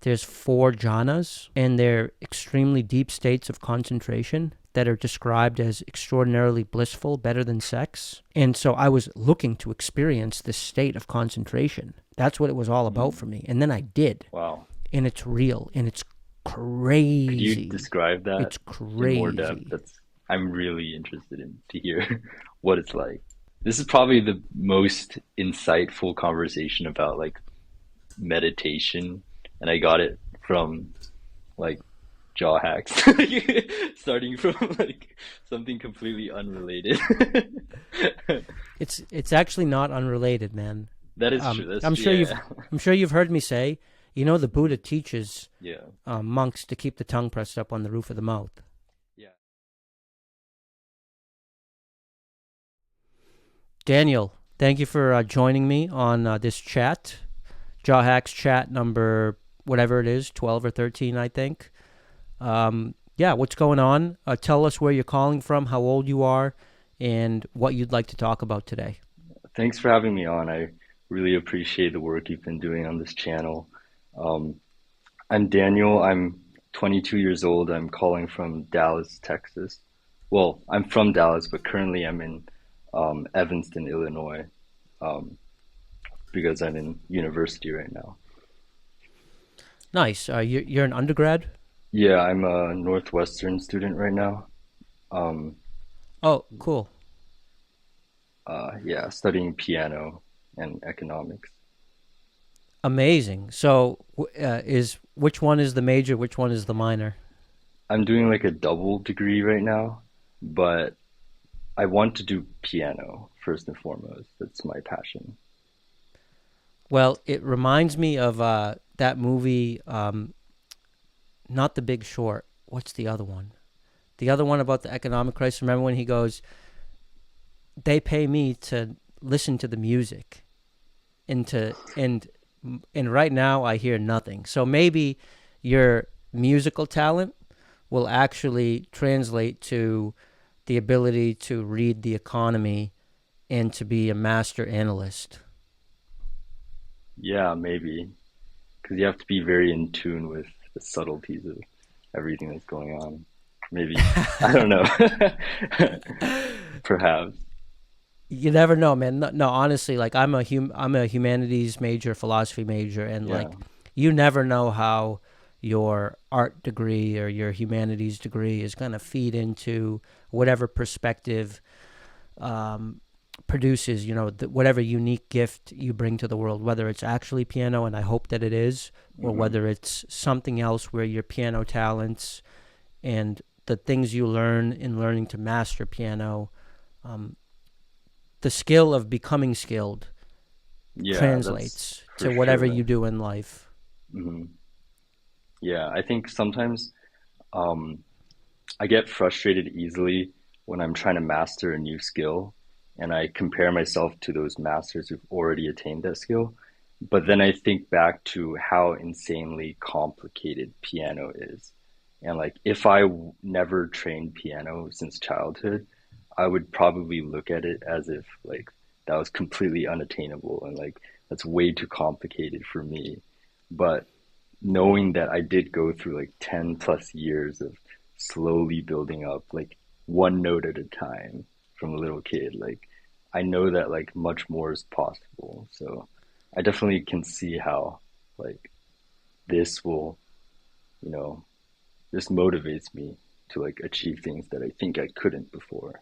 There's 4 jhanas, and they're extremely deep states of concentration that are described as extraordinarily blissful, better than sex. And so I was looking to experience this state of concentration. That's what it was all about for me. And then I did. Wow. And it's real, and it's Could you crazy. describe that It's in more depth? crazy. I'm really interested in to hear what it's like. This is probably the most insightful conversation about like meditation, and I got it from like JawHacks, starting from like something completely unrelated. It's actually not unrelated, man. That is true. That's I'm true. sure you've Yeah, I'm sure you've heard me say, the Buddha teaches yeah, monks to keep the tongue pressed up on the roof of the mouth. yeah. Daniel, thank you for joining me on this chat, JawHacks chat number whatever it is, 12 or 13, I think. Yeah, what's going on? Tell us where you're calling from, how old you are, and what you'd like to talk about today. Thanks for having me on. I really appreciate the work you've been doing on this channel. Um, I'm Daniel. I'm 22 years old. I'm calling from Dallas, Texas. Well, I'm from Dallas, but currently I'm in Evanston, Illinois, um, because I'm in university right now. Nice. You're an undergrad? Yeah, I'm a Northwestern student right now. Um, Oh, cool. yeah, studying piano and economics. Amazing. So, is which one is the major? Which one is the minor? I'm doing like a double degree right now, but I want to do piano first and foremost. That's my passion. Well, it reminds me of that movie, not The Big Short. What's the other one? The other one about the economic crisis. Remember when he goes, "They pay me to listen to the music, and and right now I hear nothing." So maybe your musical talent will actually translate to the ability to read the economy and to be a master analyst. Yeah, maybe. Because you have to be very in tune with the subtleties of everything that's going on. Maybe. I don't know. Perhaps. You never know, man. No, no, honestly, like I'm a humanities major, philosophy major, and Yeah. like you never know how your art degree or your humanities degree is going to feed into whatever perspective um, produces, whatever unique gift you bring to the world, whether it's actually piano, and I hope that it is, or Hmm. whether it's something else where your piano talents and the things you learn in learning to master piano, um, the skill of becoming skilled Yeah, that's translates for to whatever you sure. do in life. Hmm. Yeah, I think sometimes um, I get frustrated easily when I'm trying to master a new skill and I compare myself to those masters who've already attained that skill. But then I think back to how insanely complicated piano is. And like, if never trained piano since childhood, I would probably look at it as if like that was completely unattainable and like that's way too complicated for me. But knowing that I did go through like 10 plus years of slowly building up like one note at a time from a little kid, like I know that like much more is possible. So I definitely can see how like this will, you know, this motivates me to like achieve things that I think I couldn't before.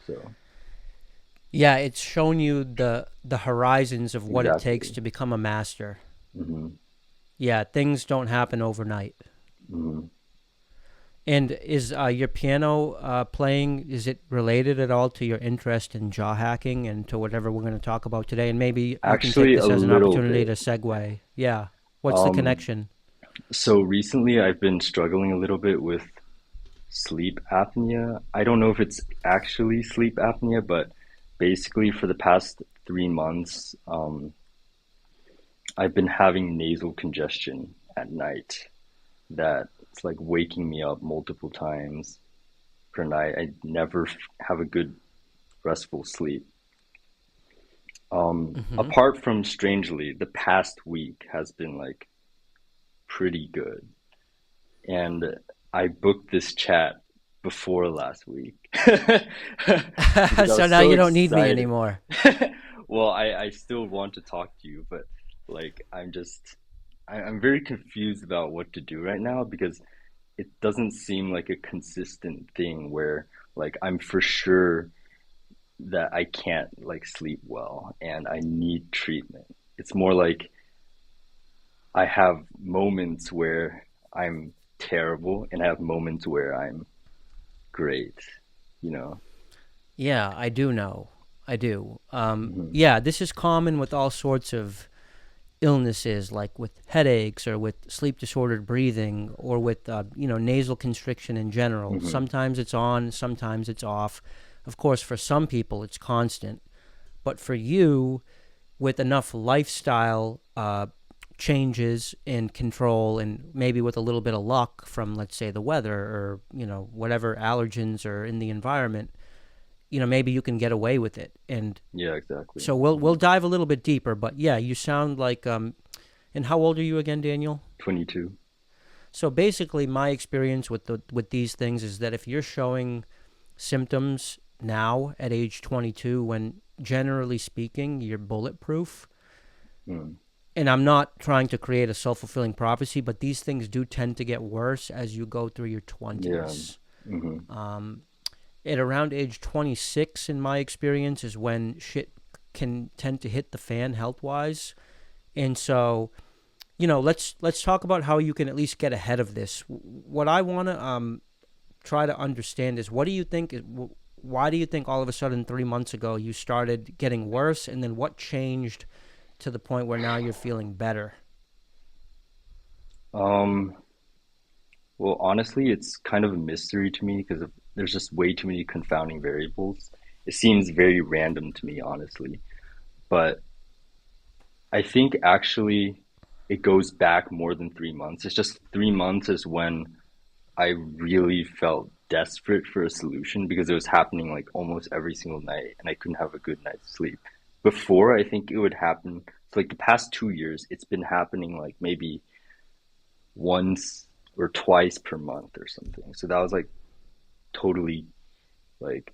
So Yeah, it's shown you the horizons of what it takes exactly. to become a master. Hmm. Yeah, things don't happen overnight. Hmm. And is your piano playing, is it related at all to your interest in jaw hacking and to whatever we're going to talk about today? And maybe you can take Actually, a this as an little opportunity to bit. segue. Yeah. What's the Um, connection? so recently I've been struggling a little bit with sleep apnea. I don't know if it's actually sleep apnea, but basically for the past 3 months, I've been having nasal congestion at night that it's like waking me up multiple times per night. I never have a good restful sleep. Hmm. Apart from strangely, the past week has been like pretty good. And I booked this chat before last week because I So was now so you don't need me excited. anymore. Well, I still want to talk to you, but like I'm very confused about what to do right now because it doesn't seem like a consistent thing where like I'm for sure that I can't like sleep well and I need treatment. It's more like I have moments where I'm terrible and I have moments where I'm great, you know. Yeah, I do know. I do. Hmm. Yeah, this is common with all sorts of illnesses, like with headaches or with sleep disordered breathing or with nasal constriction in general. Hmm. Sometimes it's on, sometimes it's off. Of course, for some people, it's constant. But for you, with enough lifestyle changes and control, and maybe with a little bit of luck from, let's say, the weather or whatever allergens are in the environment, maybe you can get away with it. And Yeah, exactly. so we'll Hmm. dive a little bit deeper. But yeah, you sound like and how old are you again, Daniel? 22. So basically, my experience with these things is that if you're showing symptoms now at age 22, when generally speaking you're bulletproof, Mm. and I'm not trying to create a self-fulfilling prophecy, but these things do tend to get worse as you go through your Yeah. 20s. Hmm. At around age 26, in my experience, is when shit can tend to hit the fan health-wise. And so, let's talk about how you can at least get ahead of this. What I want to try to understand is, what do you think why do you think all of a sudden 3 months ago you started getting worse, and then what changed to the point where now you're feeling better? Um, well, honestly, it's kind of a mystery to me because there's just way too many confounding variables. It seems very random to me, honestly. But I think actually it goes back more than 3 months. It's just 3 months is when I really felt desperate for a solution because it was happening like almost every single night and I couldn't have a good night's sleep. Before, I think it would happen, so like the past 2 years, it's been happening like maybe once or twice per month or something. So that was like totally like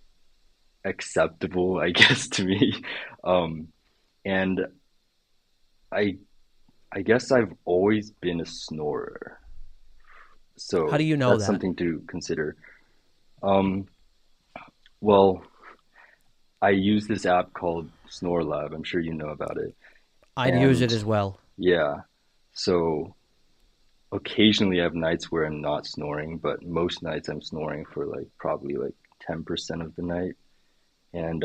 acceptable, I guess, to me. Um, and I I guess I've always been a snorer. How do So you know that's that? something to consider. Um, well, I use this app called Snore Lab. I'm sure you know about it. I'd use And it as well. yeah, so occasionally I have nights where I'm not snoring, but most nights I'm snoring for like probably like 10% of the night. And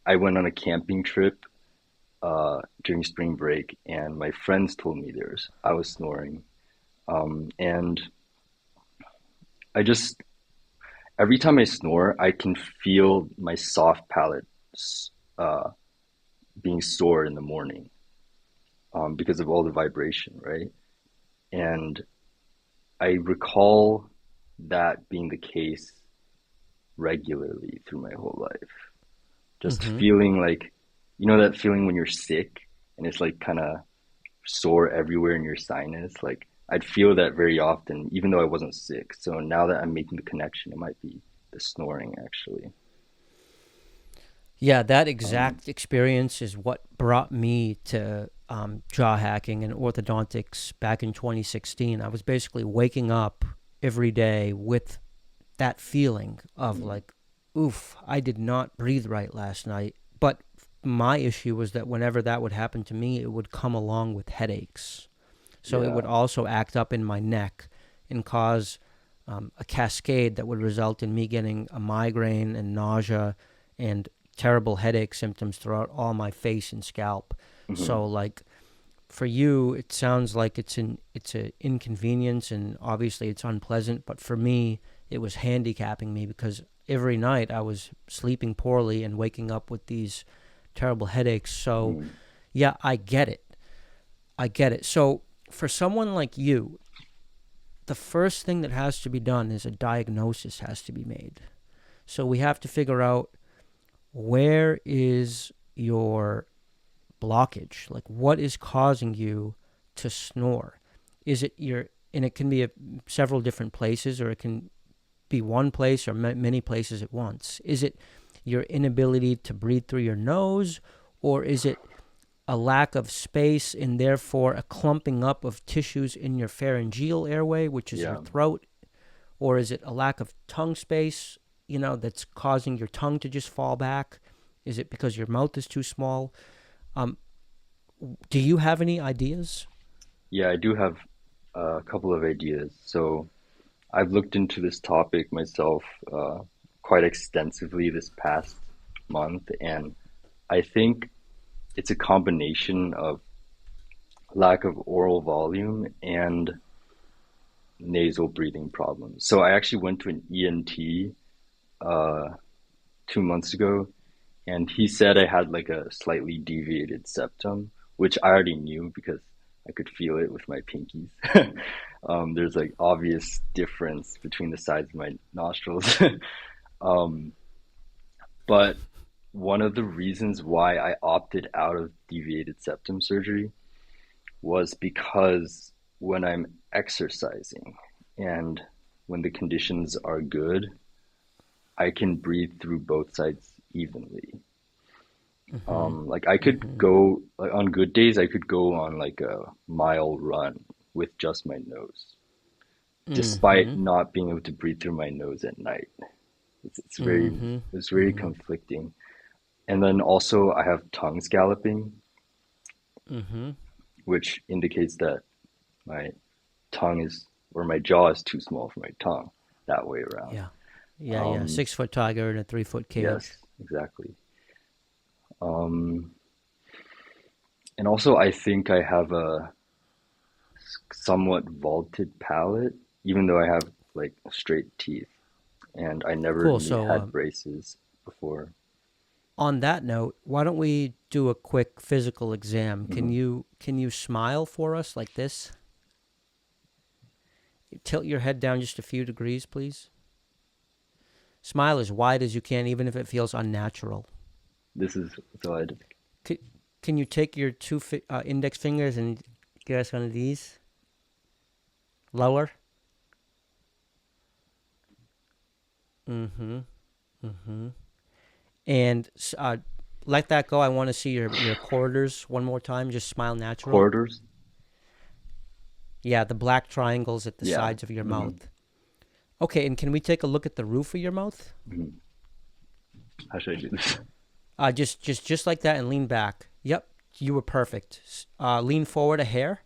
I went on a camping trip during spring break, and my friends told me theirs. I was snoring. And I just, every time I snore, I can feel my soft palate uh, being sore in the morning because of all the vibration, right? And I recall that being the case regularly through my whole life. Just Mm-hmm. feeling like, you know, that feeling when you're sick and it's like kind of sore everywhere in your sinus? Like, I'd feel that very often, even though I wasn't sick. So now that I'm making the connection, it might be the snoring actually. Yeah, that Um, exact experience is what brought me to jaw hacking and orthodontics back in 2016. I was basically waking up every day with that feeling of mm, like, oof, I did not breathe right last night. But my issue was that whenever that would happen to me, it would come along with headaches. So it would yeah. also act up in my neck and cause a cascade that would result in me getting a migraine and nausea and terrible headache symptoms throughout all my face and scalp. Hmm. So like, for you, it sounds like it's a inconvenience, and obviously it's unpleasant. But for me, it was handicapping me because every night I was sleeping poorly and waking up with these terrible headaches. So Mm, yeah, I get it. I get it. So for someone like you, the first thing that has to be done is a diagnosis has to be made. So we have to figure out, where is your blockage? Like, what is causing you to snore? Is it and it can be several different places, or it can be one place or many places at once. Is it your inability to breathe through your nose, or is it a lack of space and therefore a clumping up of tissues in your pharyngeal airway, which is your throat? Or is it a lack of tongue space, that's causing your tongue to just fall back? Is it because your mouth is too small? Do you have any ideas? Yeah, I do have a couple of ideas. So I've looked into this topic myself quite extensively this past month, and I think it's a combination of lack of oral volume and nasal breathing problems. So I actually went to an ENT 2 months ago, and he said I had like a slightly deviated septum, which I already knew because I could feel it with my pinkies. There's like obvious difference between the sides of my nostrils. um, but one of the reasons why I opted out of deviated septum surgery was because when I'm exercising and when the conditions are good, I can breathe through both sides evenly. Like I could go like on good days, I could go on like a mile run with just my nose, despite Mm-hmm. not being able to breathe through my nose at night. Mm-hmm. It's very Mm-hmm. conflicting. And then also I have tongue scalloping, Mm-hmm. which indicates that my tongue is or my jaw is too small for my tongue, that way around. Yeah. Yeah. Um, 6-foot tiger in a 3-foot cage. yes, exactly. Um, and also I think I have a somewhat vaulted palate, even though I have like straight teeth, and I never Cool. So, had braces before. on that note, why don't we do a quick physical exam? Can Hmm. you smile for us like this? Tilt your head down just a few degrees, please. Smile as wide as you can, even if it feels unnatural. This is so I C- can you take your two index fingers and give us one of these? Lower. Mm-hmm. Mm-hmm. And let that go. I want to see your quarters one more time. Just smile natural. quarters. Yeah, the black triangles at the Yeah. sides of your Hmm. mouth. Okay, and can we take a look at the roof of your mouth? Hmm. How should I do this? Just like that, and lean back. Yep, you were perfect. Lean forward a hair.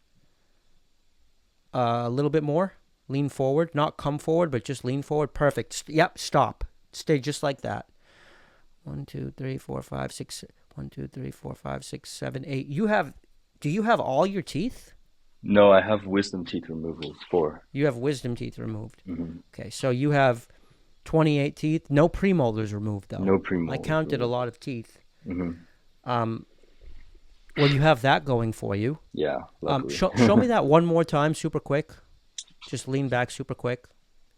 A little bit more. Lean forward, not come forward, but just lean forward. Perfect. Yep, stop. Stay just like that. 1, 2, 3, 4, 5, 6. 1, 2, 3, 4, 5, 6, 7, 8. Do you have all your teeth? No, I have wisdom teeth removal. Four. You have wisdom teeth removed. Hmm. Okay, so you have 28 teeth. No premolars removed, though. No I premolars counted a removed. lot of teeth. Hmm. Um, well, you have that going for you. Yeah, luckily. Show me that one more time, super quick. Just lean back, super quick.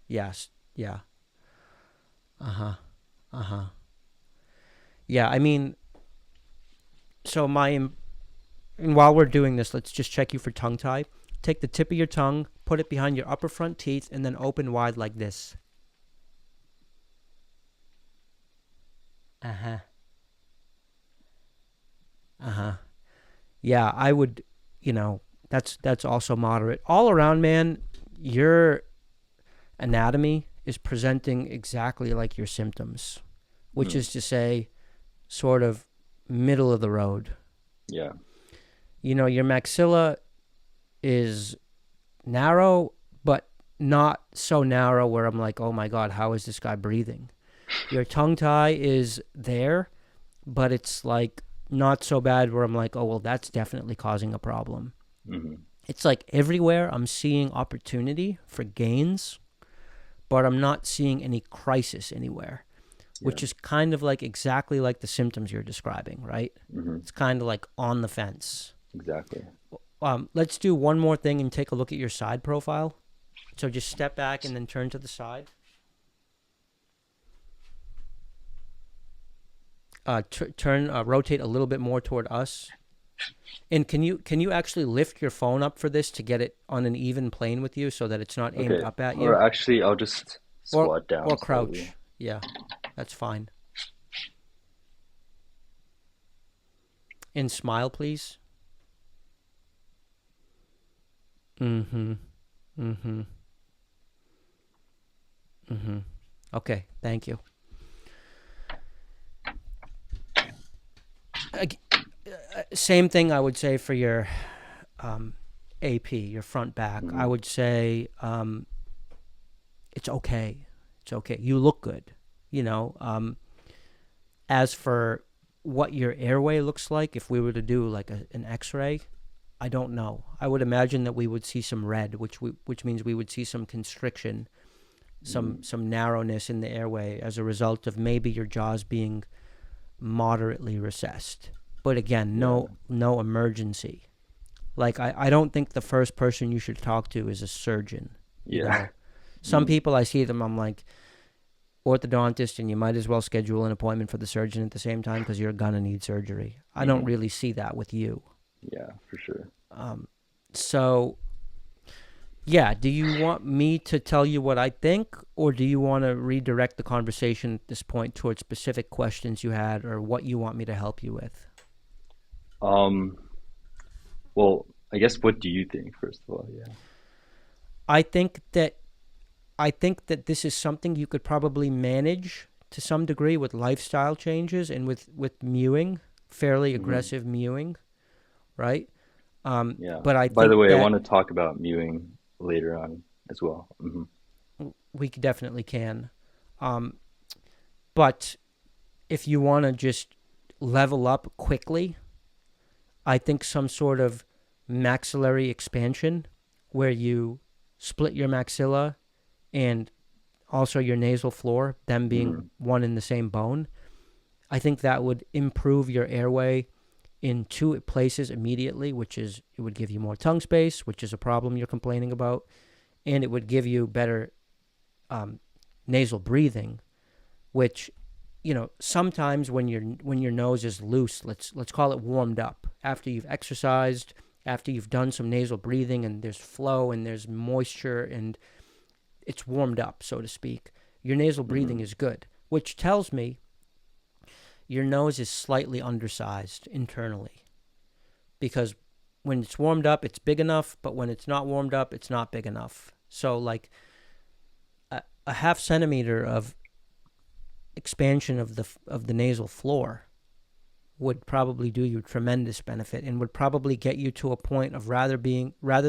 Yes. Yeah. Uh-huh. Uh-huh. Yeah, I mean, so and while we're doing this, let's just check you for tongue tie. Take the tip of your tongue, put it behind your upper front teeth, and then open wide like this. Uh-huh. Uh-huh. Yeah, I would, that's also moderate. All around, man, your anatomy is presenting exactly like your symptoms, which Mm. is to say, sort of middle of the road. Yeah. Your maxilla is narrow, but not so narrow where I'm like, oh my God, how is this guy breathing? Your tongue tie is there, but it's like not so bad where I'm like, oh, well, that's definitely causing a problem. Hmm. It's like everywhere I'm seeing opportunity for gains, but I'm not seeing any crisis anywhere, Yeah. which is kind of like exactly like the symptoms you're describing, right? Hmm. It's kind of like on the fence. Exactly. Let's do one more thing and take a look at your side profile. So just step back and then turn to the side. Rotate a little bit more toward us. And can you actually lift your phone up for this to get it on an even plane with you so that it's not aimed Okay. up at you? Or actually, I'll just Or squat down or slightly. crouch. Yeah, that's fine. And smile, please. Mm-hmm. Mm-hmm. Mm-hmm. Okay, thank you. Ag- Same thing I would say for your um, AP, your front back. I Hmm. would say it's okay. It's okay. You look good. You know. As for what your airway looks like, if we were to do like an X-ray, I don't know. I would imagine that we would see some red, which means we would see some constriction, some narrowness in the airway as a result of maybe your jaws being moderately recessed. But again, Yeah. no emergency. Like I don't think the first person you should talk to is a surgeon. You Yeah. know, some Mm. people I see them, I'm like orthodontist, and you might as well schedule an appointment for the surgeon at the same time because you're gonna need surgery. I don't Hmm. really see that with you. Yeah, for sure. So yeah, do you want me to tell you what I think, or do you want to redirect the conversation at this point towards specific questions you had, or what you want me to help you with? Um, well, I guess what do you think, first of all? Yeah. I think that I think that this is something you could probably manage to some degree with lifestyle changes and with mewing, fairly Hmm. aggressive mewing, right? Yeah. But I By the think way, I that want to talk about mewing later on as well. we definitely can. Um, but if you want to just level up quickly, I think some sort of maxillary expansion where you split your maxilla and also your nasal floor, them being Hmm. one in the same bone, I think that would improve your airway in two places immediately, which is it would give you more tongue space, which is a problem you're complaining about, and it would give you better um, nasal breathing, which sometimes when your nose is loose, let's call it warmed up after you've exercised, after you've done some nasal breathing and there's flow and there's moisture and it's warmed up, so to speak, your nasal breathing Hmm. is good, which tells me your nose is slightly undersized internally because when it's warmed up it's big enough, but when it's not warmed up it's not big enough. So like a half centimeter of expansion of the nasal floor would probably do you tremendous benefit and would probably get you to a point of rather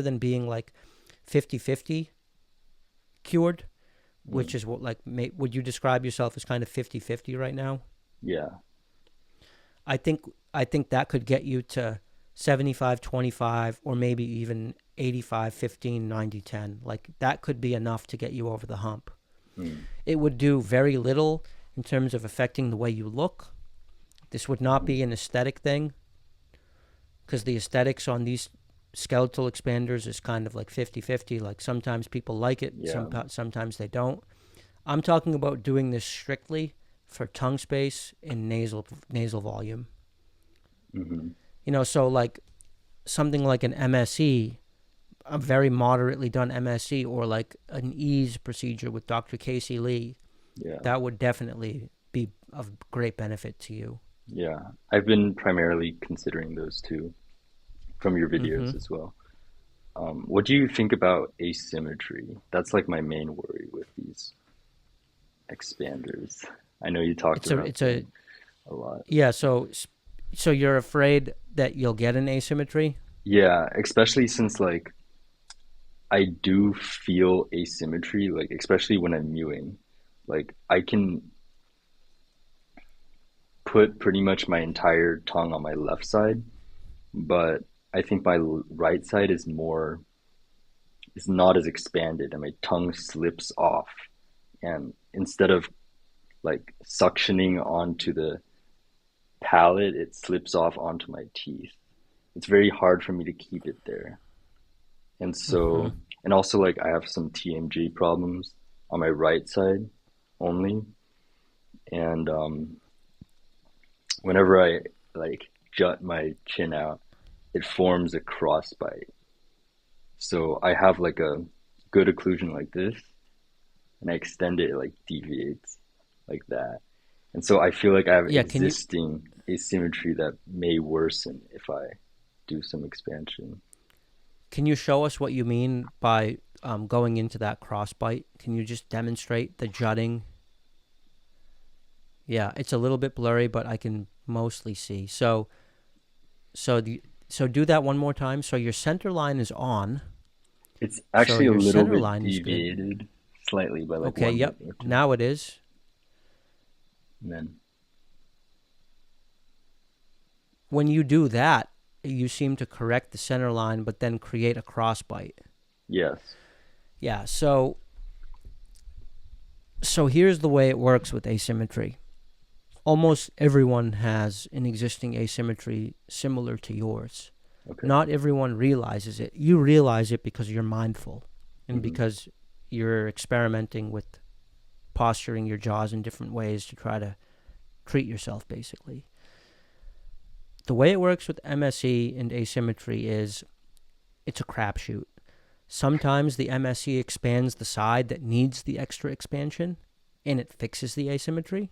than being like 50-50 cured, which Mm. is what, like, would you describe yourself as kind of 50-50 right now? Yeah. I think that could get you to 75-25, or maybe even 85-15, 90-10. Like that could be enough to get you over the hump. Mm. It would do very little in terms of affecting the way you look. This would not Hmm. be an aesthetic thing because the aesthetics on these skeletal expanders is kind of like 50-50. Like sometimes people like it, Yeah. sometimes they don't. I'm talking about doing this strictly for tongue space and nasal volume. Hmm. So like something like an MSE, a very moderately done MSE, or like an ease procedure with Dr. Casey Lee, Yeah. that would definitely be of great benefit to you. Yeah. I've been primarily considering those two from your Mm-hmm. videos as well. What do you think about asymmetry? That's like my main worry with these expanders. I know you talked It's a about it's a them a lot. Yeah. So you're afraid that you'll get an asymmetry. Yeah, especially since like I do feel asymmetry, like especially when I'm mewing. Like I can put pretty much my entire tongue on my left side, but I think my right side is not as expanded and my tongue slips off. And instead of like suctioning onto the palate, it slips off onto my teeth. It's very hard for me to keep it there. And Mm-hmm. so, and also like I have some TMJ problems on my right side only. And whenever I like jut my chin out, it forms a crossbite. So I have like a good occlusion like this, and I extend it, it like deviates like that. And so I feel like I have Yeah, existing asymmetry that may worsen if I do some expansion. can you show us what you mean by going into that crossbite? Can you just demonstrate the jutting? Yeah, it's a little bit blurry, but I can mostly see. So the so do that one more time. So your center line is on. It's So actually a your little center bit line is good. deviated slightly by like Okay, one yep. millimeter. Now it is. And then, When you do that, you seem to correct the center line, but then create a crossbite. yes. Yeah. So here's the way it works with asymmetry. Almost everyone has an existing asymmetry similar to yours. Okay. Not everyone realizes it. You realize it because you're mindful and Hmm. because you're experimenting with posturing your jaws in different ways to try to treat yourself, basically. The way it works with MSE and asymmetry is it's a crapshoot. Sometimes the MSE expands the side that needs the extra expansion and it fixes the asymmetry.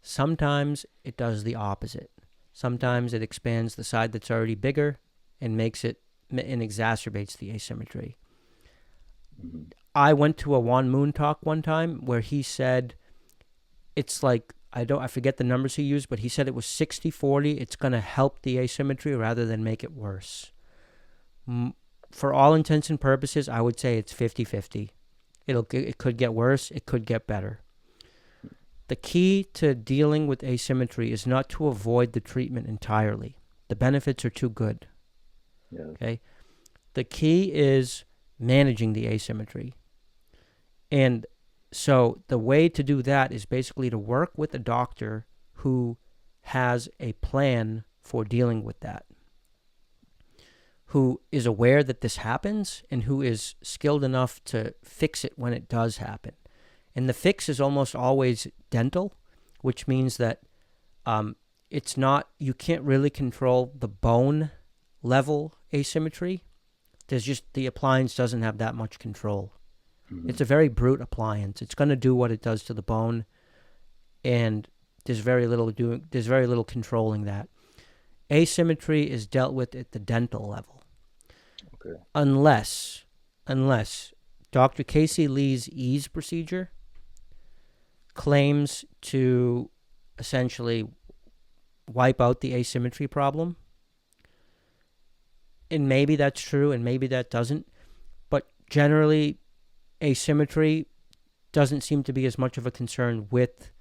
Sometimes it does the opposite. Sometimes it expands the side that's already bigger and makes it and exacerbates the asymmetry. Hmm. I went to a Juan Moon talk one time where he said it's like I forget the numbers he used, but he said it was 60-40. It's going to help the asymmetry rather than make it worse. For all intents and purposes, I would say it's 50-50. It could get worse, it could get better. The key to dealing with asymmetry is not to avoid the treatment entirely. The benefits are too good. Yes. Okay? The key is managing the asymmetry. And so the way to do that is basically to work with a doctor who has a plan for dealing with that, who is aware that this happens and who is skilled enough to fix it when it does happen. And the fix is almost always dental, which means that it's not, you can't really control the bone level asymmetry. There's just, the appliance doesn't have that much control. Hmm. It's a very brute appliance. It's going to do what it does to the bone, and there's very little controlling that. Asymmetry is dealt with at the dental level. Okay. Unless Dr. Casey Lee's ease procedure claims to essentially wipe out the asymmetry problem. And maybe that's true and maybe that doesn't. But generally, asymmetry doesn't seem to be as much of a concern with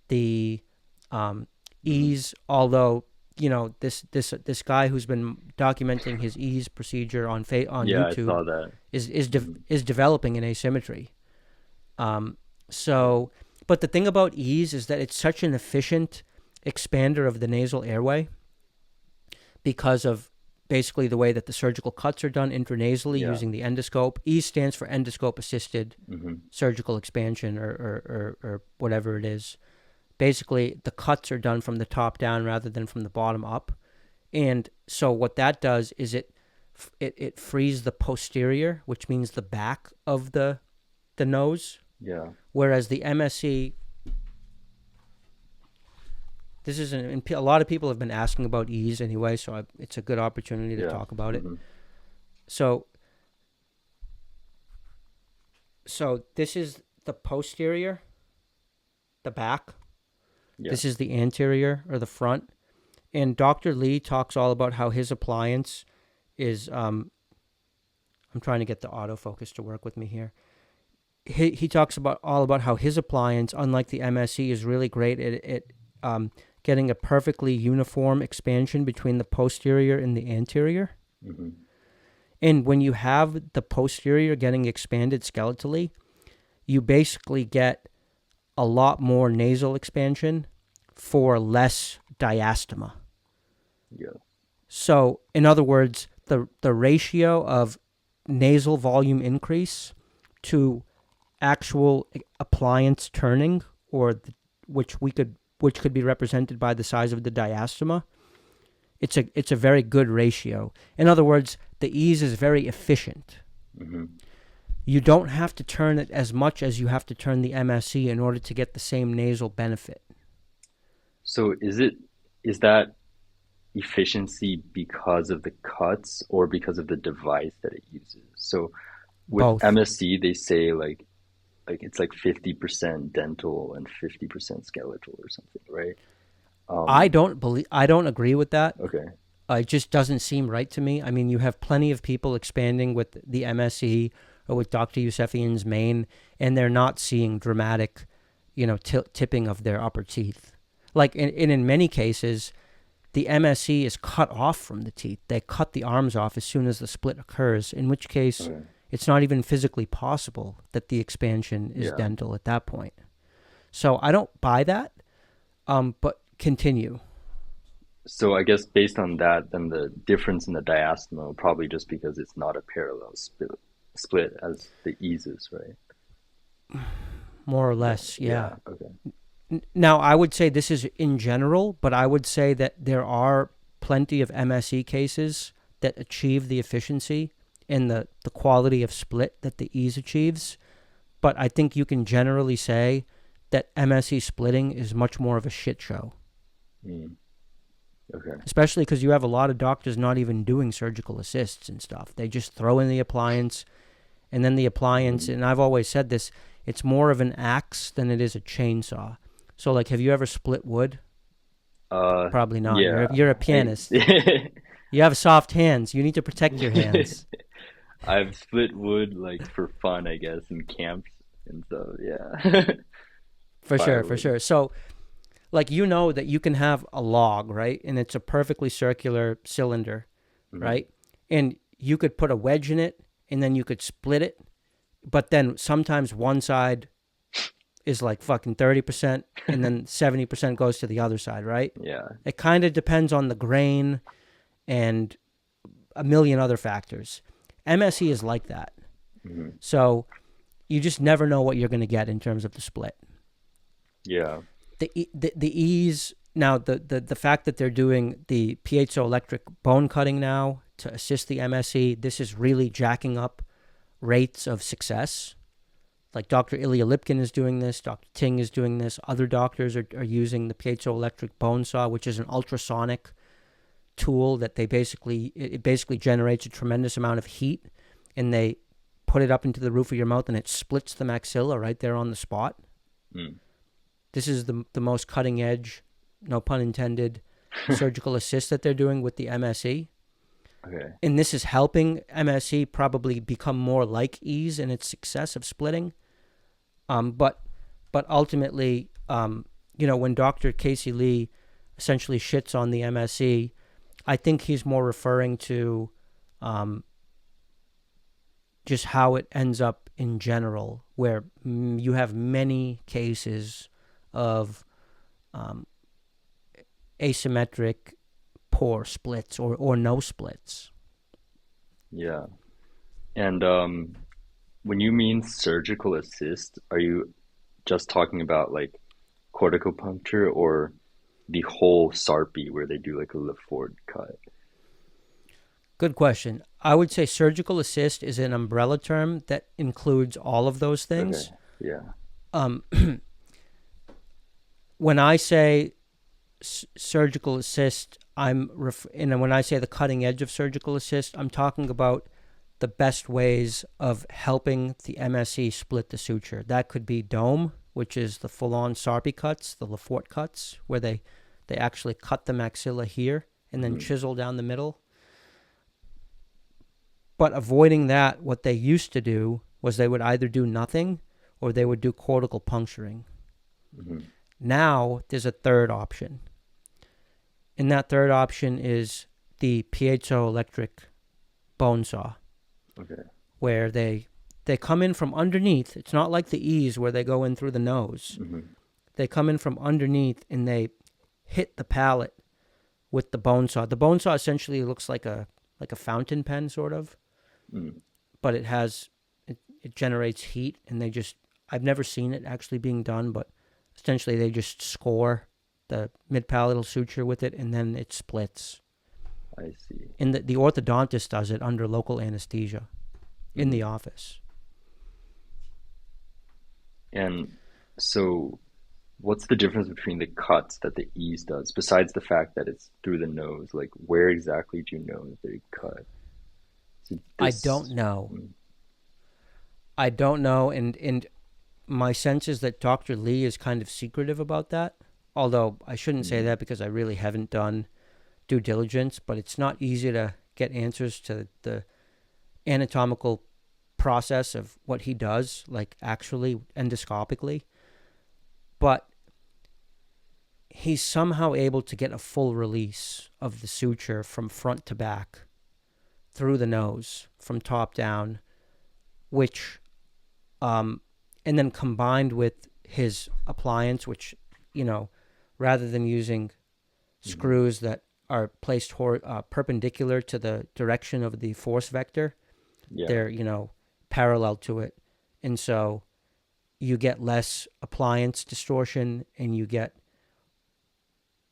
the ease, although this guy who's been documenting his ease procedure on Yeah, I YouTube saw that. Hmm. is developing an asymmetry. But the thing about ease is that it's such an efficient expander of the nasal airway because of basically the way that the surgical cuts are done intranasally Yeah. using the endoscope. Ease stands for endoscope assisted Hmm. surgical expansion or whatever it is. Basically, the cuts are done from the top down rather than from the bottom up. And so what that does is it frees the posterior, which means the back of the nose, Yeah. whereas the MSE, this is a lot of people have been asking about ease anyway, so it's a good opportunity to Yeah. talk about it. Hmm. So this is the posterior, the back. Yeah. This is the anterior or the front. And Dr. Lee talks all about how his appliance is I'm trying to get the autofocus to work with me here. He talks about how his appliance, unlike the MSE, is really great at getting a perfectly uniform expansion between the posterior and the anterior. Hmm. And when you have the posterior getting expanded skeletally, you basically get a lot more nasal expansion for less diastema. Yeah. So, in other words, the ratio of nasal volume increase to actual appliance turning, which could be represented by the size of the diastema, it's a very good ratio. In other words, the ease is very efficient. Hmm. You don't have to turn it as much as you have to turn the MSE in order to get the same nasal benefit. So is that efficiency because of the cuts or because of the device that it uses? So with Both. MSC, they say like it's like 50% dental and 50% skeletal or something, right? Um, I don't agree with that. okay. It just doesn't seem right to me. I mean, you have plenty of people expanding with the MSE or with Dr. Yusefian's main, and they're not seeing dramatic, tipping of their upper teeth. Like, in many cases, the MSE is cut off from the teeth. They cut the arms off as soon as the split occurs, in which case Okay. it's not even physically possible that the expansion is Yeah. dental at that point. So I don't buy that, but continue. So I guess based on that, then the difference in the diastema probably just because it's not a parallel split as the eases, right? More or Yeah. less, Yeah. yeah. Okay. Now, I would say this is in general, but I would say that there are plenty of MSE cases that achieve the efficiency and the quality of split that the ease achieves. But I think you can generally say that MSE splitting is much more of a shit show, Mm. Okay. especially because you have a lot of doctors not even doing surgical assists and stuff. They just throw in the appliance, and then the appliance, Mm. and I've always said this, it's more of an axe than it is a chainsaw. So, like, have you ever split wood? Probably not. Yeah. You're a I pianist. You have soft hands. You need to protect your hands. I've split wood like for fun, I guess, in camps and so yeah. For sure, for Firewood. sure. So, like, you know that you can have a log, right? And it's a perfectly circular cylinder, Hmm. right? And you could put a wedge in it and then you could split it. But then sometimes one side is like fucking 30% and then 70% goes to the other side, right? Yeah. It kind of depends on the grain and a million other factors. MSE is like that. Hmm. So you just never know what you're going to get in terms of the split. Yeah. The ease now, the fact that they're doing the piezoelectric bone cutting now to assist the MSE, this is really jacking up rates of success. Like Dr. Ilya Lipkin is doing this, Dr. Ting is doing this. Other doctors are using the piezoelectric bone saw, which is an ultrasonic tool that it basically generates a tremendous amount of heat, and they put it up into the roof of your mouth and it splits the maxilla right there on the spot. Mm. This is the most cutting edge, no pun intended, surgical assist that they're doing with the MSE. Okay. And this is helping MSE probably become more like ease in its success of splitting. But ultimately, when Dr. Casey Lee essentially shits on the MSE, I think he's more referring to just how it ends up in general, where you have many cases of asymmetric poor splits or no splits. Yeah. And when you mean surgical assist, are you just talking about like corticopuncture or the whole SARPy where they do like a LaFord cut? Good question. I would say surgical assist is an umbrella term that includes all of those Okay. things. Yeah. Um, when I say surgical assist, and when I say the cutting edge of surgical assist, I'm talking about the best ways of helping the MSE split the suture. That could be dome, which is the full-on SARPy cuts, the LaFort cuts, where they actually cut the maxilla here and then Hmm. chisel down the middle. But avoiding that, what they used to do was they would either do nothing or they would do cortical puncturing. Hmm. Now there's a third option. And that third option is the piezoelectric bone saw, Okay. where they come in from underneath. It's not like the ease where they go in through the nose. Hmm. They come in from underneath and they hit the palate with the bone saw. The bone saw essentially looks like a fountain pen sort of, Mm. but it generates heat, and I've never seen it actually being done, but essentially they just score the mid palatal suture with it and then it splits. I see. And the orthodontist does it under local anesthesia in Hmm. the office. And so, what's the difference between the cuts that the ease does, besides the fact that it's through the nose? Like, where exactly do you know that they cut? Is it I don't this? know. Mm, I don't know, and my sense is that Dr. Lee is kind of secretive about that. Although I shouldn't say mm, that because I really haven't done due diligence, but it's not easy to get answers to the anatomical process of what he does, like actually endoscopically. But he's somehow able to get a full release of the suture from front to back through the nose, from top down, which, um, and then combined with his appliance, which, you know, rather than using mm. screws that are placed perpendicular to the direction of the force vector, Yeah. they're, parallel to it. And so you get less appliance distortion and you get,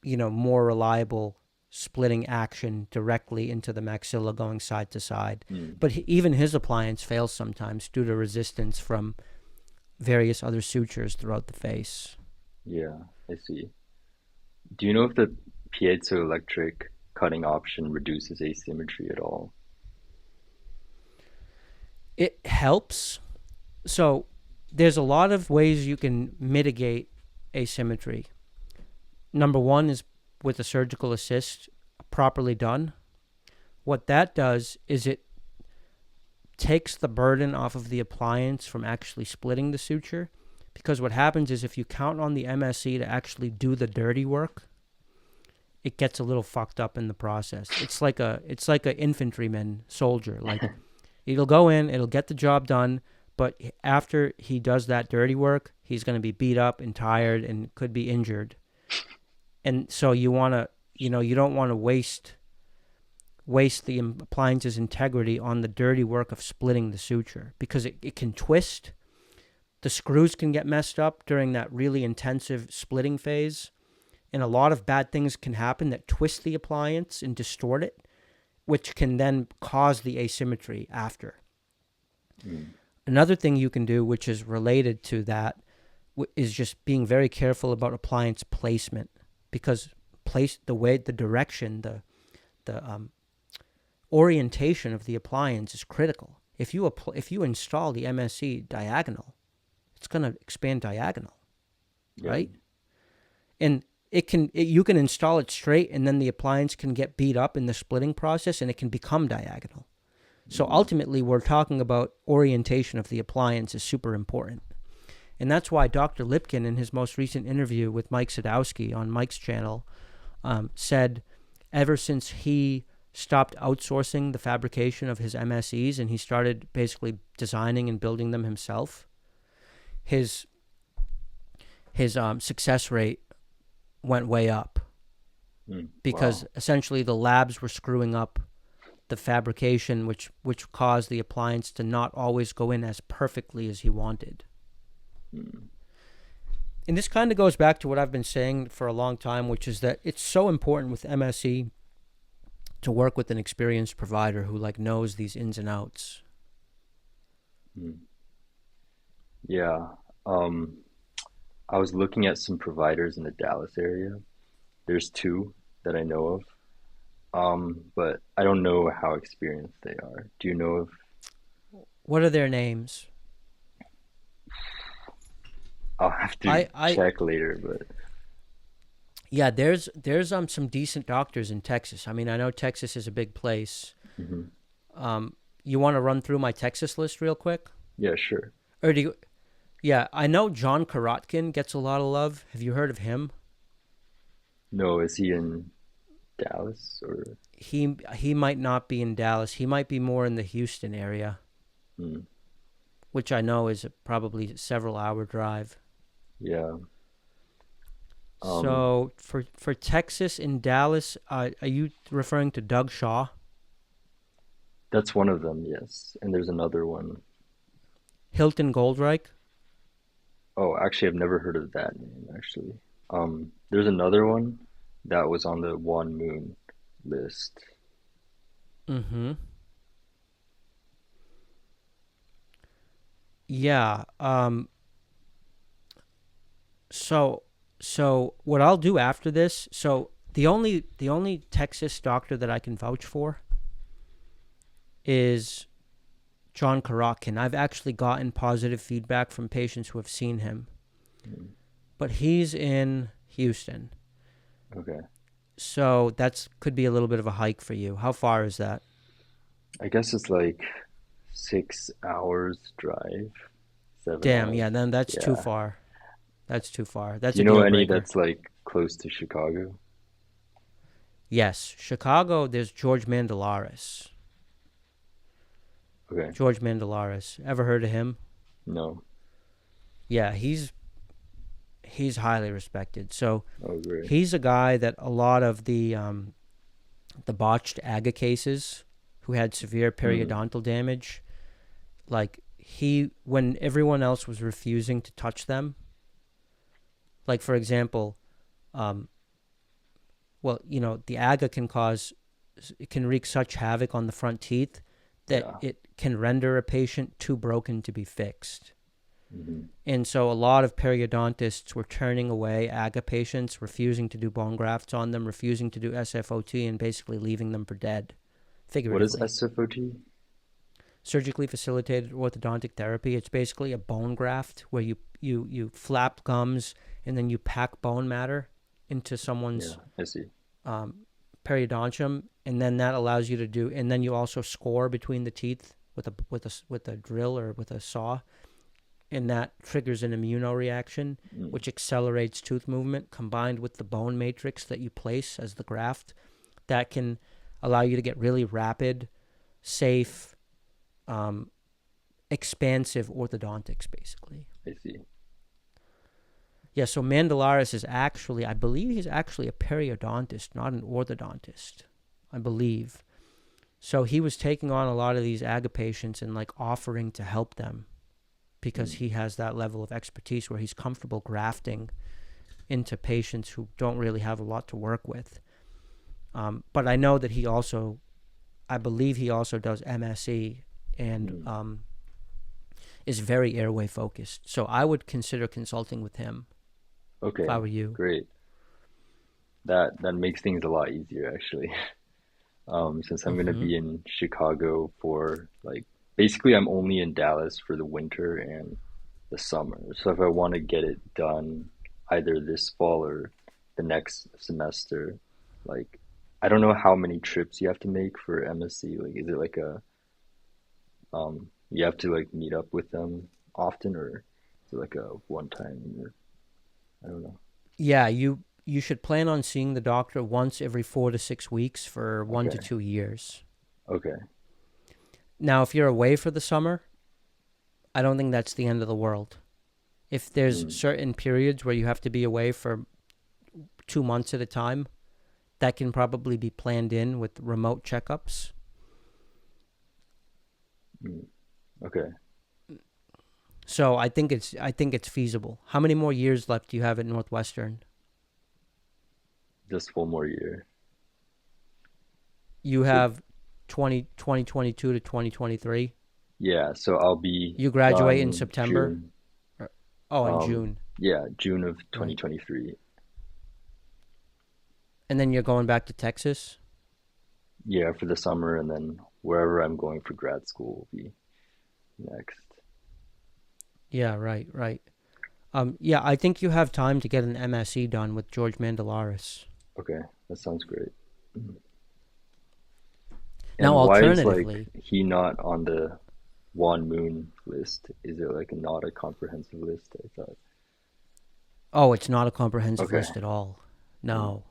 more reliable splitting action directly into the maxilla going side to side. Mm. But even his appliance fails sometimes due to resistance from various other sutures throughout the face. Yeah, I see. Do you know if the piezoelectric cutting option reduces asymmetry at all? It helps. So there's a lot of ways you can mitigate asymmetry. Number one is with a surgical assist properly done. What that does is it takes the burden off of the appliance from actually splitting the suture. Because what happens is if you count on the MSC to actually do the dirty work, it gets a little fucked up in the process. It's like a infantryman soldier. Like it'll go in, it'll get the job done, but after he does that dirty work, he's going to be beat up and tired and could be injured. And so you don't want to waste the appliance's integrity on the dirty work of splitting the suture because it can twist. The screws can get messed up during that really intensive splitting phase. And a lot of bad things can happen that twist the appliance and distort it, which can then cause the asymmetry after. Mm. Another thing you can do, which is related to that, is just being very careful about appliance placement because the direction, the orientation of the appliance is critical. If you install the MSC diagonal, it's going to expand diagonal, Yeah. right? And you can install it straight, and then the appliance can get beat up in the splitting process, and it can become diagonal. So Mm. ultimately, we're talking about orientation of the appliance is super important. And that's why Dr. Lipkin, in his most recent interview with Mike Sadowski on Mike's channel, said ever since he stopped outsourcing the fabrication of his MSEs and he started basically designing and building them himself, his success rate went way up Mm. because Wow. essentially the labs were screwing up the fabrication, which caused the appliance to not always go in as perfectly as he wanted. Mm. And this kind of goes back to what I've been saying for a long time, which is that it's so important with MSE to work with an experienced provider who knows these ins and outs. Mm. Yeah. Um, I was looking at some providers in the Dallas area. There's two that I know of. But I don't know how experienced they are. Do you know if What are their names? I'll have to I check later, but Yeah, there's some decent doctors in Texas. I mean, I know Texas is a big place. mhm. You want to run through my Texas list real quick, Yeah, sure. or do you? Yeah, I know John Karotkin gets a lot of love. Have you heard of him? No, is he in Dallas or He might not be in Dallas. He might be more in the Houston area, hmm, which I know is probably several hour drive. yeah. Um, So for Texas in Dallas, are you referring to Doug Shaw? that's one of them, yes. And there's another one. Hilton Goldreich? Oh, actually, I've never heard of that name, actually. There's another one that was on the One Moon list. Mm-hmm. Yeah. So so what I'll do after this, so the only Texas doctor that I can vouch for is John Karatkin. I've actually gotten positive feedback from patients who have seen him, Mm. but he's in Houston. Okay. So that's could be a little bit of a hike for you. How far is that? I guess it's like 6 hours drive, seven Damn, hours. yeah, then that's too Yeah. far. That's too far. Do That's you a know deal any breaker. that's like close to Chicago? Yes, Chicago, there's George Mandelaris. Okay. George Mandelaris. Ever heard of him? No. Yeah, he's highly respected. So Oh, great. he's a guy that a lot of the botched AGGA cases who had severe Mm. periodontal damage, like he when everyone else was refusing to touch them, like for example, um, well, the AGA it can wreak such havoc on the front teeth that Yeah. it can render a patient too broken to be fixed. Hmm. And so a lot of periodontists were turning away AGA patients, refusing to do bone grafts on them, refusing to do SFOT, and basically leaving them for dead, What is figuratively. SFOT? Surgically facilitated orthodontic therapy. It's basically a bone graft where you flap gums and then you pack bone matter into Yeah, someone's I see. um, periodontium, and then that allows you to do. And then you also score between the teeth with a drill or with a saw, and that triggers an immunoreaction, Mm. which accelerates tooth movement combined with the bone matrix that you place as the graft. That can allow you to get really rapid, safe, um, expansive orthodontics, basically. I see. Yeah, so Mandelaris is actually, I believe he's actually a periodontist, not an orthodontist, I believe. So he was taking on a lot of these AGA patients and like offering to help them because Mm. he has that level of expertise where he's comfortable grafting into patients who don't really have a lot to work with. But I know that I believe he also does MSE and Mm. is very airway focused. So I would consider consulting with him if I Okay, were you. great. That makes things a lot easier actually. Since I'm gonna Mm-hmm. be in Chicago for like basically I'm only in Dallas for the winter and the summer. So if I want to get it done either this fall or the next semester, like I don't know how many trips you have to make for MSC. Like is it like a you have to like meet up with them often or is it like a one time or I don't know. Yeah, you should plan on seeing the doctor once every 4 to 6 weeks for one to Okay. 2 years. Okay. Now, if you're away for the summer, I don't think that's the end of the world. If there's Mm. certain periods where you have to be away for 2 months at a time, that can probably be planned in with remote checkups. Mm. Okay. So I think it's feasible. How many more years left do you have at Northwestern? Just one more year. You So have 2022 to 2023. yeah, so I'll be You graduate in done September? June. Oh, in June. Yeah, June of Right. 2023. And then you're going back to Texas? Yeah, for the summer, and then wherever I'm going for grad school will be next. Yeah, right, right. Yeah, I think you have time to get an MSc done with George Mandelaris. Okay, that sounds great. Mhm. Now, And why is like alternatively, he not on the Juan Moon list? Is it like not a comprehensive list? I thought. oh, it's not a comprehensive Okay. list at all. Mm. No,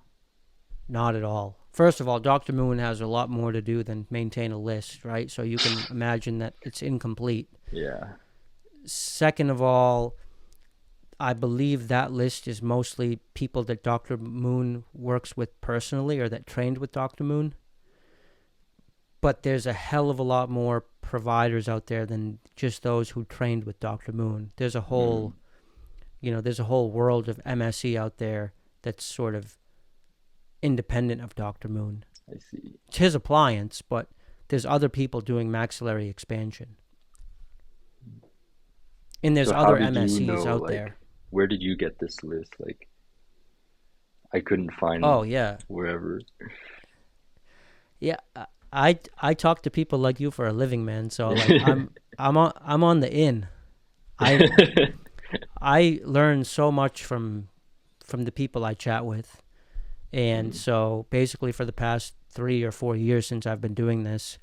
not at all. First of all, Dr. Moon has a lot more to do than maintain a list, right? So you can imagine that it's incomplete. Yeah. Second of all, I believe that list is mostly people that Dr. Moon works with personally or that trained with Dr. Moon. But there's a hell of a lot more providers out there than just those who trained with Dr. Moon. Mm. There's a whole world of MSE out there that's sort of independent of Dr. Moon. I see. It's his appliance, but there's other people doing maxillary expansion. And there's So how other did you MSCs know, out like, there. where did you get this list? Like, I couldn't Oh find yeah. wherever. Yeah, I talk to people like you for a living, man. So like I'm on the in. I I learn so much from the people I chat with. And Mm, so basically for the past 3 or 4 years since I've been doing this,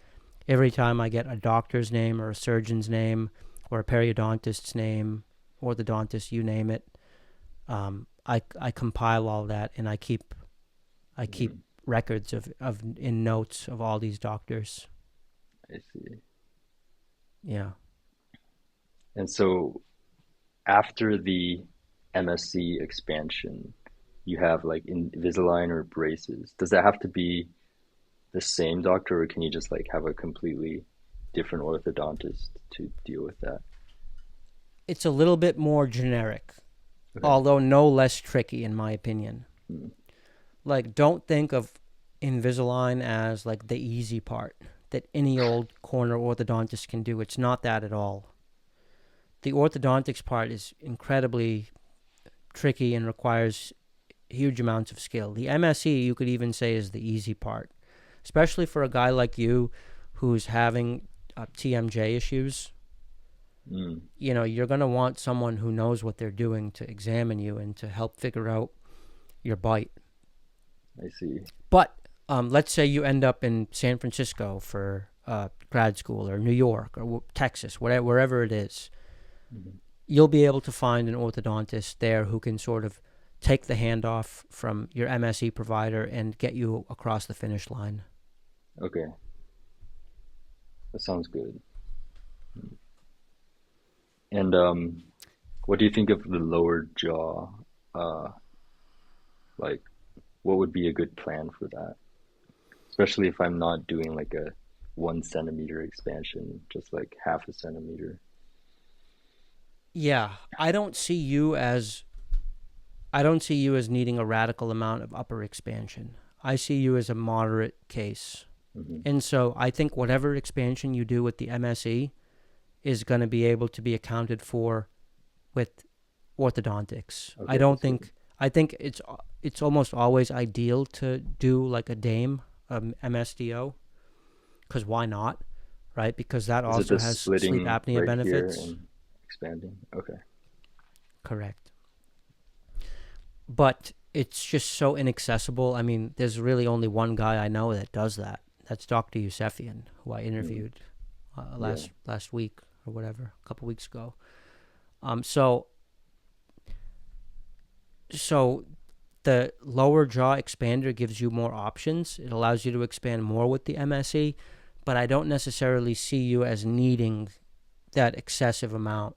every time I get a doctor's name or a surgeon's name or a periodontist's name, orthodontist, you name it, I compile all that and I keep mm, records of in notes of all these doctors. I see. Yeah. And so after the MSC expansion, you have like Invisalign or braces. Does that have to be the same doctor, or can you just like have a completely different orthodontist to deal with that? It's a little bit more generic, Okay. although no less tricky in my opinion. Mm, Like don't think of Invisalign as like the easy part that any old corner orthodontist can do. It's not that at all. The orthodontics part is incredibly tricky and requires huge amounts of skill. The MSE, you could even say, is the easy part, especially for a guy like you who's having TMJ issues. mm, You know, you're going to want someone who knows what they're doing to examine you and to help figure out your bite. I see. But let's say you end up in San Francisco for grad school, or New York, or Texas, whatever, wherever it is. Mhm. You'll be able to find an orthodontist there who can sort of take the handoff from your MSE provider and get you across the finish line. Okay, that sounds good. And what do you think of the lower jaw? Uh, like, what would be a good plan for that? Especially if I'm not doing like a 1 centimeter expansion, just like half a centimeter. Yeah, I don't see you as needing a radical amount of upper expansion. I see you as a moderate case. Hmm. And so I think whatever expansion you do with the MSE is going to be able to be accounted for with orthodontics. I Okay, I don't see. think I think it's almost always ideal to do like a DAME, MSDO, because why not, right? Because that Is it also the has sleep splitting apnea right here benefits. and expanding? Okay. Correct. But it's just so inaccessible. I mean, there's really only one guy I know that does that. That's Dr. Yusefian, who I Mm, interviewed yeah. last week or whatever, a couple weeks ago. So so the lower jaw expander gives you more options. It allows you to expand more with the MSE, but I don't necessarily see you as needing that excessive amount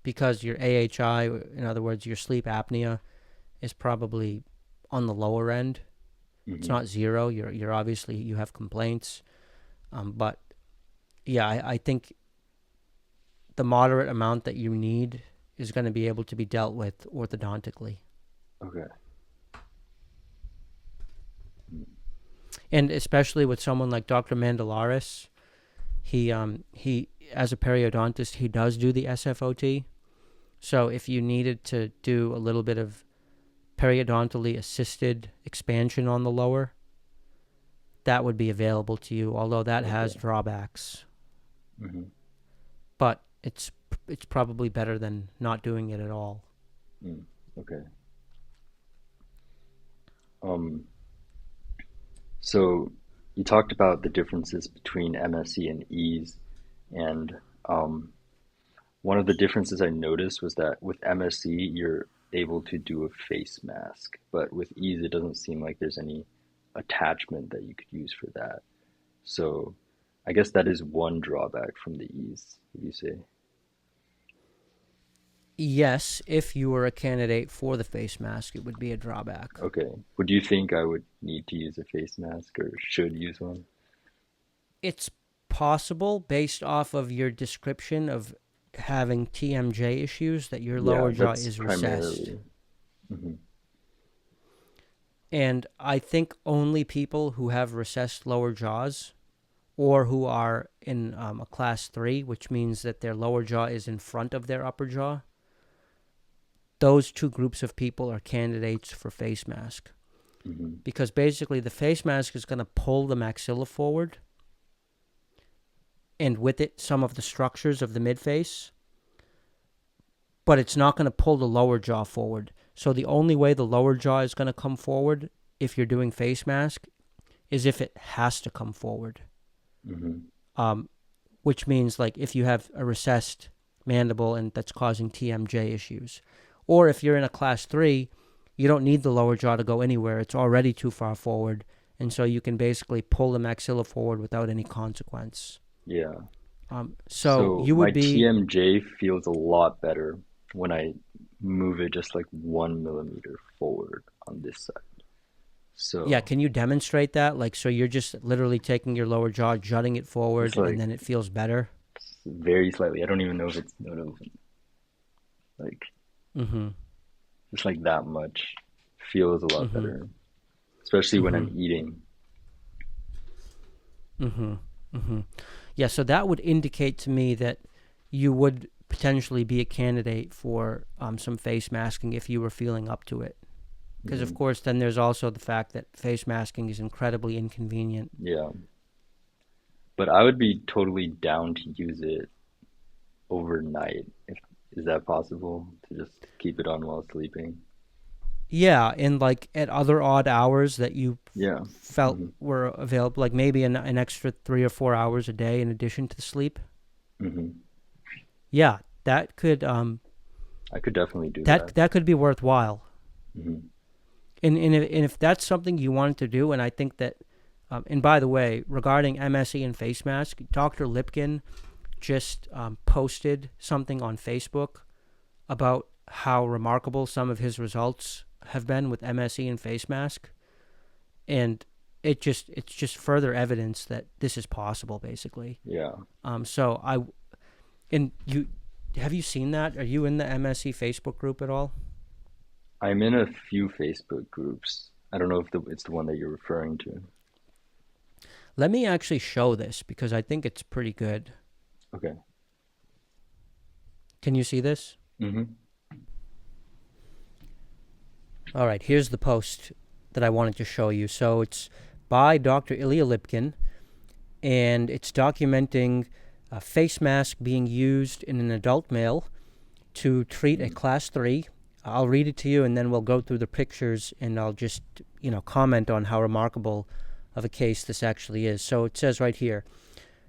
because your AHI, in other words, your sleep apnea, is probably on the lower end. It's Hmm. not zero. You're obviously you have complaints, but yeah, I think the moderate amount that you need is going to be able to be dealt with orthodontically. Okay. Mm, And especially with someone like Dr. Mandalaris, he as a periodontist he does do the SFOT. So if you needed to do a little bit of periodontally assisted expansion on the lower, that would be available to you. Although that has okay. drawbacks, Hmm. but it's probably better than not doing it at all. Mm, okay. Um, so you talked about the differences between MSE and EASE, and um, one of the differences I noticed was that with MSE, you're able to do a face mask, but with ease, it doesn't seem like there's any attachment that you could use for that. So I guess that is one drawback from the ease, would you say? Yes, if you were a candidate for the face mask, it would be a drawback. Okay. Would you think I would need to use a face mask or should use one? It's possible based off of your description of having TMJ issues that your Yeah, lower jaw that's is recessed. primarily. Hmm. And I think only people who have recessed lower jaws or who are in a class 3, which means that their lower jaw is in front of their upper jaw, those two groups of people are candidates for face mask. Mm-hmm. Because basically the face mask is going to pull the maxilla forward, and with it some of the structures of the midface, but it's not going to pull the lower jaw forward. So the only way the lower jaw is going to come forward if you're doing face mask is if it has to come forward. Mm-hmm. Which means like if you have a recessed mandible and that's causing TMJ issues. Or if you're in a class 3, you don't need the lower jaw to go anywhere. It's already too far forward. And so you can basically pull the maxilla forward without any consequence. Yeah. So So you my would be, TMJ feels a lot better when I move it just like 1 millimeter forward on this side. yeah, So can you demonstrate that? Like, so you're just literally taking your lower jaw, jutting it just forward, and like then it feels better? very slightly. I don't even know if it's notable. Like Mm-hmm. just like that much feels a lot Mm-hmm. better, especially when Mm-hmm. I'm eating. Mm-hmm. Mm-hmm. Yeah, so that would indicate to me that you would potentially be a candidate for some face masking if you were feeling up to it. Because, of Hmm. course, then there's also the fact that face masking is incredibly inconvenient. Yeah. But I would be totally down to use it overnight. If is that possible to just keep it on while sleeping? Yeah, and like at other odd hours that you Yeah. felt Hmm. were available, like maybe an extra 3 or 4 hours a day in addition to the sleep. Hmm. Yeah, that could I could definitely do that that. that could be worthwhile. Hmm. And if that's something you wanted to do, and I think that, and by the way, regarding MSE and face mask, Dr. Lipkin just posted something on Facebook about how remarkable some of his results have been with MSE and face mask, and it's just further evidence that this is possible, basically. Yeah. So I and you have you seen that? Are you in the MSE Facebook group at all? I'm in a few Facebook groups. I don't know if it's the one that you're referring to. Let me actually show this because I think it's pretty good. Okay. Can you see this? Hmm. All right, here's the post that I wanted to show you. So it's by Dr. Ilya Lipkin, and it's documenting a face mask being used in an adult male to treat a class 3. I'll read it to you, and then we'll go through the pictures, and I'll just, comment on how remarkable of a case this actually is. So it says right here,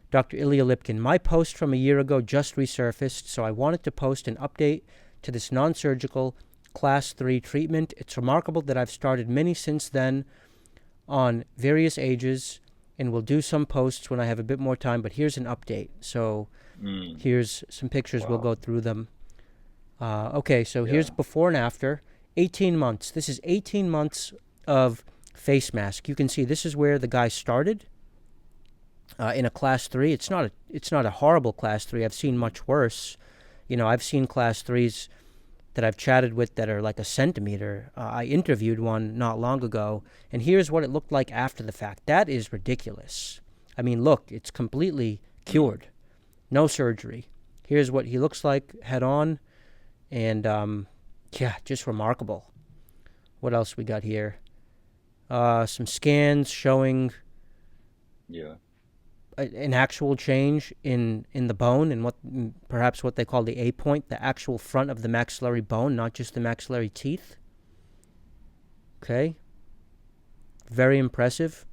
Dr. Ilya Lipkin, my post from a year ago just resurfaced, so I wanted to post an update to this non-surgical class 3 treatment. It's remarkable that I've started many since then on various ages, and will do some posts when I have a bit more time, but here's an update. So Mm. here's some pictures. We'll Wow. go through them. Okay, so here's Yeah. before and after. 18 months. This is 18 months of face mask. You can see this is where the guy started in a class 3. It's not a horrible class 3. I've seen much worse. I've seen class 3s that I've chatted with that are like a centimeter. I interviewed one not long ago, and here's what it looked like after the fact. That is ridiculous. I mean, look, it's completely Mm. cured. No surgery. Here's what he looks like head on, and yeah, just remarkable. What else we got here? Some scans showing Yeah. an actual change in the bone and perhaps what they call the A point, the actual front of the maxillary bone, not just the maxillary teeth. Okay, very impressive.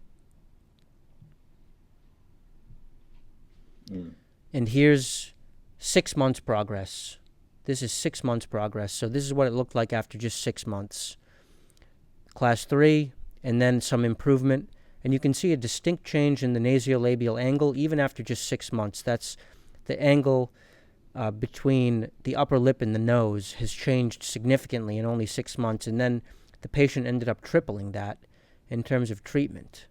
Mm. And here's 6 months progress. This is 6 months progress. So this is what it looked like after just 6 months. Class 3, and then some improvement. And you can see a distinct change in the nasolabial angle even after just 6 months. That's the angle between the upper lip and the nose has changed significantly in only 6 months. And then the patient ended up tripling that in terms of treatment.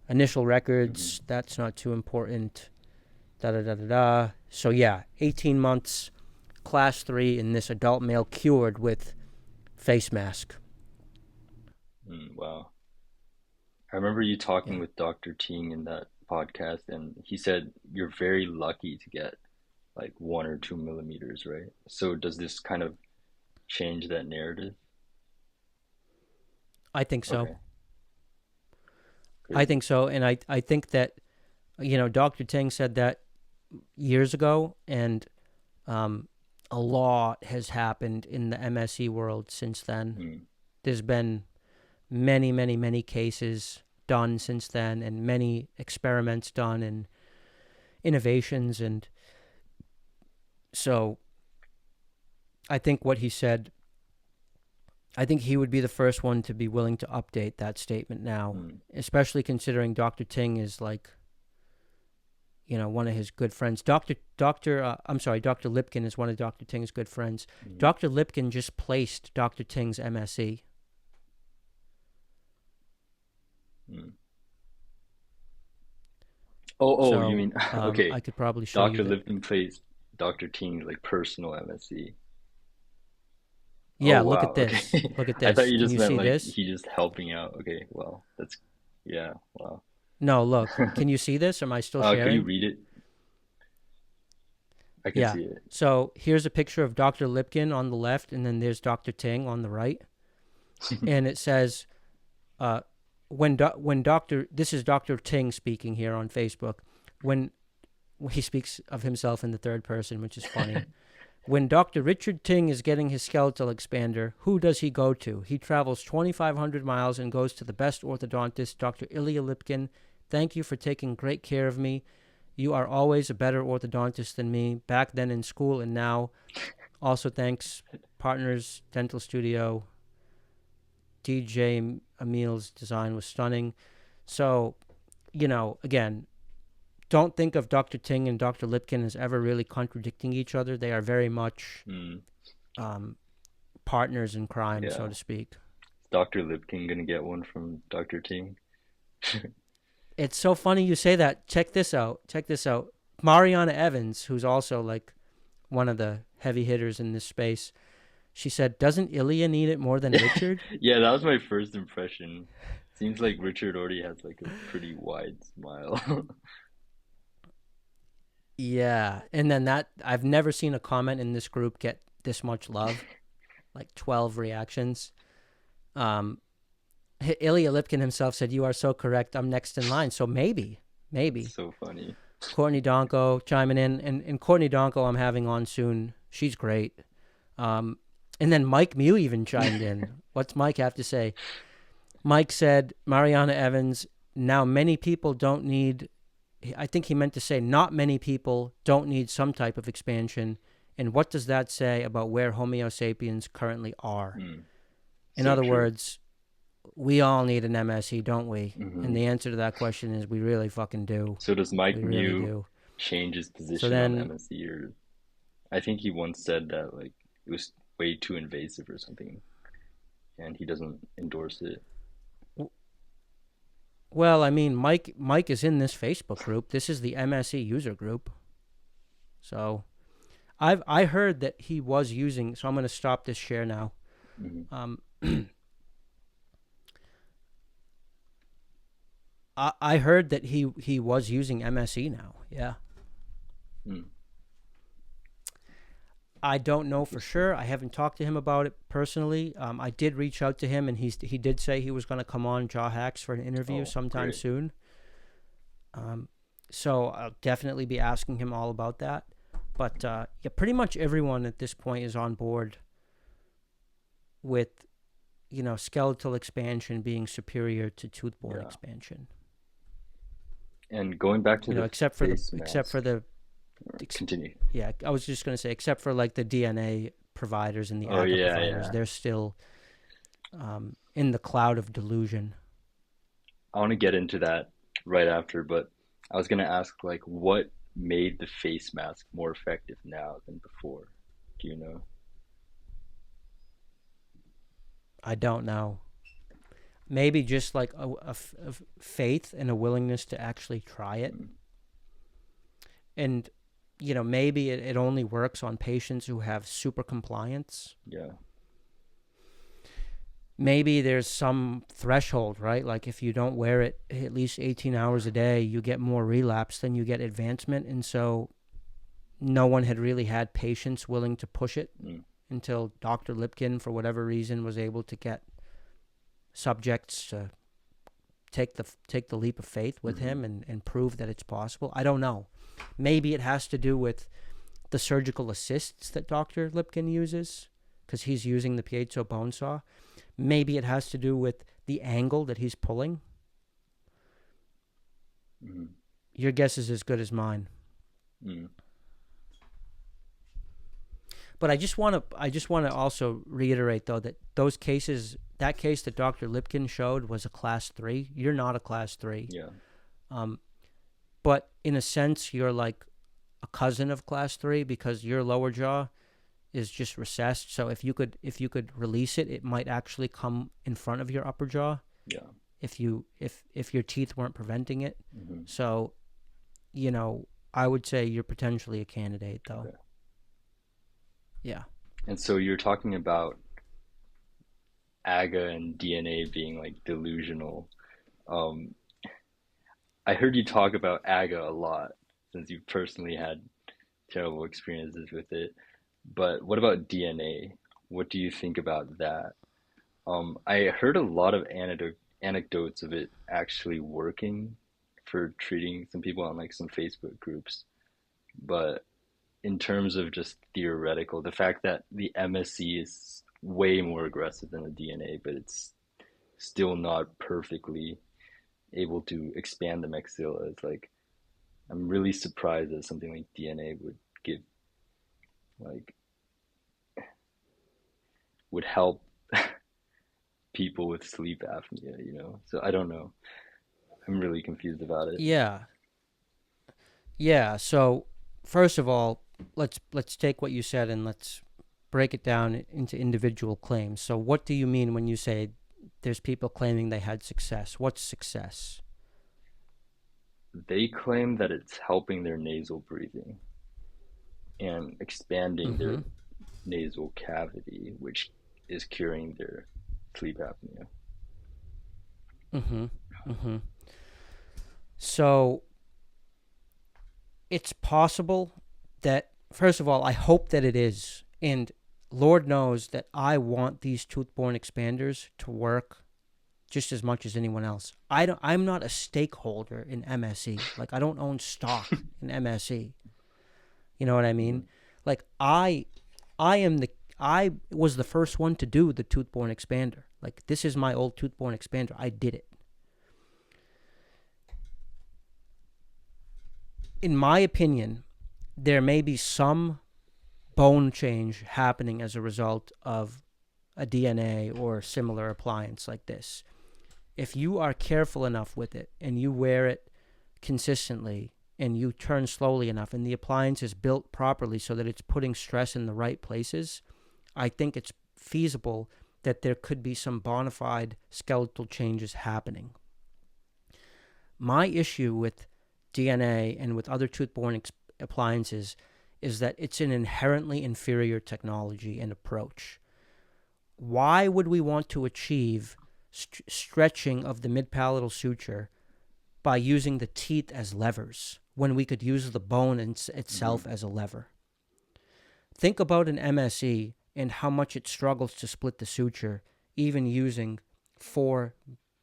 Initial Hmm. records, that's not too important. Da-da-da-da-da. So yeah, 18 months, class 3 in this adult male cured with face mask. Mm. Wow. I remember you talking Yeah. with Dr. Ting in that podcast, and he said you're very lucky to get like 1 or 2 millimeters, right? So does this kind of change that narrative? I think so. Okay, I crazy. think so. And I think that, Dr. Ting said that years ago, and um, a lot has happened in the MSE world since then. Mm, There's been many, many, many cases done since then, and many experiments done, and innovations. And so I think what he said, I think he would be the first one to be willing to update that statement now, mm, especially considering Dr. Ting is like, one of his good friends. Dr. Lipkin is one of Dr. Ting's good friends. mm, Dr. Lipkin just placed Dr. Ting's MSE. mm. Oh, you So mean okay. I could probably show you Dr. that. Lipton plays Dr. King like personal MSC. Oh Yeah, look at wow, this. okay. Look at I thought this. you Can just you meant see like this? he just helping out. Okay, well, that's yeah, wow. No, look. Can you see this? Am I still Could you sharing? read it? I can Yeah. see it. So here's a picture of Dr. Lipkin on the left, and then there's Dr. Ting on the right. And it says, uh, when Doctor, this is Dr. Ting speaking here on Facebook. When he speaks of himself in the third person, which is funny. When Dr. Richard Ting is getting his skeletal expander, who does he go to? He travels 2,500 miles and goes to the best orthodontist, Dr. Ilya Lipkin. Thank you for taking great care of me. You are always a better orthodontist than me, back then in school and now. Also, thanks, Partners Dental Studio. DJ Emil's design was stunning. So, again, don't think of Dr. Ting and Dr. Lipkin as ever really contradicting each other. They are very much Mm, partners in crime, so yeah. to speak. Is Dr. Lipkin gonna get one from Dr. Ting? It's so funny you say that. Check this out. Check this out. Mariana Evans, who's also like one of the heavy hitters in this space, she said, "Doesn't Ilya need it more than Richard?" Yeah, that was my first impression. Seems like Richard already has like a pretty wide smile. Yeah. And then I've never seen a comment in this group get this much love, like 12 reactions. Um, Ilya Lipkin himself said, "You are so correct. I'm next in line." So maybe. So funny. Courtney Donko chiming in. And Courtney Donko I'm having on soon. She's great. And then Mike Mew even chimed in. What's Mike have to say? Mike said, Mariana Evans, now many people don't need, I think he meant to say, not many people don't need some type of expansion. And what does that say about where Homo sapiens currently are? Mm, In so other true. words, we all need an MSE, don't we? Hmm. And the answer to that question is we really fucking do. So does Mike We really Mew do. change his So position on then, MSC, or I think he once said that like it was way too invasive or something, and he doesn't endorse it. well, I mean, Mike is in this Facebook group. This is the MSE user group. So I heard that he was using. So I'm going to stop this share now. Hmm. Um, I heard that he was using MSE now. Yeah. Mm, I don't know for interesting. sure. I haven't talked to him about it personally. I did reach out to him, and he did say he was going to come on JawHacks for an interview Oh, sometime great. soon. So I'll definitely be asking him all about that. But yeah, pretty much everyone at this point is on board with skeletal expansion being superior to tooth-borne Yeah. expansion. And going back to the Except for the face except for mask, the or continue. yeah, I was just going to say, except for like the DNA providers and the Oh AGGA yeah, providers, yeah. they're still in the cloud of delusion. I want to get into that right after, but I was gonna ask like what made the face mask more effective now than before? Do you know? I don't know. Maybe just like a faith and a willingness to actually try it. Mm, And, maybe it only works on patients who have super compliance. yeah. maybe there's some threshold, right? Like if you don't wear it at least 18 hours a day, you get more relapse than you get advancement. And so no one had really had patients willing to push it until Dr. Lipkin, for whatever reason, was able to get subjects to take the leap of faith with him and prove that it's possible. I don't know. Maybe it has to do with the surgical assists that Dr. Lipkin uses, because he's using the piezo bone saw. Maybe it has to do with the angle that he's pulling. Your guess is as good as mine. But I just want to also reiterate, though, that those cases, that case that Dr. Lipkin showed was a class 3. You're not a class 3. Yeah. But in a sense, you're like a cousin of class 3, because your lower jaw is just recessed. So if you could release it, it might actually come in front of your upper jaw. Yeah. If your teeth weren't preventing it. So, I would say you're potentially a candidate, though. Okay. Yeah. And so you're talking about AGGA and DNA being like delusional. I heard you talk about AGGA a lot since you personally had terrible experiences with it. But what about DNA? What do you think about that? I heard a lot of anecdotes of it actually working for treating some people on like some Facebook groups. But in terms of just theoretical, the fact that the MSC is way more aggressive than the DNA, but it's still not perfectly able to expand the maxilla. It's like, I'm really surprised that something like DNA like, would help people with sleep apnea. So I don't know. I'm really confused about it. Yeah. Yeah. So first of all, let's take what you said and let's break it down into individual claims. So what do you mean when you say there's people claiming they had success? What's success? They claim that it's helping their nasal breathing and expanding their nasal cavity, which is curing their sleep apnea. So it's possible that, first of all, I hope that it is. And Lord knows that I want these tooth-borne expanders to work just as much as anyone else. I'm not a stakeholder in MSE. Like, I don't own stock in MSE. You know what I mean? Like, I was the first one to do the tooth-borne expander. Like, this is my old tooth-borne expander. I did it. In my opinion, there may be some bone change happening as a result of a DNA or similar appliance like this. If you are careful enough with it and you wear it consistently and you turn slowly enough and the appliance is built properly so that it's putting stress in the right places, I think it's feasible that there could be some bona fide skeletal changes happening. My issue with DNA and with other tooth-borne appliances is that it's an inherently inferior technology and approach. Why would we want to achieve stretching of the mid-palatal suture by using the teeth as levers when we could use the bone itself as a lever? Think about an MSE and how much it struggles to split the suture, even using 4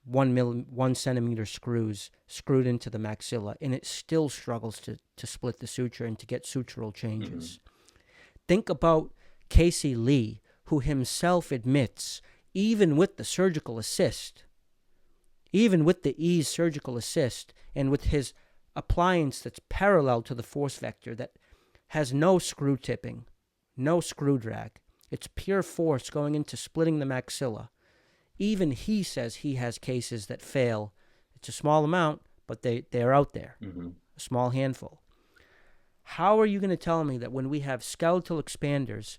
1 centimeter screws screwed into the maxilla, and it still struggles to split the suture and to get sutural changes. Think about Casey Lee, who himself admits, even with the surgical assist, even with the ease surgical assist, and with his appliance that's parallel to the force vector, that has no screw tipping, no screw drag, it's pure force going into splitting the maxilla. Even he says he has cases that fail. It's a small amount, but they're out there, a small handful. How are you going to tell me that when we have skeletal expanders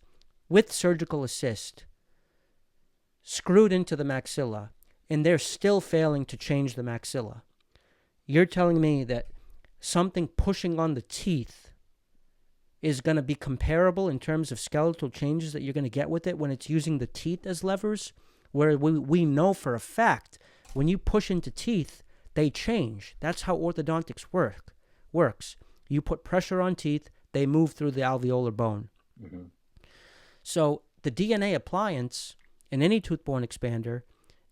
with surgical assist screwed into the maxilla and they're still failing to change the maxilla, you're telling me that something pushing on the teeth is going to be comparable in terms of skeletal changes that you're going to get with it when it's using the teeth as levers? where we know for a fact when you push into teeth, they change. That's how orthodontics works. You put pressure on teeth, they move through the alveolar bone. Mm-hmm. So the DNA appliance in any tooth-borne expander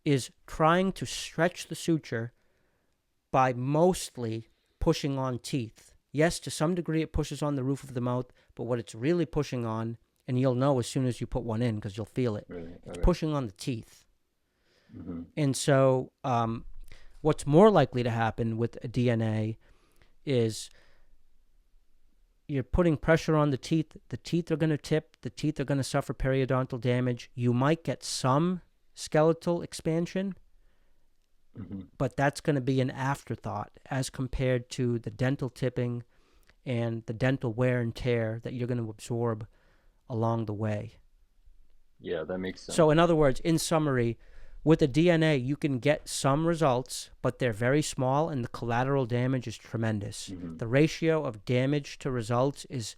is trying to stretch the suture by mostly pushing on teeth. Yes, to some degree it pushes on the roof of the mouth, but what it's really pushing on, and you'll know as soon as you put one in because you'll feel it, it's pushing on the teeth. Mm-hmm. And so what's more likely to happen with a DNA is you're putting pressure on the teeth are going to tip, the teeth are going to suffer periodontal damage. You might get some skeletal expansion, Mm-hmm. but that's going to be an afterthought as compared to the dental tipping and the dental wear and tear that you're going to absorb along the way. Yeah, that makes sense. So in other words, in summary, with the DNA, you can get some results, but they're very small and the collateral damage is tremendous. Mm-hmm. The ratio of damage to results is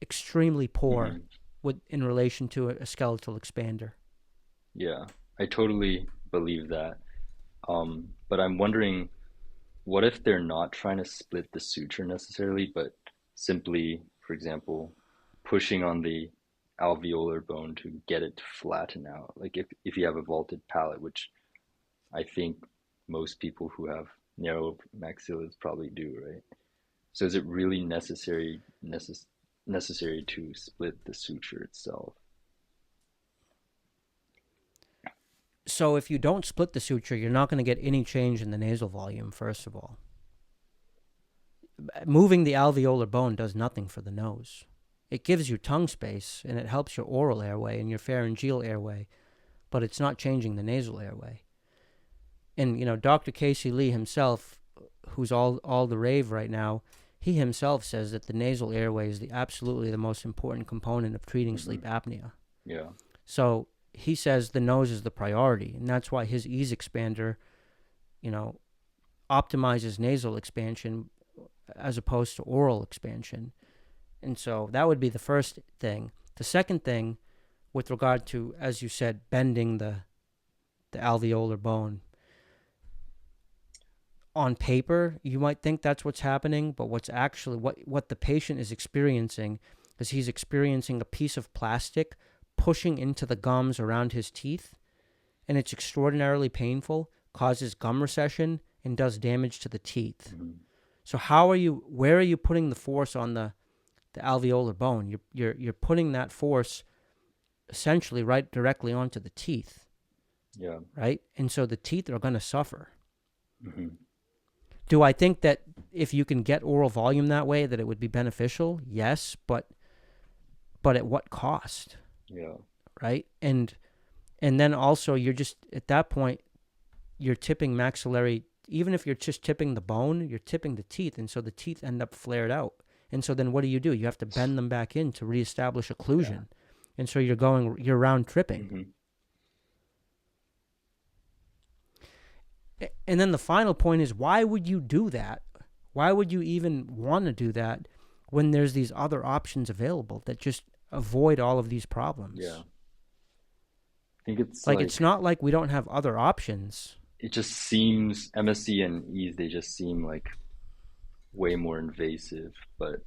extremely poor Mm-hmm. in relation to a skeletal expander. Yeah, I totally believe that. But I'm wondering, what if they're not trying to split the suture necessarily, but simply, for example, pushing on the alveolar bone to get it to flatten out? Like if you have a vaulted palate, which I think most people who have narrow maxillas probably do, right? So is it really necessary to split the suture itself? So if you don't split the suture, you're not going to get any change in the nasal volume, first of all. Moving the alveolar bone does nothing for the nose. It gives you tongue space, and it helps your oral airway and your pharyngeal airway, but it's not changing the nasal airway. And, Dr. Casey Lee himself, who's all the rave right now, he himself says that the nasal airway is absolutely the most important component of treating Mm-hmm. sleep apnea. Yeah. So he says the nose is the priority, and that's why his ease expander, optimizes nasal expansion as opposed to oral expansion. And so that would be the first thing. The second thing, with regard to, as you said, bending the alveolar bone. On paper, you might think that's what's happening, but what's actually what the patient is experiencing is he's experiencing a piece of plastic pushing into the gums around his teeth, and it's extraordinarily painful, causes gum recession, and does damage to the teeth. Mm-hmm. So where are you putting the force on the alveolar bone? You're putting that force essentially right directly onto the teeth. Yeah. Right? And so the teeth are going to suffer. Mm-hmm. Do I think that if you can get oral volume that way that it would be beneficial? Yes, but at what cost? Yeah. Right? And then also you're just at that point you're tipping maxillary. Even if you're just tipping the bone, you're tipping the teeth, and so the teeth end up flared out. And so then what do? You have to bend them back in to reestablish occlusion. Yeah. And so you're round tripping. Mm-hmm. And then the final point is, why would you do that? Why would you even want to do that when there's these other options available that just avoid all of these problems? Yeah. I think it's it's not like we don't have other options. It just seems MSD and ease, they just seem like way more invasive, but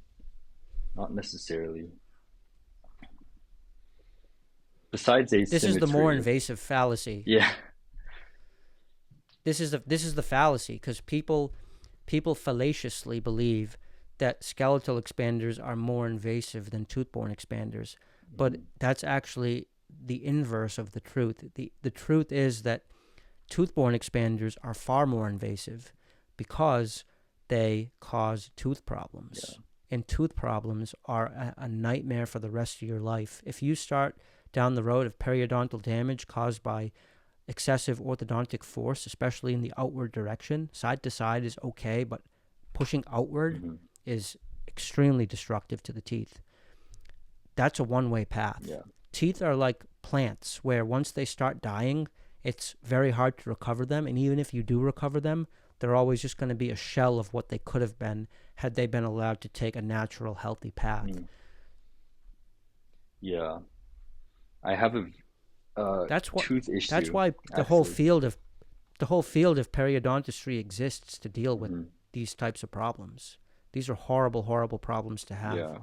not necessarily. Besides asymmetry. This is the more invasive fallacy. Yeah. This is the fallacy, because people fallaciously believe that skeletal expanders are more invasive than tooth-borne expanders, but that's actually the inverse of the truth. The truth is that tooth-borne expanders are far more invasive because they cause tooth problems. Yeah. And tooth problems are a nightmare for the rest of your life. If you start down the road of periodontal damage caused by excessive orthodontic force, especially in the outward direction, side to side is okay, but pushing outward is extremely destructive to the teeth. That's a one-way path. Yeah. Teeth are like plants where once they start dying, it's very hard to recover them. And even if you do recover them, they're always just going to be a shell of what they could have been had they been allowed to take a natural, healthy path. Yeah. I have That's what. tooth That's issue, why actually. the whole field of periodontistry exists to deal with Hmm. these types of problems. These are horrible, horrible problems to have. Yeah.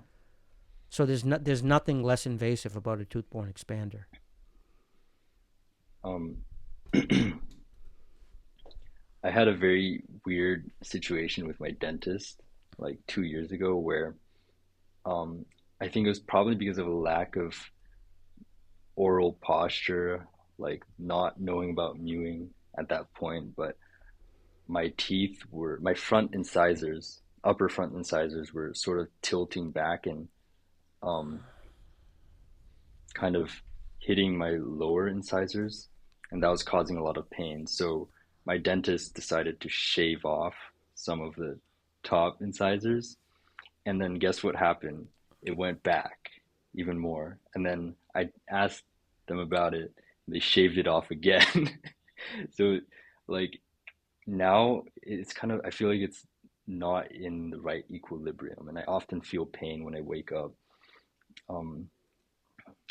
So there's nothing less invasive about a tooth-borne expander. Um, I had a very weird situation with my dentist like 2 years ago where um, I think it was probably because of a lack of oral posture, like not knowing about mewing at that point, but my front incisors, upper front incisors were sort of tilting back and um, kind of hitting my lower incisors, and that was causing a lot of pain. So my dentist decided to shave off some of the top incisors, and then guess what happened? It went back even more. And then I asked them about it. They shaved it off again. So like now it's kind of I feel like it's not in the right equilibrium, and I often feel pain when I wake up. Um,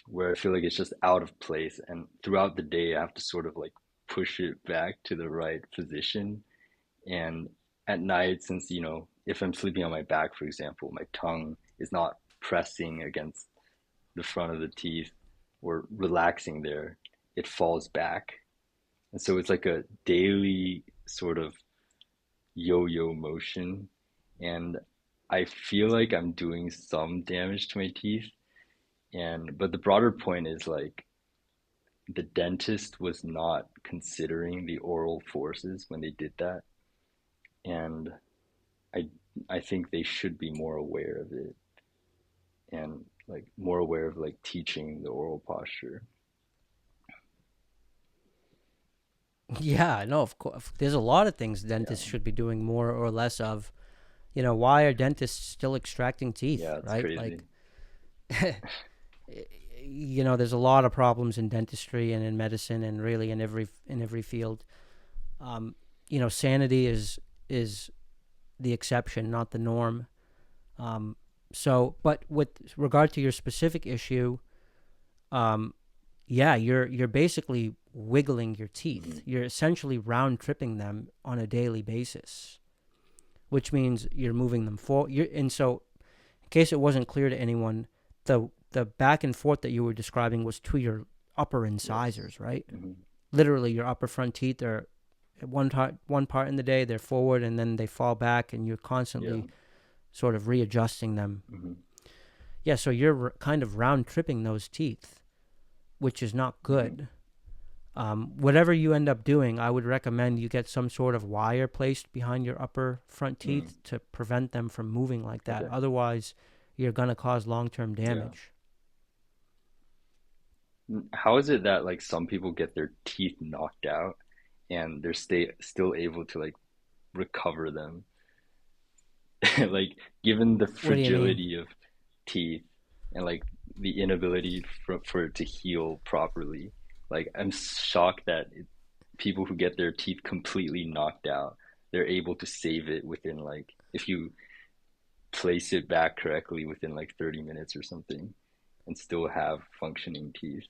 where I feel like it's just out of place. And throughout the day, I have to sort of like push it back to the right position. And at night, since, if I'm sleeping on my back, for example, my tongue is not pressing against the front of the teeth or relaxing there, it falls back. And so it's like a daily sort of yo-yo motion. And I feel like I'm doing some damage to my teeth. But the broader point is like the dentist was not considering the oral forces when they did that, and I I think they should be more aware of it and like more aware of like teaching the oral posture. Yeah, no, of course. There's a lot of things Yeah, dentists should be doing more or less of. Why are dentists still extracting teeth, yeah, it's right? crazy. Like, there's a lot of problems in dentistry and in medicine and really in every field. Um, sanity is the exception, not the norm. But with regard to your specific issue, um, yeah, you're basically wiggling your Hmm. teeth. You're essentially round tripping them on a daily basis, which means you're moving them forward. And so, in case it wasn't clear to anyone, the back and forth that you were describing was to your upper Yes. incisors, right? Hmm. Literally, your upper front teeth are at one part in the day they're forward and then they fall back, and you're Yeah. constantly sort of readjusting them. Hmm. Yeah, so you're kind of round tripping those teeth, which is not Hmm. good. Whatever you end up doing, I would recommend you get some sort of wire placed behind your upper front Mm. teeth to prevent them from moving like that. Okay. Otherwise, you're going to cause long-term Yeah. damage. How is it that like some people get their teeth knocked out and they're still able to like recover them? Like given the What do you mean? fragility of teeth and like the inability for it to heal properly, like I'm shocked that people who get their teeth completely knocked out, they're able to save it within like if you place it back correctly within like 30 minutes or something and still have functioning teeth.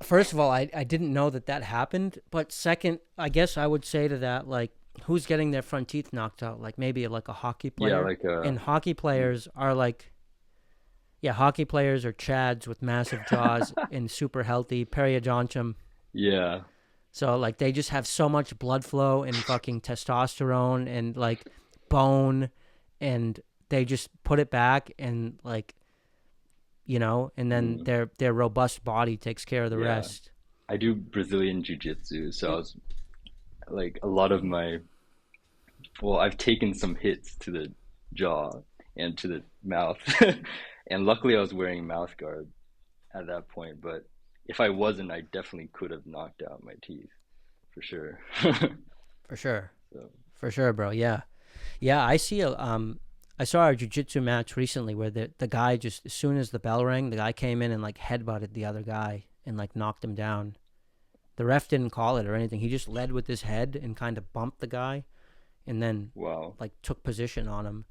First of all, I didn't know that happened. But second, I guess I would say to that, like, who's getting their front teeth knocked out? Like maybe like a hockey Yeah, player. like And hockey players are like, yeah, hockey players are chads with massive jaws and super healthy periodontium. yeah. So like they just have so much blood flow and fucking testosterone and like bone, and they just put it back and like and then Mm, their robust body takes care of the yeah. rest. I do Brazilian jiu-jitsu, so I was like a lot of my well, I've taken some hits to the jaw and to the mouth. And luckily I was wearing mouth guard at that point, but if I wasn't, I definitely could have knocked out my teeth for sure. For sure. So, For sure, bro. Yeah. Yeah, I saw a jiu-jitsu match recently where the guy just as soon as the bell rang, the guy came in and like headbutted the other guy and like knocked him down. The ref didn't call it or anything. He just led with his head and kind of bumped the guy and then wow. like took position on him.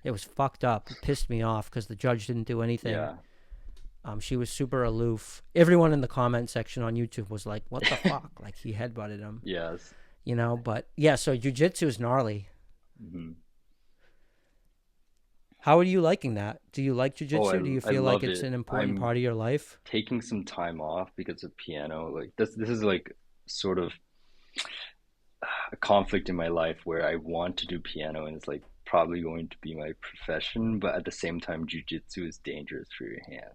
It was fucked up. It pissed me off because the judge didn't do anything. Yeah. She was super aloof. Everyone in the comment section on YouTube was like, "What the fuck?" Like he headbutted him, Yes. you know. But yeah, so jujitsu is gnarly. Hmm. How are you liking that? Do you like Oh, jujitsu? Do you I feel like love it's it. an important I'm part of your life? taking some time off because of piano. Like this is like sort of a conflict in my life where I want to do piano and it's like probably going to be my profession, but at the same time, jujitsu is dangerous for your hands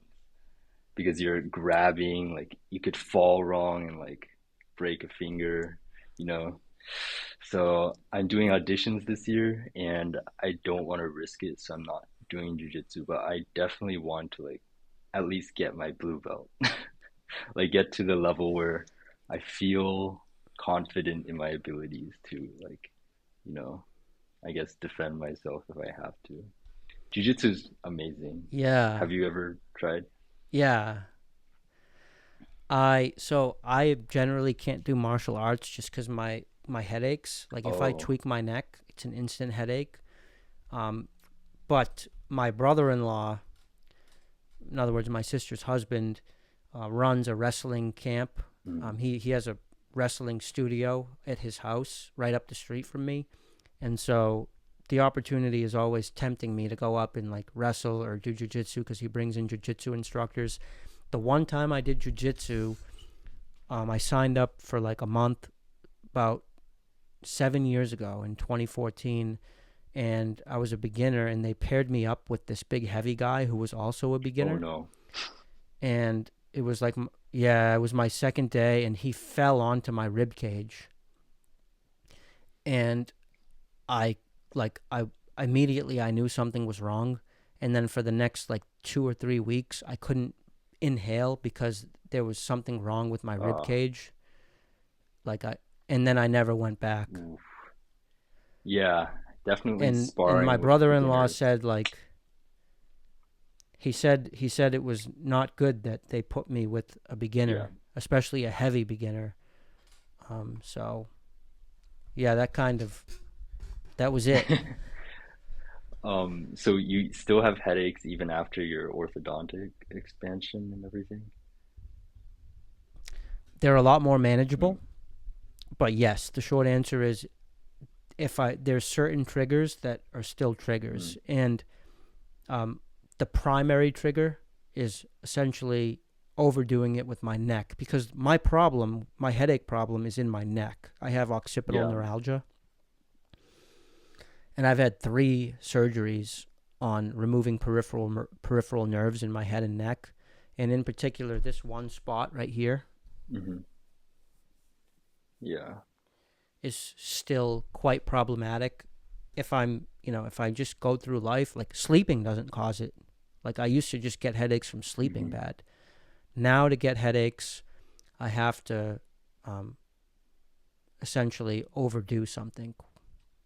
because you're grabbing, like you could fall wrong and like break a finger, you know. So I'm doing auditions this year and I don't want to risk it, so I'm not doing jujitsu, but I definitely want to like at least get my blue belt. Like get to the level where I feel confident in my abilities to like, you know, I guess defend myself if I have to. Jiu-jitsu is amazing. Yeah, Have you ever tried? yeah. I generally can't do martial arts just because my headaches. Like if I Oh, tweak my neck, it's an instant headache. Um, but my brother-in-law, in other words, my sister's husband, runs a wrestling camp. mm, He has a wrestling studio at his house right up the street from me, and so the opportunity is always tempting me to go up and like wrestle or do jujitsu because he brings in jujitsu instructors. The one time I did jujitsu, I signed up for like a month about 7 years ago in 2014, and I was a beginner, and they paired me up with this big heavy guy who was also a oh beginner, no. and it was like, yeah, it was my second day, and he fell onto my rib cage, and I I immediately I knew something was wrong, and then for the next like 2 or 3 weeks I couldn't inhale because there was something wrong with my rib Uh, cage. Like I and then I never went back. oof. Yeah, definitely And my sparring with brother-in-law beginners. said like he said it was not good that they put me with a Yeah. beginner, especially a heavy beginner. So yeah, that was it. So you still have headaches even after your orthodontic expansion and everything? They're a lot more Mm, manageable, but yes, the short answer is if I there's certain triggers that are still mm, triggers, and um, the primary trigger is essentially overdoing it with my neck because my headache problem, is in my neck. I have occipital yeah, neuralgia, and I've had 3 surgeries on removing peripheral nerves in my head and neck, and in particular this one spot right here hmm, yeah, is still quite problematic. If I just go through life, like sleeping doesn't cause it. Like I used to just get headaches from sleeping hmm, bad. Now to get headaches, I have to um, essentially overdo something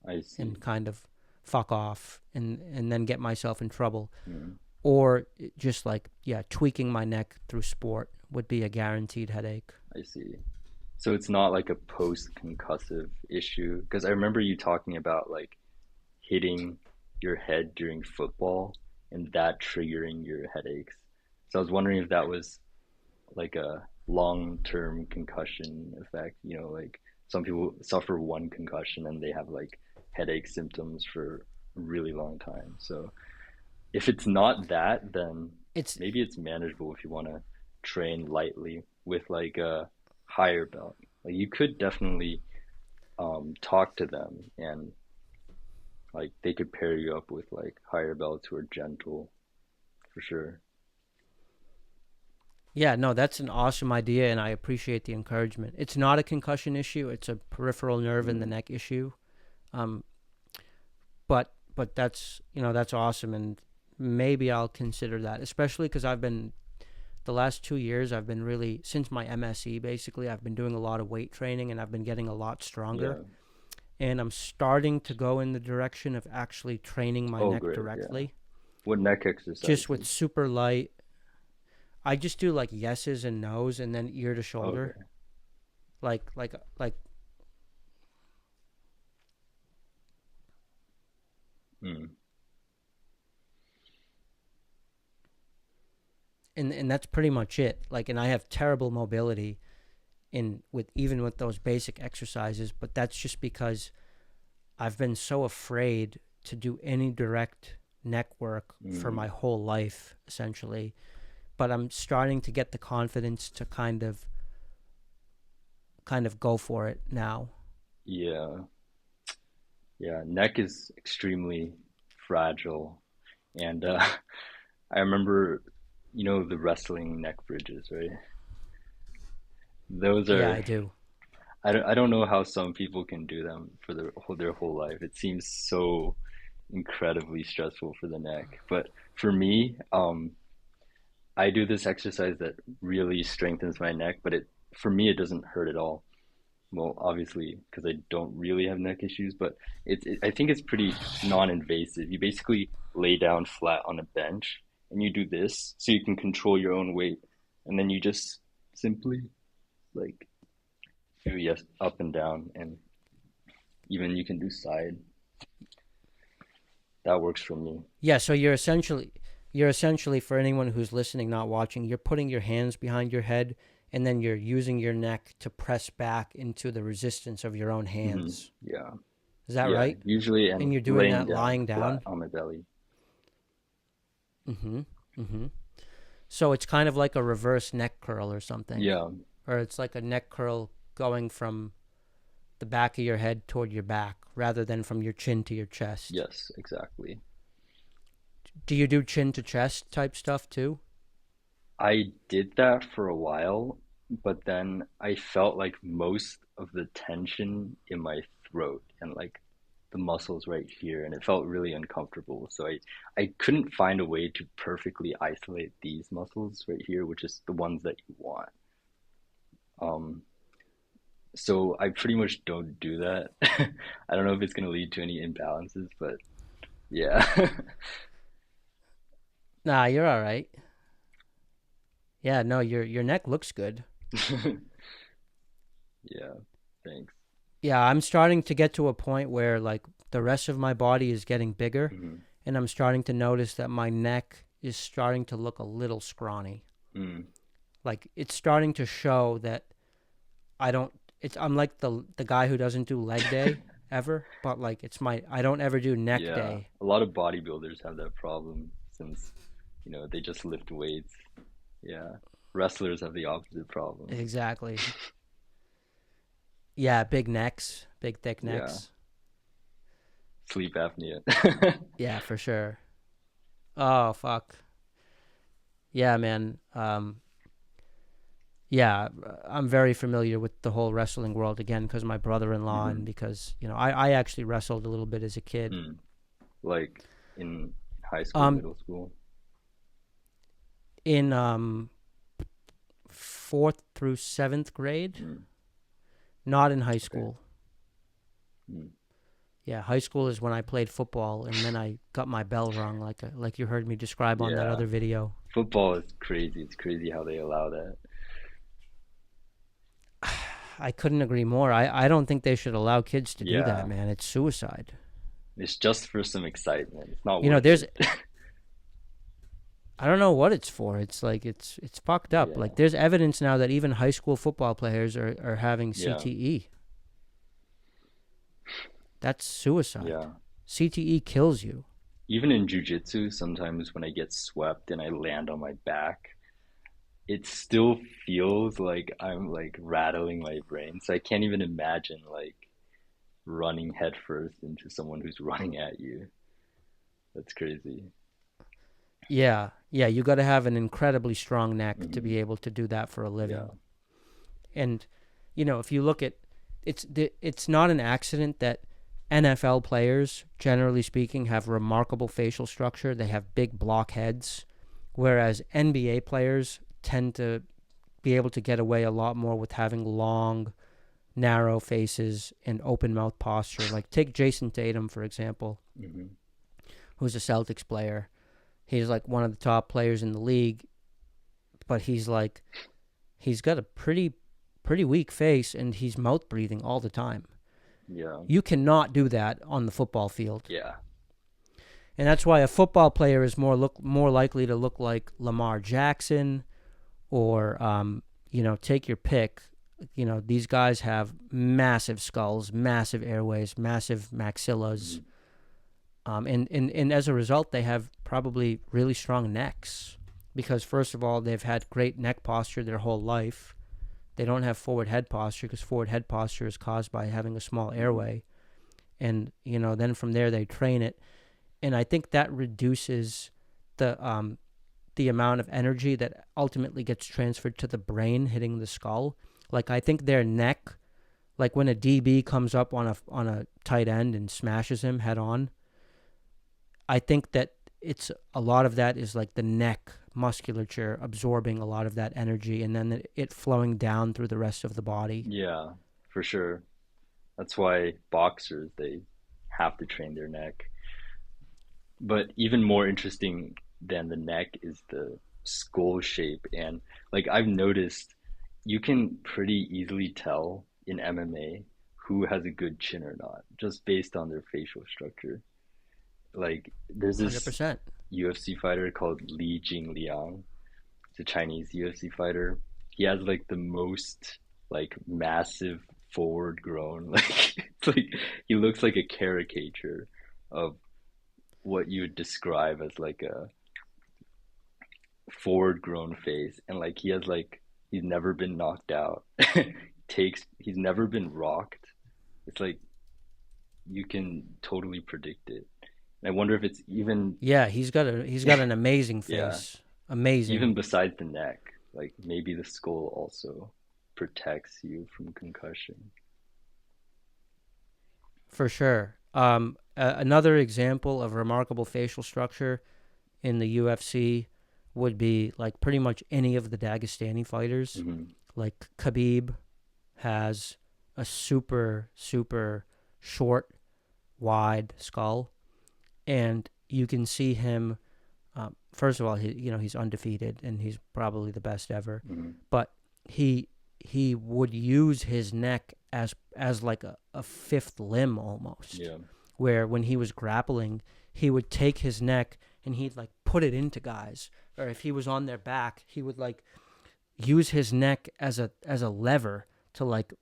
I and see. kind of fuck off and then get myself in trouble. Mm, Or just like, yeah, tweaking my neck through sport would be a guaranteed headache. I see. So it's not like a post-concussive issue, because I remember you talking about like hitting your head during football and that triggering your headaches. So I was wondering if that was like a long-term concussion effect, like some people suffer one concussion and they have like headache symptoms for a really long time. So if it's not that, then It's maybe it's manageable if you want to train lightly with like a higher belt. Like you could definitely talk to them and like they could pair you up with like higher belts who are gentle for sure. Yeah, no, that's an awesome idea, and I appreciate the encouragement. It's not a concussion issue; it's a peripheral nerve in the Mm, neck issue. Um, but that's awesome, and maybe I'll consider that, especially because I've been the last 2 years I've been really since my MSE basically I've been doing a lot of weight training and I've been getting a lot stronger, yeah. and I'm starting to go in the direction of actually training my Oh, neck great. Yeah. directly, What neck just with exercises? super light. I just do like yeses and nos and then ear to shoulder, Okay. like Mm, and that's pretty much it. Like, and I have terrible mobility even with those basic exercises, but that's just because I've been so afraid to do any direct neck work for my whole life, essentially. But I'm starting to get the confidence to kind of go for it now. Yeah. Yeah. Neck is extremely fragile. And I remember, the wrestling neck bridges, right? Those Yeah, are, I do. I don't know how some people can do them for their whole life. It seems so incredibly stressful for the neck. But for me, I do this exercise that really strengthens my neck, but for me, it doesn't hurt at all. Well, obviously, because I don't really have neck issues, but I think it's pretty non-invasive. You basically lay down flat on a bench and you do this so you can control your own weight. And then you just simply like do yes up and down, and even you can do side. That works for me. Yeah, so you're essentially, for anyone who's listening, not watching, you're putting your hands behind your head, and then you're using your neck to press back into the resistance of your own hands. Yeah. Is that Yeah. right? Usually, and And you're doing laying that down lying flat down? on my belly. Mm-hmm. Mm-hmm. So it's kind of like a reverse neck curl or something. Yeah. Or it's like a neck curl going from the back of your head toward your back rather than from your chin to your chest. Yes, exactly. Do you do chin to chest type stuff too? I did that for a while, but then I felt like most of the tension in my throat and like the muscles right here, and it felt really uncomfortable. So I couldn't find a way to perfectly isolate these muscles right here, which is the ones that you want. Um, so I pretty much don't do that. I don't know if it's going to lead to any imbalances, but yeah. Nah, you're all right. Yeah, no, your neck looks good. Yeah, thanks. Yeah, I'm starting to get to a point where like the rest of my body is getting bigger, Hmm. and I'm starting to notice that my neck is starting to look a little scrawny. Mm. Like it's starting to show that I don't I'm like the guy who doesn't do leg day ever, but like I don't ever do neck Yeah, day. a lot of bodybuilders have that problem since, they just lift weights. Yeah. Wrestlers have the opposite problem. Exactly. Yeah, big necks, big thick Yeah. necks. Sleep apnea. Yeah, for sure. Oh, fuck. Yeah, man. Yeah, I'm very familiar with the whole wrestling world again because my brother-in-law and Hmm. because, I actually wrestled a little bit as a kid. Mm. Like in high school, Um middle school. in 4th through 7th grade, Mm. not in high Okay. school. Mm. Yeah, high school is when I played football and then I got my bell rung like you heard me describe on that Yeah. other video. Football is crazy. It's crazy how they allow that. I couldn't agree more. I don't think they should allow kids to do that, Yeah. man. It's suicide. It's just for some excitement. It's not You know, worth there's it. I don't know what it's for. It's like it's fucked up. Yeah. Like there's evidence now that even high school football players are having Yeah. CTE. That's suicide. Yeah. CTE kills you. Even in jujitsu, sometimes when I get swept and I land on my back, it still feels like I'm like rattling my brain. So I can't even imagine like running headfirst into someone who's running at you. That's crazy. Yeah. Yeah, you got to have an incredibly strong neck to Hmm. be able to do that for a Yeah. living. And if you look at it's not an accident that NFL players, generally speaking, have remarkable facial structure. They have big block heads, whereas NBA players tend to be able to get away a lot more with having long, narrow faces and open mouth posture. Like take Jason Tatum, for example, Hmm. who's a Celtics player. He's like one of the top players in the league, but he's got a pretty weak face and he's mouth breathing all the time. Yeah. You cannot do that on the football field. Yeah. And that's why a football player is more likely to look like Lamar Jackson or take your pick. These guys have massive skulls, massive airways, massive maxillas. Mhm. And as a result, they have probably really strong necks because, first of all, they've had great neck posture their whole life. They don't have forward head posture because forward head posture is caused by having a small Mhm. airway. And, then from there they train it. And I think that reduces the amount of energy that ultimately gets transferred to the brain hitting the skull. Like, I think their neck, like when a DB comes up on a tight end and smashes him head on, I think that it's a lot of that is like the neck musculature absorbing a lot of that energy and then it flowing down through the rest of the body. Yeah, for sure. That's why boxers, they have to train their neck. But even more interesting than the neck is the skull shape. And like I've noticed, you can pretty easily tell in MMA who has a good chin or not, just based on their facial structure. Like there's this 100%. UFC fighter called Li Jingliang. It's a Chinese UFC fighter. He has like the most like massive forward grown like it's like he looks like a caricature of what you would describe as like a forward grown face, and like he has like he's never been knocked out. Takes he's never been rocked. It's like you can totally predict it. And I wonder if it's even Yeah, he's got an amazing yeah, face. Amazing. even besides the neck, like maybe the skull also protects you from concussion. For sure. Another example of remarkable facial structure in the UFC would be like pretty much any of the Dagestani fighters. Hmm. Like Khabib has a super, super short, wide skull. And you can see him, first of all, he's undefeated and he's probably the best ever. Hmm. But he would use his neck as like a fifth limb almost, Yeah. where when he was grappling, he would take his neck and he'd like put it into guys, or if he was on their back, he would like use his neck as a lever to like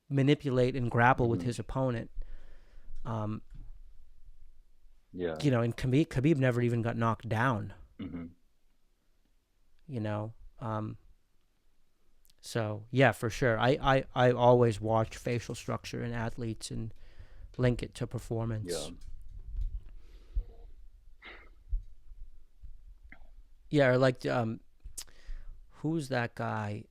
manipulate and grapple with Hmm. his opponent. Um, Yeah. and Khabib never even got knocked down. Hmm. You know, um, so yeah, for sure. I always watch facial structure in athletes and link it to Yeah. performance. Yeah, or like who's that guy?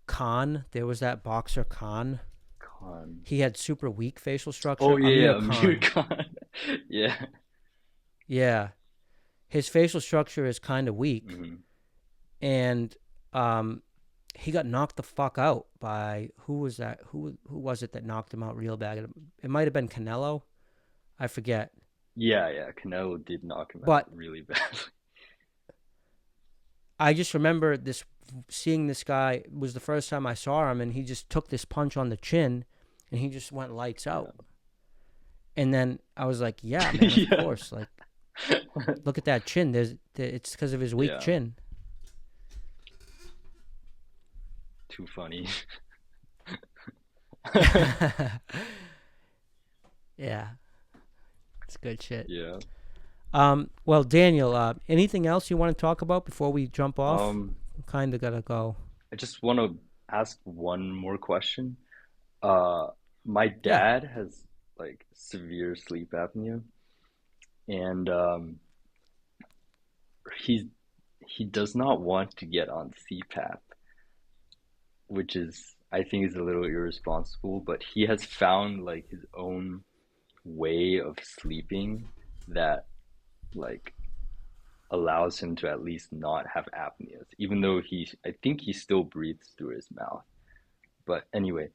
Khan. There was that boxer Khan. Khan. He had super weak facial Oh structure. yeah, Amir yeah, Amir Khan. Khan. Yeah. Yeah, his facial structure is kind of weak, Hmm. and um, he got knocked the fuck out by who was that? Who was it that knocked him out real bad? It might have been Canelo. I forget. Yeah, yeah. Canelo did knock him out But really badly. I just remember seeing this guy was the first time I saw him, and he just took this punch on the chin, and he just went lights out. And then I was like, yeah, man, of Yeah. course. Like, look at that chin. It's because of his weak Yeah. chin. Too funny. Yeah, it's good shit. Yeah. Well, Daniel, anything else you want to talk about before we jump off? Um, Kind of gotta go. I just want to ask one more question. Uh, my Yeah, dad has like severe sleep apnea, and he's he does not want to get on CPAP, which is I think is a little irresponsible, but he has found like his own way of sleeping that like allows him to at least not have apneas, even though I think he still breathes through his mouth. But anyway,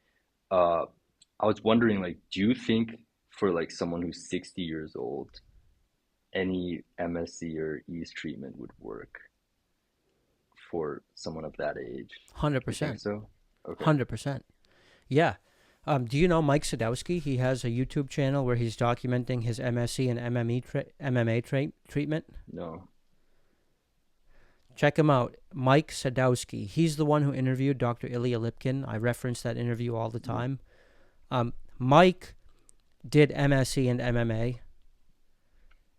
uh, I was wondering, like, do you think for like someone who's 60 years old, any MSC or ease treatment would work for someone of that age? hundred Do you think percent, so? Okay. 100%. Yeah. Do you know Mike Sadowski? He has a YouTube channel where he's documenting his MSc and MMA treatment. No. Check him out, Mike Sadowski. He's the one who interviewed Dr. Ilya Lipkin. I reference that interview all the time. Mike did MSc and MMA,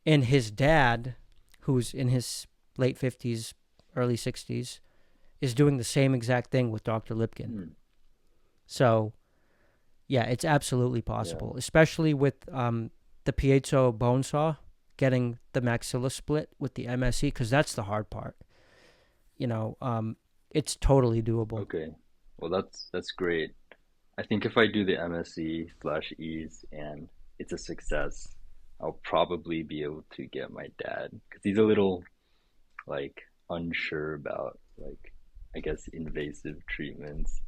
and his dad, who's in his late 50s, early 60s, is doing the same exact thing with Dr. Lipkin. So, yeah, it's absolutely possible, especially with the piezo bone saw, getting the maxilla split with the MSc, because that's the hard part. It's totally doable. Okay. Well, that's great. I think if I do the MSc/Ease and it's a success, I'll probably be able to get my dad because he's a little like unsure about like I guess invasive treatments.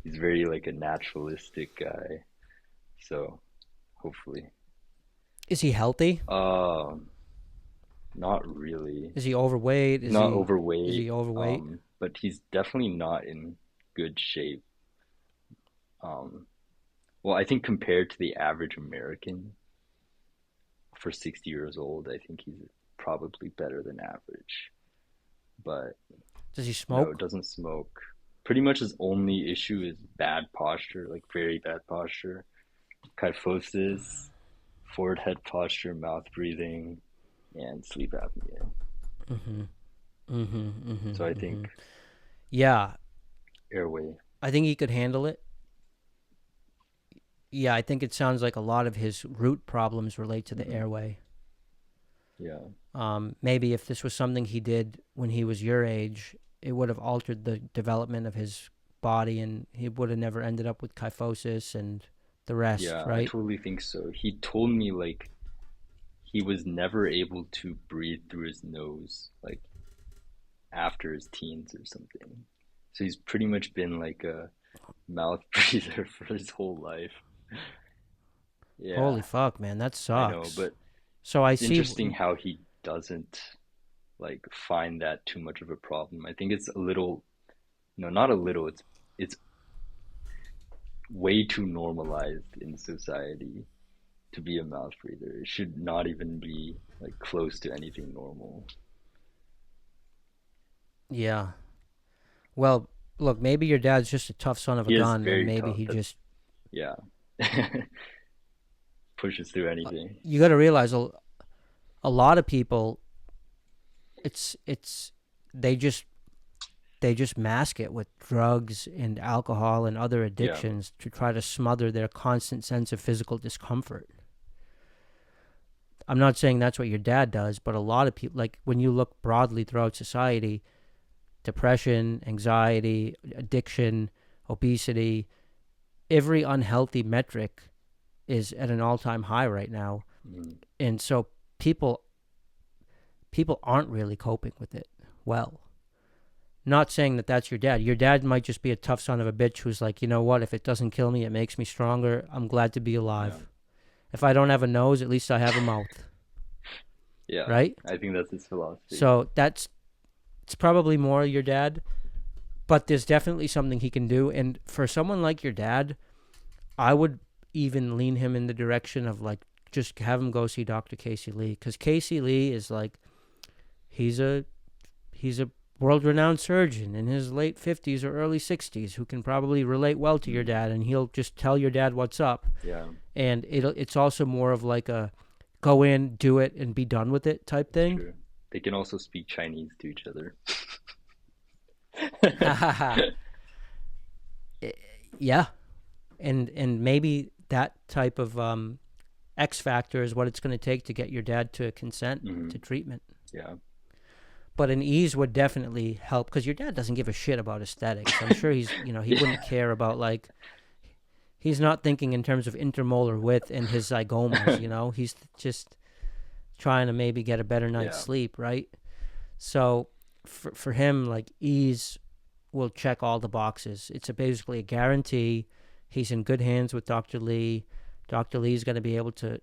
He's very like a naturalistic guy. So hopefully. Is he healthy? Not really. Is he overweight? Not overweight. Is he overweight? But he's definitely not in good shape. Well, I think compared to the average American for 60 years old, I think he's probably better than average. But does he smoke? no, doesn't smoke. Pretty much his only issue is bad posture, like very bad posture. Kyphosis, forward head posture, mouth breathing, and sleep apnea. So I think yeah, airway. I think he could handle it. Yeah, I think it sounds like a lot of his root problems relate to the airway. Yeah. Maybe if this was something he did when he was your age, it would have altered the development of his body, and he would have never ended up with kyphosis and the rest, Yeah, I right? totally think so. He told me like he was never able to breathe through his nose like after his teens or something. So he's pretty much been like a mouth breather for his whole life. Holy Yeah, fuck, man, that I know, sucks. but So I it's see. interesting how he doesn't like find that too much of a problem. I think it's a little, no, not a little, it's way too normalized in society to be a mouth breather. It should not even be like close to anything normal. Yeah. Well, look, maybe your dad's just a tough son of a He is gun, and very maybe tough. he That's just. yeah. Pushes through anything. You got to realize a lot of people, it's they just mask it with drugs and alcohol and other Yeah. addictions to try to smother their constant sense of physical discomfort. I'm not saying that's what your dad does, but a lot of people, like when you look broadly throughout society, depression, anxiety, addiction, obesity, every unhealthy metric is at an all-time high right now. Mm. And so people aren't really coping with it well. Not saying that that's your dad. Your dad might just be a tough son of a bitch who's like, you know what, if it doesn't kill me, it makes me stronger. I'm glad to be alive. Yeah. If I don't have a nose, at least I have a mouth. Yeah. Right? I think that's his philosophy. So it's probably more your dad, but there's definitely something he can do. And for someone like your dad, I would even lean him in the direction of like just have him go see Dr. Casey Lee, because Casey Lee is like he's a world-renowned surgeon in his late 50s or early 60s who can probably relate well to your dad, and he'll just tell your dad what's up. Yeah. And it's also more of like a go in, do it, and be done with it type thing. True. They can also speak Chinese to each other. Yeah. And maybe that type of X factor is what it's going to take to get your dad to consent to treatment. Yeah. But an ease would definitely help, because your dad doesn't give a shit about aesthetics. I'm sure he wouldn't care about like, he's not thinking in terms of intermolar width and his zygomas, he's just trying to maybe get a better night's sleep, right? So for him, like ease will check all the boxes. It's basically a guarantee. He's in good hands with Dr. Lee. Dr. Lee is going to be able to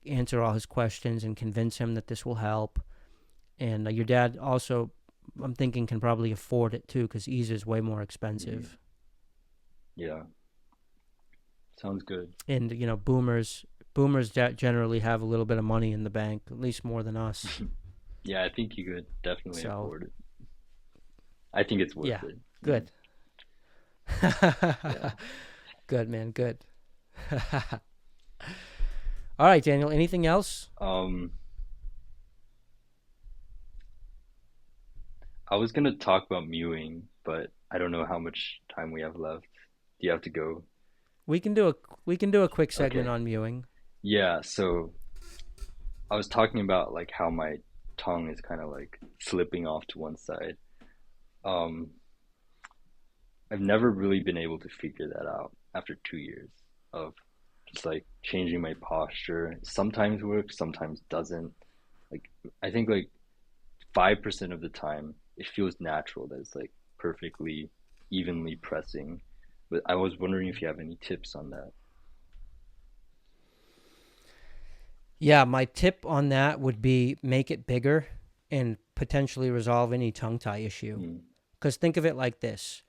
answer all his questions and convince him that this will help. And your dad also, I'm thinking, can probably afford it too, because ease is way more expensive. Yeah. Sounds good. And boomers generally have a little bit of money in the bank, at least more than us. Yeah, I think you could definitely So afford it. I think it's worth yeah, it. good. Yeah. Good, man, good. All right, Daniel, anything else? Um, I was gonna talk about mewing, but I don't know how much time we have left. Do you have to go? We can do a quick segment Okay. on mewing. Yeah, so I was talking about like how my tongue is kind of like slipping off to one side. Um, I've never really been able to figure that out after 2 years of just like changing my posture. Sometimes works, sometimes doesn't. Like I think like 5% of the time it feels natural that it's like perfectly evenly pressing. But I was wondering if you have any tips on that. Yeah, my tip on that would be make it bigger and potentially resolve any tongue tie issue. Mm, Because think of it like this: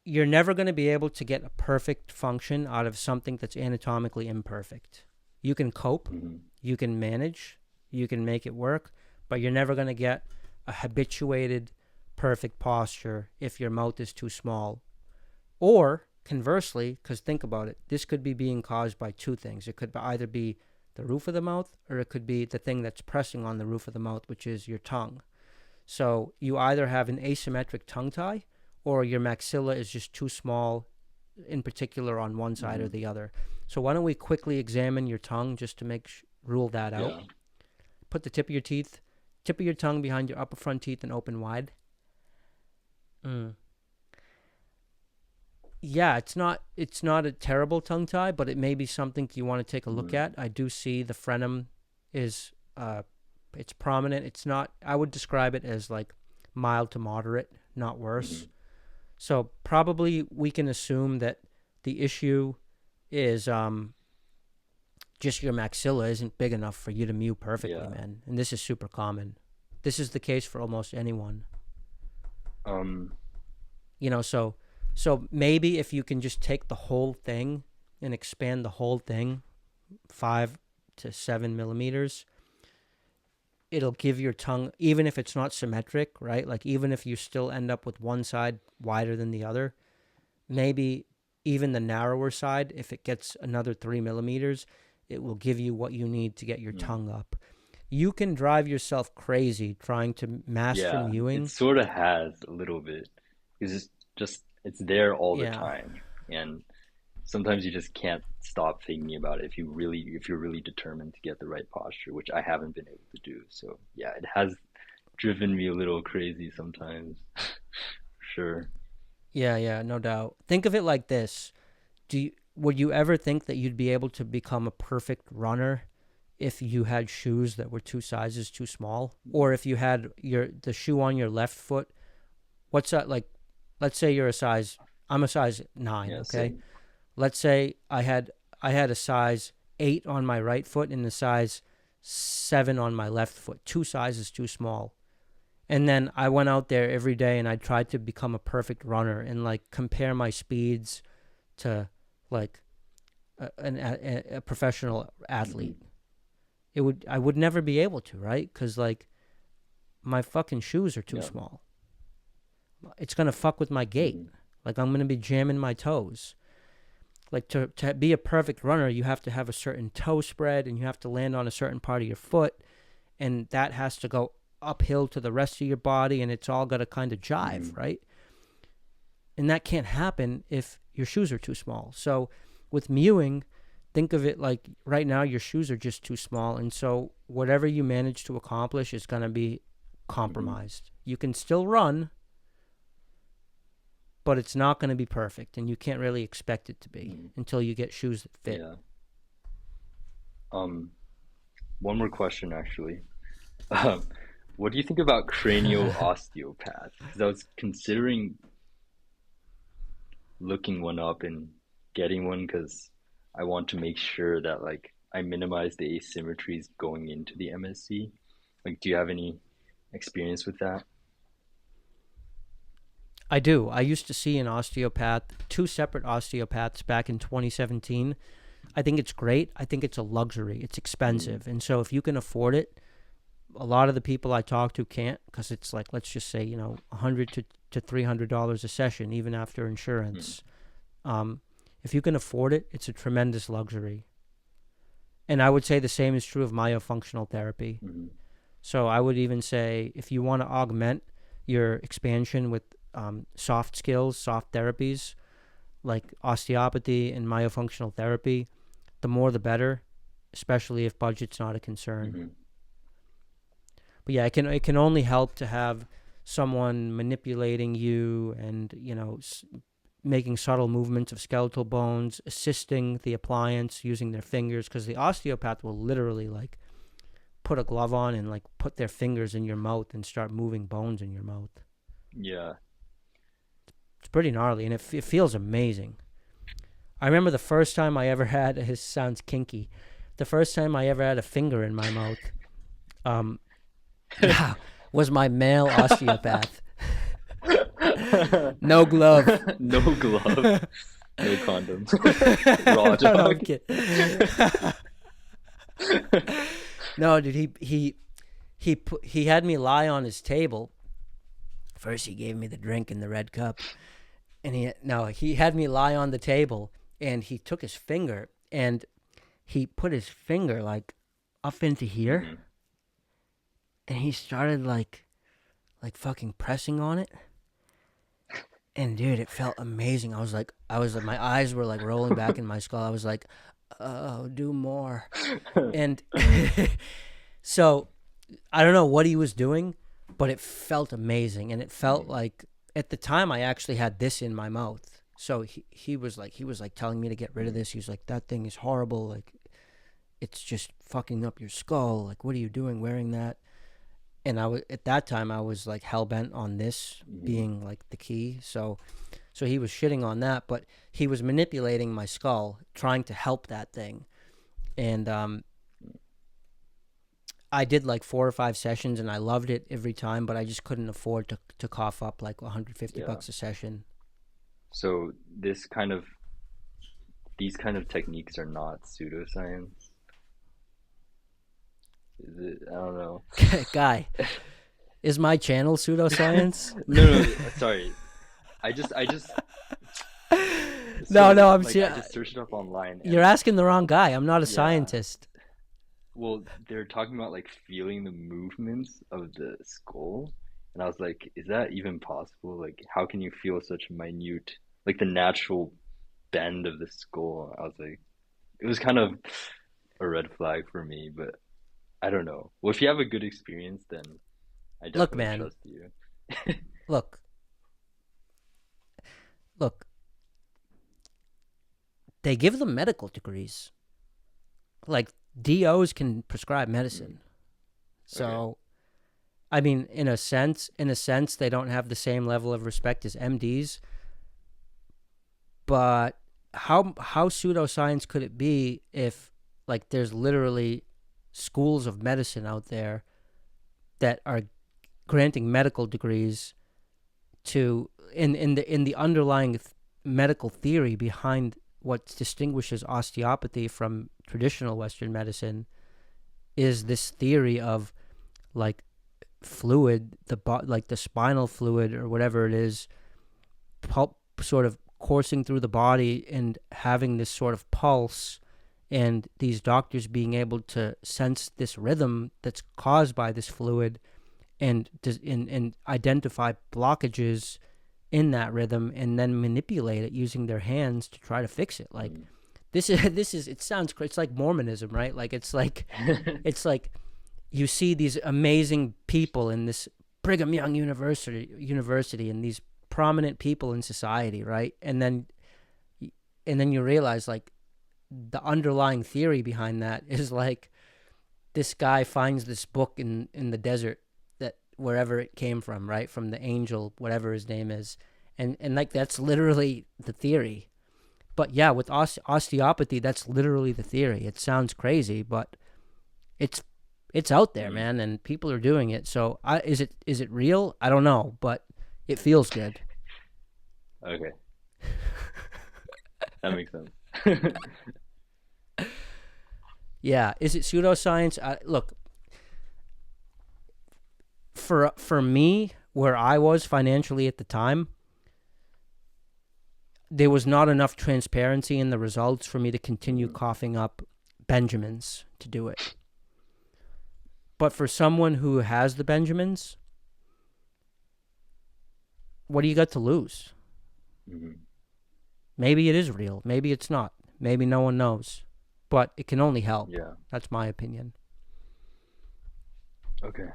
you're never going to be able to get a perfect function out of something that's anatomically imperfect. You can cope, hmm. you can manage, you can make it work, but you're never going to get a habituated, perfect posture if your mouth is too small. Or conversely, because think about it, this could be being caused by two things. It could either be the roof of the mouth, or it could be the thing that's pressing on the roof of the mouth, which is your tongue. So you either have an asymmetric tongue tie, or your maxilla is just too small, in particular on one side or Hmm. the other. So why don't we quickly examine your tongue just to rule that out? Yeah. Put the tip of your tongue behind your upper front teeth and open wide. Mm. Yeah, it's not a terrible tongue tie, but it may be something you want to take a look Hmm. at. I do see the frenum is it's prominent. It's not. I would describe it as like mild to moderate, not worse. Hmm. So probably we can assume that the issue is just your maxilla isn't big enough for you to mew perfectly, Yeah. man. And this is super common. This is the case for almost anyone. Um, So maybe if you can just take the whole thing and expand the whole thing 5 to 7 millimeters, it'll give your tongue, even if it's not symmetric, right? Like even if you still end up with one side wider than the other, maybe even the narrower side, if it gets another 3 millimeters, it will give you what you need to get your hmm. tongue up. You can drive yourself crazy trying to master Yeah, it mewing. sort of has a little bit. It's just it's there all the Yeah. time, and sometimes you just can't stop thinking about it if you're really determined to get the right posture, which I haven't been able to do. So yeah, it has driven me a little crazy sometimes. Sure. Yeah, yeah, no doubt. Think of it like this. Would you ever think that you'd be able to become a perfect runner if you had shoes that were two sizes too small, or if you had the shoe on your left foot? What's that like? Let's say I'm a size 9, Yeah, okay? same. Let's say I had a size 8 on my right foot and a size 7 on my left foot, two sizes too small. And then I went out there every day and I tried to become a perfect runner and like compare my speeds to like a professional athlete. Hmm. I would never be able to, right? Because like my fucking shoes are too Yeah. small. It's gonna fuck with my gait. Hmm. Like I'm gonna be jamming my toes. Like to be a perfect runner, you have to have a certain toe spread and you have to land on a certain part of your foot, and that has to go uphill to the rest of your body, and it's all got to kind of jive, Hmm. right? And that can't happen if your shoes are too small. So with mewing, think of it like right now your shoes are just too small, and so whatever you manage to accomplish is going to be Hmm. compromised. You can still run, but it's not going to be perfect, and you can't really expect it to be Hmm. until you get shoes that fit. Yeah. Um, one more question actually. What do you think about cranial osteopaths? Because I was considering looking one up and getting one because I want to make sure that like I minimize the asymmetries going into the MSC. Like, do you have any experience with that? I do. I used to see an osteopath, two separate osteopaths back in 2017. I think it's great. I think it's a luxury. It's Mm, expensive. And so if you can afford it, a lot of the people I talk to can't, because it's like, let's just say, $100 to $300 a session, even after mm, insurance. If you can afford it, it's a tremendous luxury. And I would say the same is true of myofunctional therapy. mm, So I would even say if you want to augment your expansion with soft skills, soft therapies like osteopathy and myofunctional therapy, the more the better, especially if budget's not a concern. mm. But yeah, it can only help to have someone manipulating you and making subtle movements of skeletal bones, assisting the appliance using their fingers, because the osteopath will literally like put a glove on and like put their fingers in your mouth and start moving bones in your mouth. Yeah. It's pretty gnarly and it feels amazing. I remember the first time I ever had, this sounds kinky, the first time I ever had a finger in my mouth um, was my male osteopath. No glove. No glove, no condom. Raw No, I'm dog. kidding. No, dude, he had me lie on his table. First, he gave me the drink in the red cup, and he had me lie on the table, and he took his finger and he put his finger like up into here, Hmm. and he started like fucking pressing on it. And dude, it felt amazing. I was like, my eyes were like rolling back in my skull. I was like, oh, do more. And so I don't know what he was doing, but it felt amazing. And it felt Mm, like at the time I actually had this in my mouth. So he was like telling me to get rid of mm, this. He was like, that thing is horrible. Like, it's just fucking up your skull. Like, what are you doing wearing that? And at that time I was like hell bent on this mm. being like the key. So he was shitting on that, but he was manipulating my skull, trying to help that thing. And I did like 4 or 5 sessions, and I loved it every time, but I just couldn't afford to cough up like 150 Yeah. bucks a session. So these kind of techniques are not pseudoscience. Is it? I don't know. Guy, is my channel pseudoscience? No, no, sorry. I just No, so no, I'm like I serious. just searched it up online You're and asking the wrong guy. I'm not a yeah. scientist. Well, they're talking about like feeling the movements of the skull, and I was like, is that even possible? Like, how can you feel such minute, like the natural bend of the skull? I was like, it was kind of a red flag for me, but I don't know. Well, if you have a good experience, then I Look, definitely man. trust you. Look, look. They give them medical degrees. Like, DOs can prescribe Mm, medicine. okay. So, I mean, in a sense, they don't have the same level of respect as MDs. But how pseudoscience could it be if like there's literally schools of medicine out there that are granting medical degrees to in the underlying medical theory behind what distinguishes osteopathy from traditional Western medicine is this theory of like fluid, like the spinal fluid or whatever it is, sort of coursing through the body and having this sort of pulse, and these doctors being able to sense this rhythm that's caused by this fluid and identify blockages in that rhythm and then manipulate it using their hands to try to fix it. Like, Mm. this is it sounds it's like Mormonism, right? Like, it's like you see these amazing people in this Brigham Young University and these prominent people in society, right? And then you realize like the underlying theory behind that is like this guy finds this book in the desert, that wherever it came from, right? From the angel, whatever his name is. And like that's literally the theory. But yeah, with osteopathy, that's literally the theory. It sounds crazy, but it's it's out there, Mm. man, and people are doing it. So is it real? I don't know, but it feels good. Okay, that makes sense. Yeah, is it pseudoscience? Look, for me, where I was financially at the time, there was not enough transparency in the results for me to continue Mhm. coughing up Benjamins to do it. But for someone who has the Benjamins, what do you got to lose? Mhm. Maybe it is real. Maybe it's not. Maybe no one knows. But it can only help. Yeah. That's my opinion. Okay.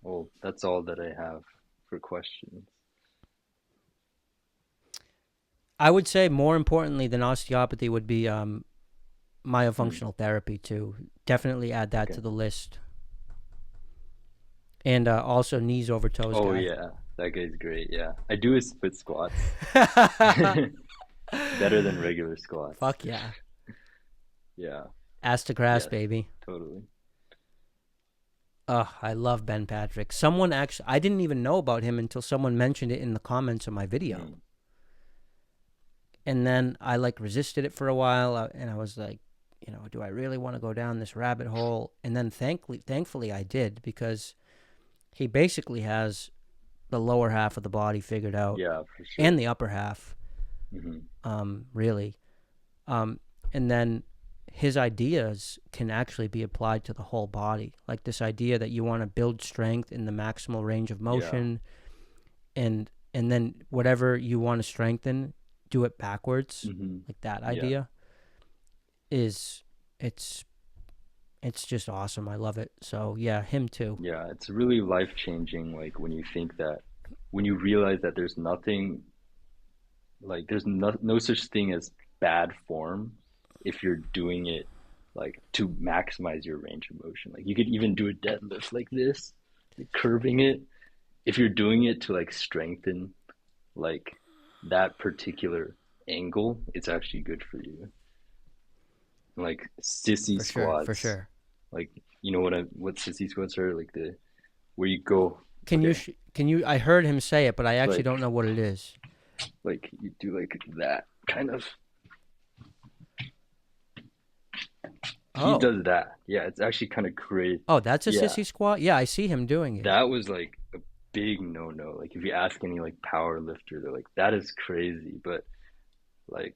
Well, that's all that I have for questions. I would say more importantly than osteopathy would be Hmm. myofunctional therapy too. Definitely add that Okay. to the list. And also knees over toes Oh guy. yeah, that guy's great. Yeah, I do his split squats better than regular squats. Fuck yeah. Yeah. Ass to grass, Yes. baby. Totally. I love Ben Patrick. Someone actually, I didn't even know about him until someone mentioned it in the comments of my video. Mm. And then I like resisted it for a while, and I was like, do I really want to go down this rabbit hole? And then thankfully I did, because he basically has the lower half of the body figured out Yeah, for and sure. the upper half, Hmm. really. Um, and then his ideas can actually be applied to the whole body. Like this idea that you want to build strength in the maximal range of Yeah. motion, and then whatever you want to strengthen, do it backwards. Hmm. Like that Yeah. idea is it's it's just awesome. I love it. So yeah, him too. Yeah. It's really life changing. Like when you realize that there's nothing, like there's no such thing as bad form if you're doing it like to maximize your range of motion. Like you could even do a deadlift like this, like curving it. If you're doing it to like strengthen like that particular angle, it's actually good for you. Like sissy For sure, for squats, sure. like you know what sissy squats are? Like the where you go, Can you okay, sh- can you? I heard him say it, but I actually like don't know what it is. you do like that kind of. He Oh, does that. Yeah, it's actually kind of crazy. oh, that's a Yeah, sissy squat. Yeah, I see him doing it. that was like a big no-no. Like if you ask any like power lifter, they're like, that is crazy. But like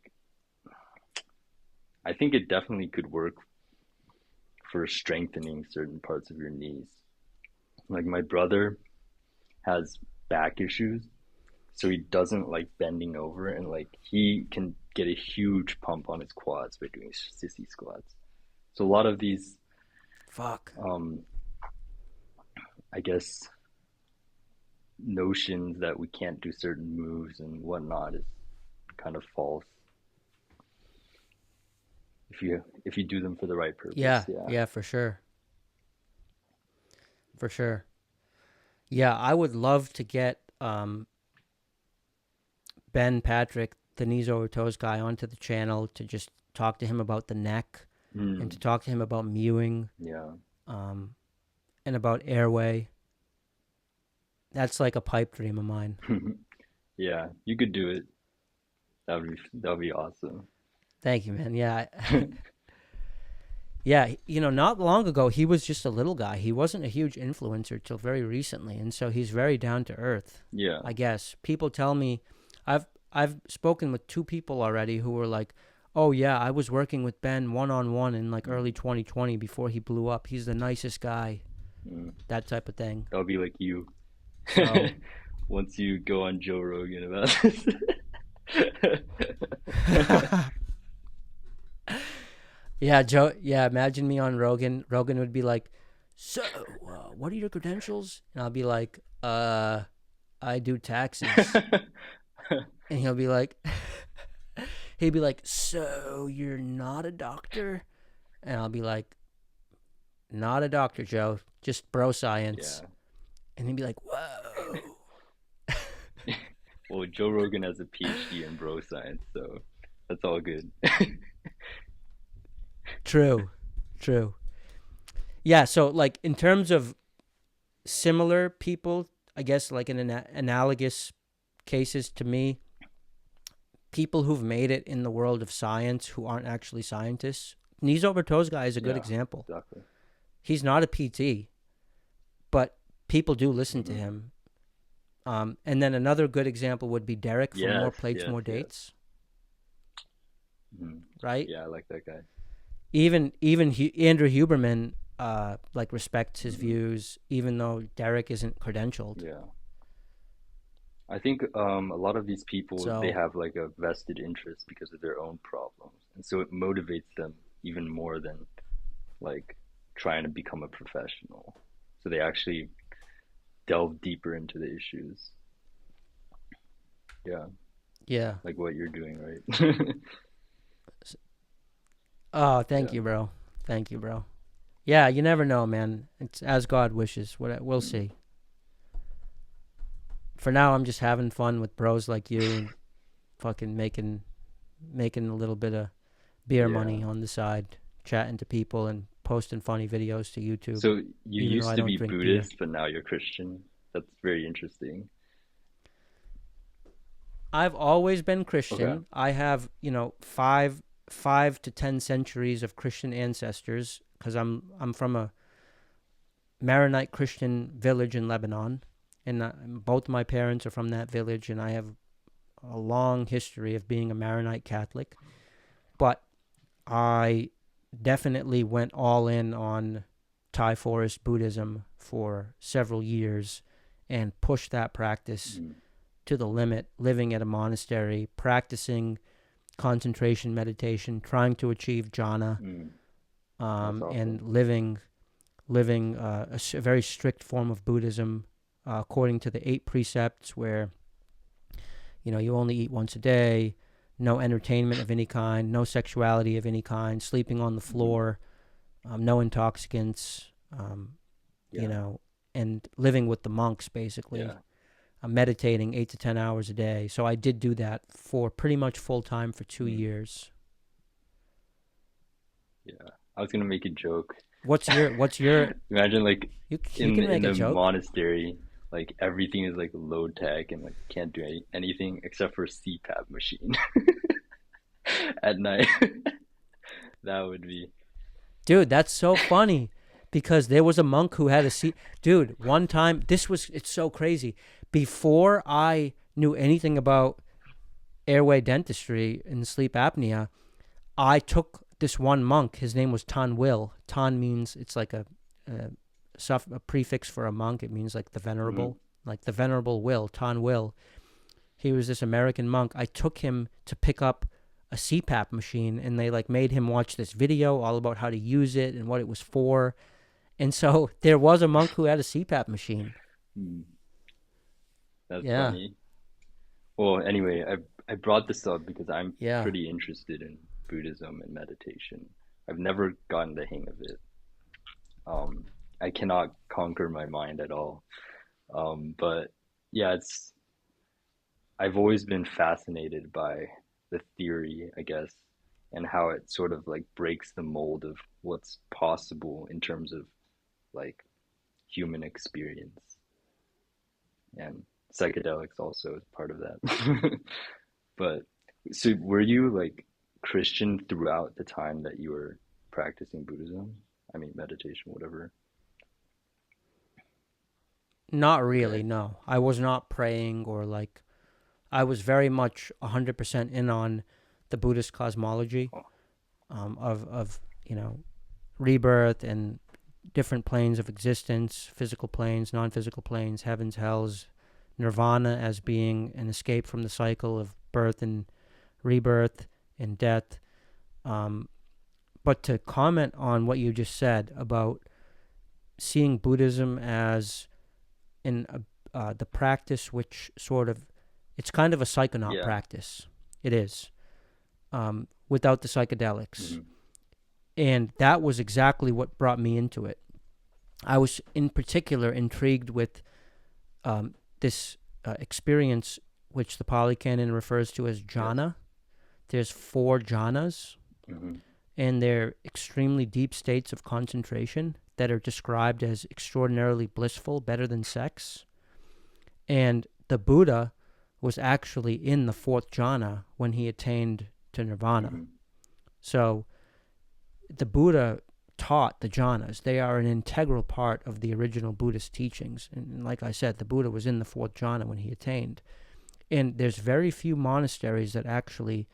I think it definitely could work for strengthening certain parts of your knees. Like my brother has back issues, so he doesn't like bending over, and like he can get a huge pump on his quads by doing sissy squats. So a lot of these, Fuck. um, I guess, notions that we can't do certain moves and whatnot is kind of false if you do them for the right purpose. Yeah, Yeah. yeah, for sure, for sure. Yeah, I would love to get Ben Patrick, the knees over toes guy, onto the channel to just talk to him about the neck, and to Mm, talk to him about mewing, yeah. um, and about airway. That's like a pipe dream of mine. Yeah, you could do it. That would be awesome. Thank you, man. Yeah, yeah. Not long ago he was just a little guy. He wasn't a huge influencer till very recently, and so he's very down to earth. Yeah. I guess people tell me, I've spoken with two people already who were like, "Oh yeah, I was working with Ben one on one in like early Mm, 2020 before he blew up. He's the nicest guy." mm. That type of thing. That'll be like you. So Once you go on Joe Rogan about this. yeah, Joe. Yeah, imagine me on Rogan. Rogan would be like, "So, what are your credentials?" And I'll be like, I do taxes." And he'd be like, "So you're not a doctor?" And I'll be like, "Not a doctor, Joe. Just bro science." Yeah. And he'd be like, "Whoa." Well, Joe Rogan has a PhD in bro science, so that's all good. True, true. Yeah. So like in terms of similar people, I guess like an analogous cases to me, people who've made it in the world of science who aren't actually scientists. Kneesovertoesguy is a good Yeah, example. exactly. He's not a PT, but people do listen to Hmm. him. And then another good example would be Derek from More Yes, Plates, yes, More yes. Dates, Hmm. right? Yeah, I like that guy. Even Andrew Huberman like respects his Hmm. views, even though Derek isn't credentialed. Yeah. I think a lot of these people, they So have like a vested interest because of their own problems. And so it motivates them even more than like trying to become a professional. So they actually delve deeper into the issues. Yeah, yeah. like what you're doing, right? Oh, thank Yeah. you, bro. Thank you, bro. Yeah, you never know, man. It's as God wishes. We'll Mm. see. For now, I'm just having fun with bros like you and fucking making a little bit of beer Yeah. money on the side, chatting to people and posting funny videos to YouTube, So you even though used I to don't be drink beer. Buddhist, but now you're Christian. That's very interesting. I've always been Okay. Christian. I have, five to 10 centuries of Christian ancestors because I'm from a Maronite Christian village in Lebanon, and both my parents are from that village, and I have a long history of being a Maronite Catholic. But I definitely went all in on Thai forest Buddhism for several years and pushed that practice Mm. to the limit, living at a monastery, practicing concentration meditation, trying to achieve jhana, Mm. That's and awesome. living a very strict form of Buddhism according to the 8 precepts, where you only eat once a day, no entertainment of any kind, no sexuality of any kind, sleeping on the Hmm. floor, no intoxicants, you Yeah. know, and living with the monks basically. Yeah. Meditating 8 to 10 hours a day. So I did do that for pretty much full time for two Mm. years. Yeah. I was gonna make a joke. What's your Imagine like you can in make a the joke. monastery, like everything is like low tech and like can't do anything except for CPAP machine at night. That would be. Dude, that's so funny because there was a monk who had a seat. Dude, one time, it's so crazy. Before I knew anything about airway dentistry and sleep apnea, I took this one monk. His name was Tan Will. Tan means, it's like a, a prefix for a monk. It means Mhm. like the venerable Will, Tan Will. He was this American monk. I took him to pick up a CPAP machine, and they like made him watch this video all about how to use it and what it was for. And so there was a monk who had a CPAP machine. Mm. That's Yeah, funny. Well, anyway, I brought this up because I'm yeah. pretty interested in Buddhism and meditation. I've never gotten the hang of it. Um, I cannot conquer my mind at all. But yeah, it's I've always been fascinated by the theory, I guess, and how it sort of like breaks the mold of what's possible in terms of like human experience. And psychedelics also is part of that. But so were you like Christian throughout the time that you were practicing Buddhism? I mean, meditation, whatever. Not really, Okay. no. I was not praying or like, I was very much 100% in on the Buddhist cosmology, Oh, of, rebirth and different planes of existence, physical planes, non physical planes, heavens, hells, nirvana as being an escape from the cycle of birth and rebirth and death. Um, but to comment on what you just said about seeing Buddhism as in the practice, which sort of, it's kind of a psychonaut yeah. practice. It is, without the psychedelics. Hmm. And that was exactly what brought me into it. I was in particular intrigued with this experience, which the Pali Canon refers to as Yes. jhana. There's 4 jhanas, Hmm. and they're extremely deep states of concentration that are described as extraordinarily blissful, better than sex. And the Buddha was actually in the fourth jhana when he attained to nirvana. So the Buddha taught the jhanas. They are an integral part of the original Buddhist teachings. And like I said, the Buddha was in the fourth jhana when he attained. And there's very few monasteries that actually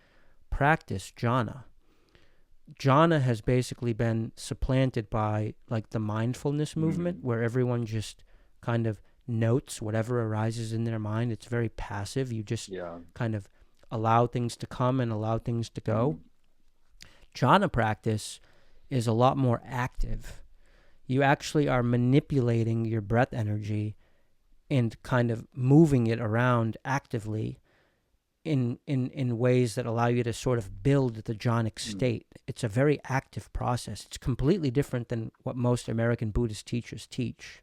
practice jhana. Jhana has basically been supplanted by like the mindfulness movement, where everyone just kind of notes whatever arises in their mind. It's very passive. You just kind of allow things to come and allow things to go. Jhana practice is a lot more active. You actually are manipulating your breath energy and kind of moving it around actively in ways that allow you to sort of build the jhanic state. It's a very active process. It's completely different than what most American Buddhist teachers teach.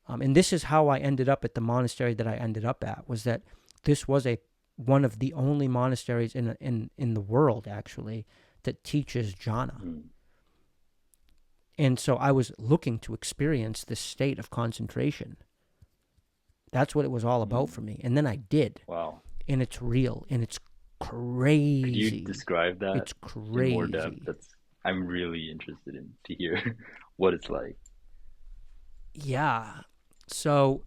And this is how I ended up at the monastery that I ended up at, was that this was one of the only monasteries in the world, actually, that teaches jhana. And so I was looking to experience this state of concentration. That's what it was all about for me. And then I did. Wow. And it's real, and it's crazy. Could you describe that It's crazy. in more depth? I'm really interested to hear what it's like. Yeah. So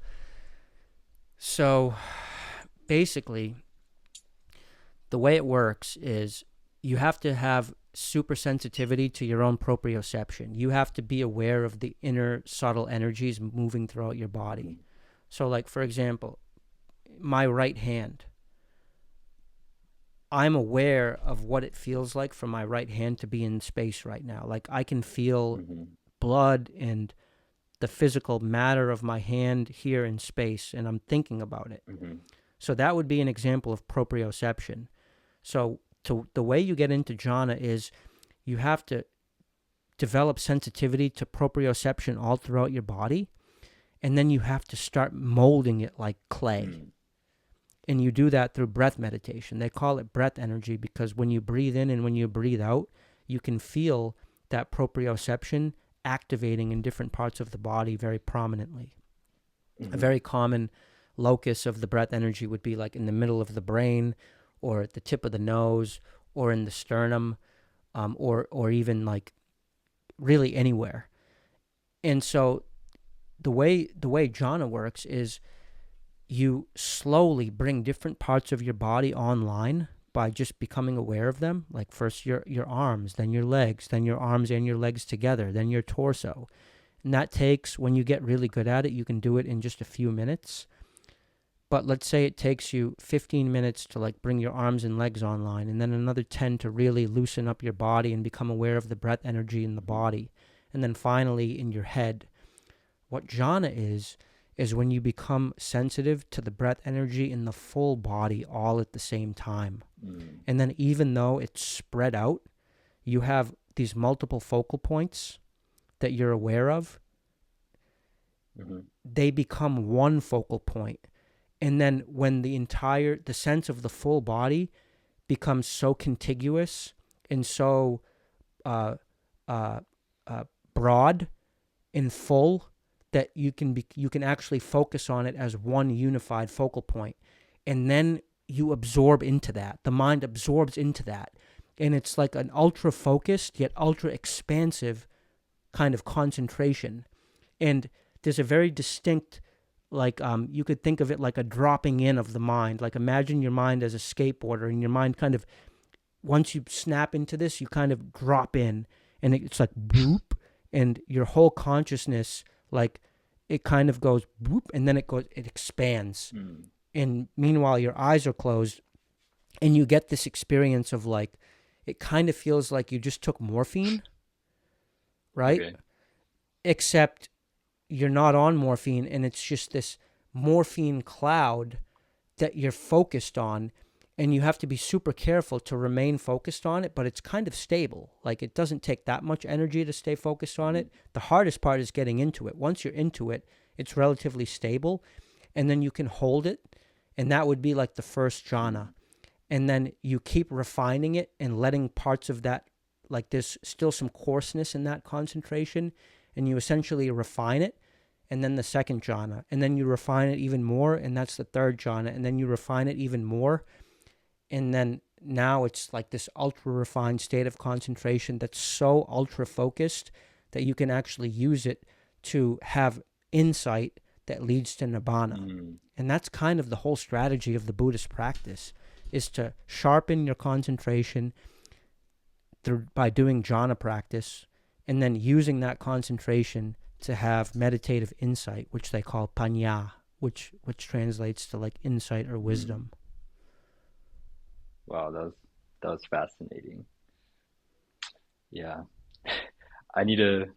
basically, the way it works is you have to have super sensitivity to your own proprioception. You have to be aware of the inner subtle energies moving throughout your body. So like, for example, my right hand, I'm aware of what it feels like for my right hand to be in space right now. Like I can feel blood and the physical matter of my hand here in space, and I'm thinking about it. So that would be an example of proprioception. So the way you get into jhana is you have to develop sensitivity to proprioception all throughout your body, and then you have to start molding it like clay. And you do that through breath meditation. They call it breath energy because when you breathe in and when you breathe out, you can feel that proprioception activating in different parts of the body very prominently. A very common locus of the breath energy would be like in the middle of the brain, or at the tip of the nose, or in the sternum, or even like really anywhere. And so the way jhana works is you slowly bring different parts of your body online by just becoming aware of them. Like first your arms, then your legs, then your arms and your legs together, then your torso. And that takes, when you get really good at it, you can do it in just a few minutes. But let's say it takes you 15 minutes to like bring your arms and legs online, and then another 10 to really loosen up your body and become aware of the breath energy in the body. And then finally in your head. What jhana is when you become sensitive to the breath energy in the full body all at the same time. And then even though it's spread out, you have these multiple focal points that you're aware of. They become one focal point. And then when the sense of the full body becomes so contiguous and so broad and full, that you can actually focus on it as one unified focal point. And then you absorb into that. The mind absorbs into that. And it's like an ultra-focused yet ultra-expansive kind of concentration. And there's a very distinct, like, you could think of it like a dropping in of the mind. Like imagine your mind as a skateboarder, and your mind kind of, once you snap into this, you kind of drop in. And it's like boop, and your whole consciousness, like it kind of goes boop, and then it expands. And meanwhile your eyes are closed, and you get this experience of like, it kind of feels like you just took morphine, right? Okay. Except you're not on morphine, and it's just this morphine cloud that you're focused on, and you have to be super careful to remain focused on it, but it's kind of stable. Like it doesn't take that much energy to stay focused on it. The hardest part is getting into it. Once you're into it, it's relatively stable, and then you can hold it, and that would be like the first jhana. And then you keep refining it and letting parts of that, like there's still some coarseness in that concentration, and you essentially refine it, and then the second jhana, and then you refine it even more, and that's the third jhana, and then you refine it even more, and then now it's like this ultra refined state of concentration that's so ultra focused that you can actually use it to have insight that leads to nibbana. And that's kind of the whole strategy of the Buddhist practice, is to sharpen your concentration by doing jhana practice, and then using that concentration to have meditative insight, which they call panya, which translates to like insight or wisdom. Wow, that was fascinating. Yeah. I need to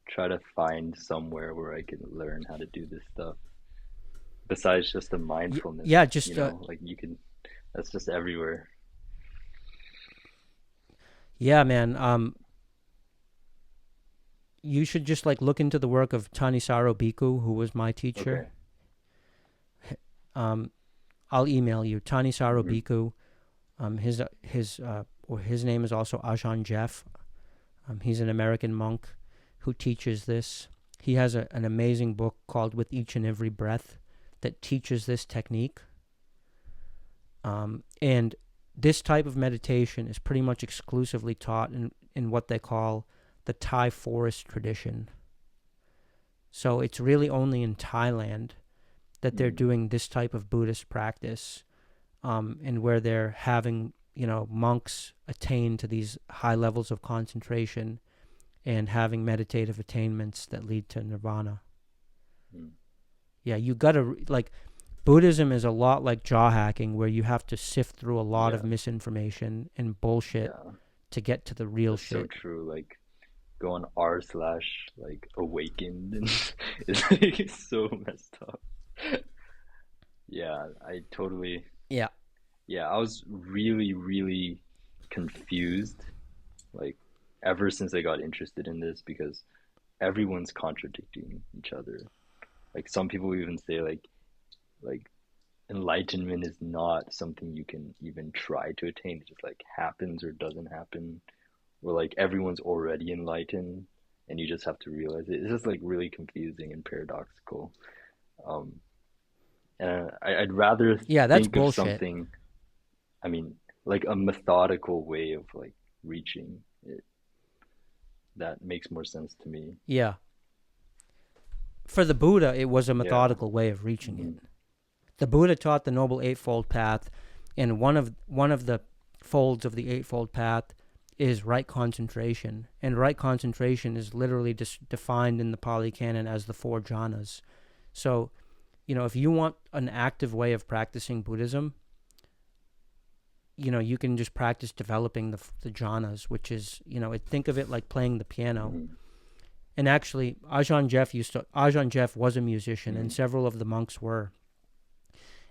try to find somewhere where I can learn how to do this stuff. Besides just the mindfulness, just like you can, that's just everywhere. Yeah, man. You should just like look into the work of Thanissaro Bhikkhu, who was my teacher. Okay. I'll email you Thanissaro Mm-hmm. Bhikkhu. His name is also Ajahn Jeff. He's an American monk who teaches this. He has an amazing book called With Each and Every Breath that teaches this technique. And this type of meditation is pretty much exclusively taught in what they call the Thai forest tradition. So it's really only in Thailand that they're doing this type of Buddhist practice, and where they're having, monks attain to these high levels of concentration and having meditative attainments that lead to nirvana. Yeah, you gotta, like, Buddhism is a lot like jawhacking, where you have to sift through a lot of misinformation and bullshit to get to the real That's shit. so true. Like go on r/like awakened and it's like so messed up. Yeah, I totally. Yeah. Yeah, I was really, really confused, like ever since I got interested in this because everyone's contradicting each other. Like some people even say like enlightenment is not something you can even try to attain. It just like happens or doesn't happen. Or like everyone's already enlightened and you just have to realize it. It's just like really confusing and paradoxical. Um, and I'd rather Yeah, that's think of bullshit. something, I mean, like a methodical way of like reaching it. That makes more sense to me. Yeah. For the Buddha, it was a Yeah. methodical way of reaching it. Hmm. The Buddha taught the Noble Eightfold Path, and one of the folds of the Eightfold Path is right concentration. And right concentration is literally defined in the Pali Canon as the four jhanas. So, if you want an active way of practicing Buddhism, you can just practice developing the jhanas, which is, think of it like playing the piano. Hmm. And actually, Ajahn Jeff was a musician, and Hmm. several of the monks were.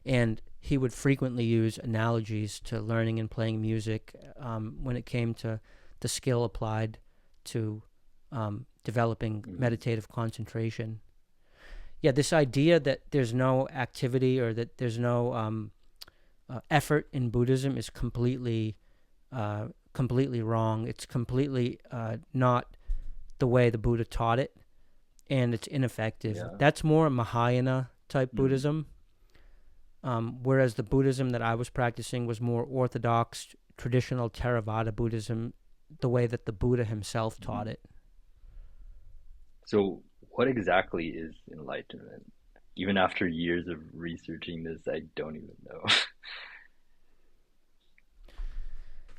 And he would frequently use analogies to learning and playing music, when it came to the skill applied to developing Hmm. meditative concentration. Yeah, this idea that there's no activity or that there's no effort in Buddhism is completely wrong. It's completely not the way the Buddha taught it, and it's ineffective. Yeah. That's more Mahayana type Hmm. Buddhism. Whereas the Buddhism that I was practicing was more orthodox, traditional Theravada Buddhism, the way that the Buddha himself taught it. So, what exactly is enlightenment? Even after years of researching this, I don't even know.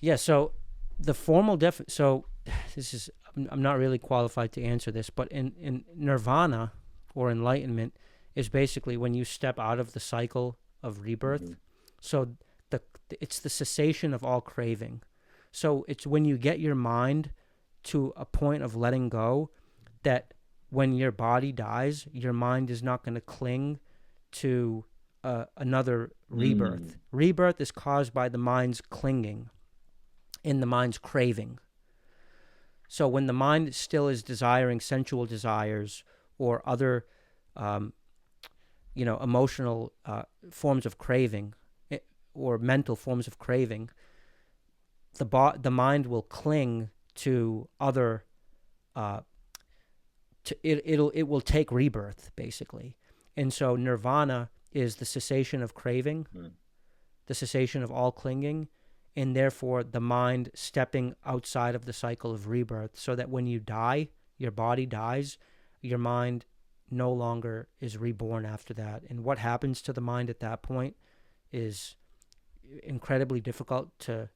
Yeah, so the formal so this is, I'm not really qualified to answer this, but in nirvana or enlightenment is basically when you step out of the cycle of rebirth. Hmm. So it's the cessation of all craving. So it's when you get your mind to a point of letting go, that when your body dies, your mind is not going to cling to another rebirth. Mm. Rebirth is caused by the mind's clinging and the mind's craving. So when the mind still is desiring sensual desires or other, emotional forms of craving, or mental forms of craving, the mind will cling to other it will take rebirth basically. And so nirvana is the cessation of craving, the cessation of all clinging, and therefore the mind stepping outside of the cycle of rebirth, so that when you die, your body dies, your mind no longer is reborn after that. And what happens to the mind at that point is incredibly difficult to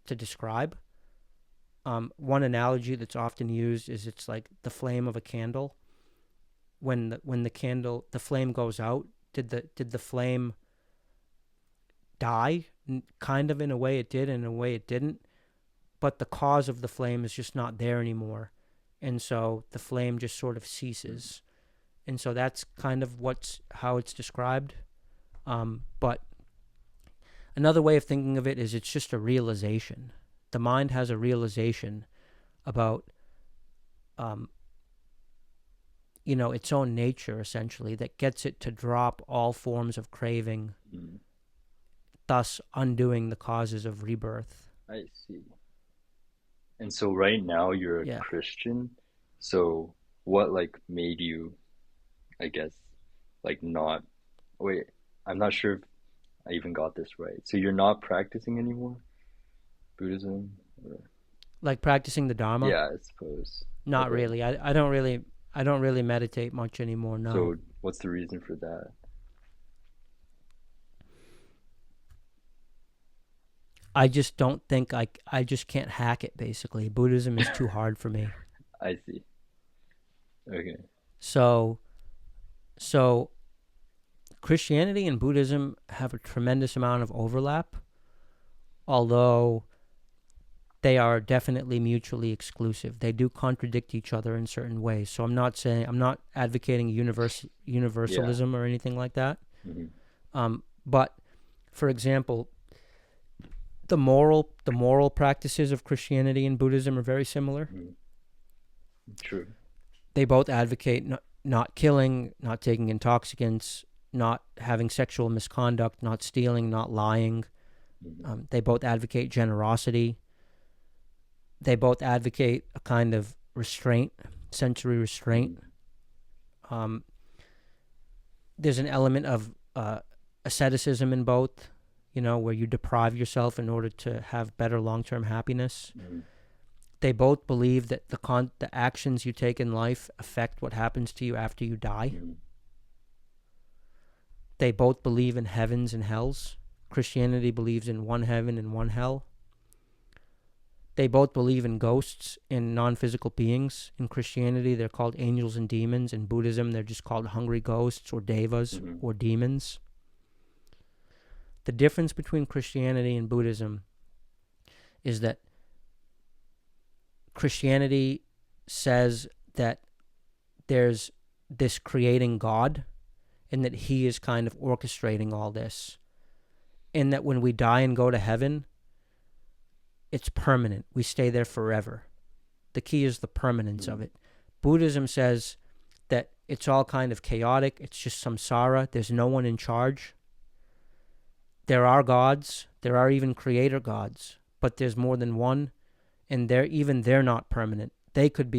describe. One analogy that's often used is it's like the flame of a candle. When the flame goes out, did the flame die? Kind of, in a way it did, in a way it didn't. But the cause of the flame is just not there anymore, and so the flame just sort of ceases. And so that's kind of how it's described. But another way of thinking of it is it's just a realization. The mind has a realization about, its own nature, essentially, that gets it to drop all forms of craving, thus undoing the causes of rebirth. I see. And so right now you're a Yeah. Christian. So what like made you, I guess, like not, wait, I'm not sure if I even got this right. So you're not practicing anymore? Buddhism? Or... Like practicing the Dharma? Yeah, I suppose. Not Okay. really. I don't really meditate much anymore, no. So what's the reason for that? I just don't think I just can't hack it, basically. Buddhism is too hard for me. I see. Okay. So Christianity and Buddhism have a tremendous amount of overlap, although they are definitely mutually exclusive. They do contradict each other in certain ways. So I'm not advocating universalism or anything like that. But for example, the moral practices of Christianity and Buddhism are very similar. True. They both advocate not killing, not taking intoxicants, not having sexual misconduct, not stealing, not lying. They both advocate generosity. They both advocate a kind of restraint, sensory restraint. There's an element of asceticism in both, where you deprive yourself in order to have better long-term happiness. They both believe that the actions you take in life affect what happens to you after you die. They both believe in heavens and hells. Christianity believes in one heaven and one hell. They both believe in ghosts and non-physical beings. In Christianity, they're called angels and demons. In Buddhism, they're just called hungry ghosts or devas or demons. The difference between Christianity and Buddhism is that Christianity says that there's this creating God and that he is kind of orchestrating all this. And that when we die and go to heaven, it's permanent. We stay there forever. The key is the permanence of it. Buddhism says that it's all kind of chaotic. It's just samsara. There's no one in charge. There are gods. There are even creator gods. But there's more than one. And they're not permanent. They could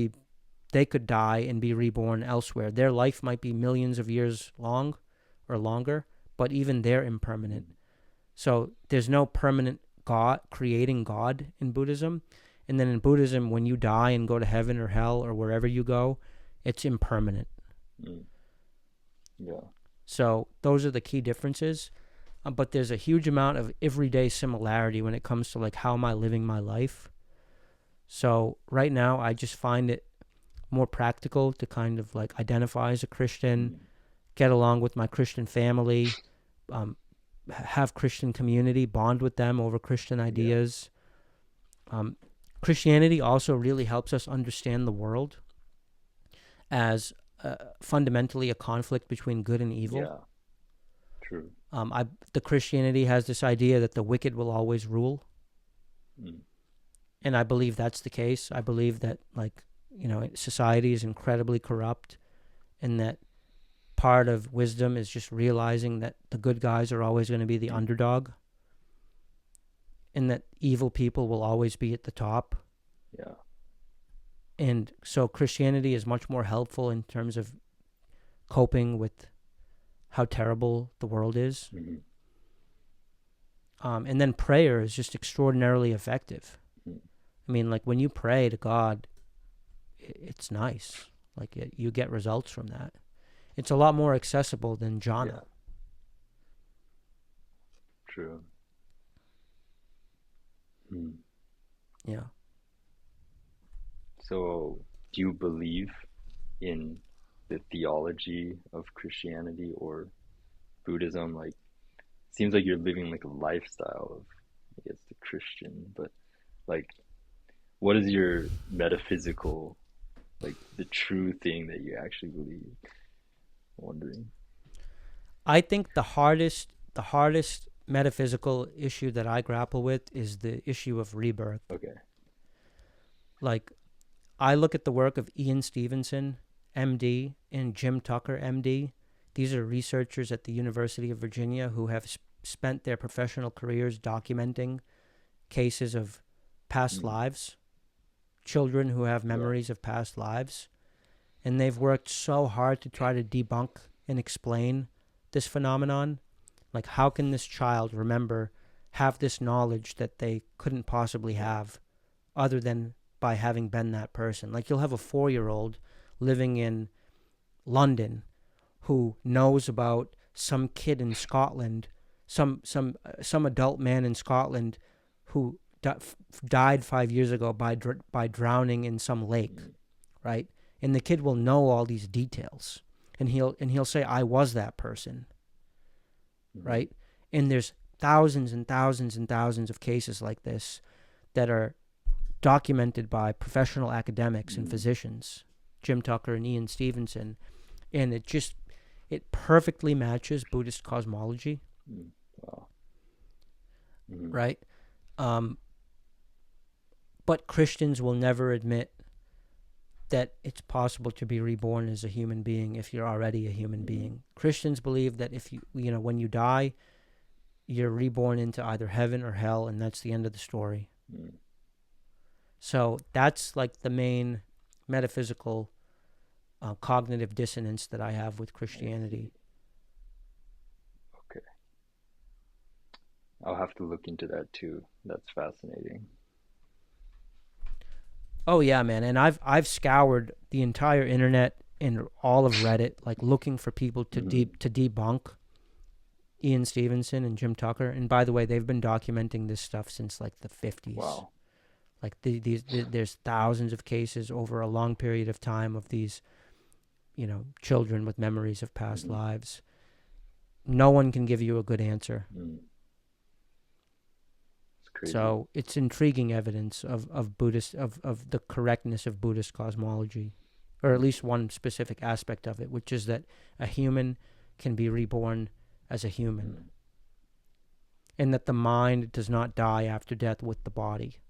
die and be reborn elsewhere. Their life might be millions of years long or longer, but even they're impermanent. So there's no permanent God, creating God in Buddhism. And then in Buddhism, when you die and go to heaven or hell or wherever you go, it's impermanent. Yeah. So those are the key differences. But there's a huge amount of everyday similarity when it comes to like, how am I living my life? So right now, I just find it more practical to kind of like identify as a Christian, get along with my Christian family, have Christian community, bond with them over Christian ideas. Christianity also really helps us understand the world as fundamentally a conflict between good and evil. Yeah, true. The Christianity has this idea that the wicked will always rule. And I believe that's the case. I believe that, society is incredibly corrupt, and that part of wisdom is just realizing that the good guys are always going to be the underdog, and that evil people will always be at the top. Yeah. And so Christianity is much more helpful in terms of coping with how terrible the world is. Hmm. And then prayer is just extraordinarily effective. Hmm. I mean, like when you pray to God, it's nice. Like you get results from that. It's a lot more accessible than Yeah, jhana. true. Hmm. Yeah. So, do you believe in the theology of Christianity or Buddhism? Like, seems like you're living like a lifestyle of, I guess, the Christian, but like, what is your metaphysical, like, the true thing that you actually believe? Wondering. I think the hardest metaphysical issue that I grapple with is the issue of rebirth. Okay. Like I look at the work of Ian Stevenson, MD, and Jim Tucker, MD. These are researchers at the University of Virginia who have spent their professional careers documenting cases of past Mm. lives, children who have Yeah. memories of past lives. And they've worked so hard to try to debunk and explain this phenomenon. Like, how can this child have this knowledge that they couldn't possibly have other than by having been that person? Like, you'll have a 4-year-old living in London who knows about some kid in Scotland, some adult man in Scotland who died 5 years ago by drowning in some lake, Mm. right? And the kid will know all these details, and he'll say, "I was that person," Hmm. right? And there's thousands and thousands and thousands of cases like this that are documented by professional academics and Mm. physicians, Jim Tucker and Ian Stevenson, and it perfectly matches Buddhist cosmology, Mm. Wow. Hmm. right? Um, but Christians will never admit that it's possible to be reborn as a human being if you're already a human Hmm. being. Christians believe that if when you die, you're reborn into either heaven or hell, and that's the end of the story. Mm. So that's like the main metaphysical cognitive dissonance that I have with I see. Christianity. Okay. I'll have to look into that too. That's fascinating. Oh yeah, man, and I've scoured the entire internet and all of Reddit, like looking for people Hmm. to debunk Ian Stevenson and Jim Tucker. And by the way, they've been documenting this stuff since like the 50s. Wow. Like there's thousands of cases over a long period of time of these, children with memories of past Hmm. lives. No one can give you a good answer. Mm. It's crazy. So it's intriguing evidence of Buddhist of the correctness of Buddhist cosmology, or at Mm. least one specific aspect of it, which is that a human can be reborn as a human, Mm. and that the mind does not die after death with the body.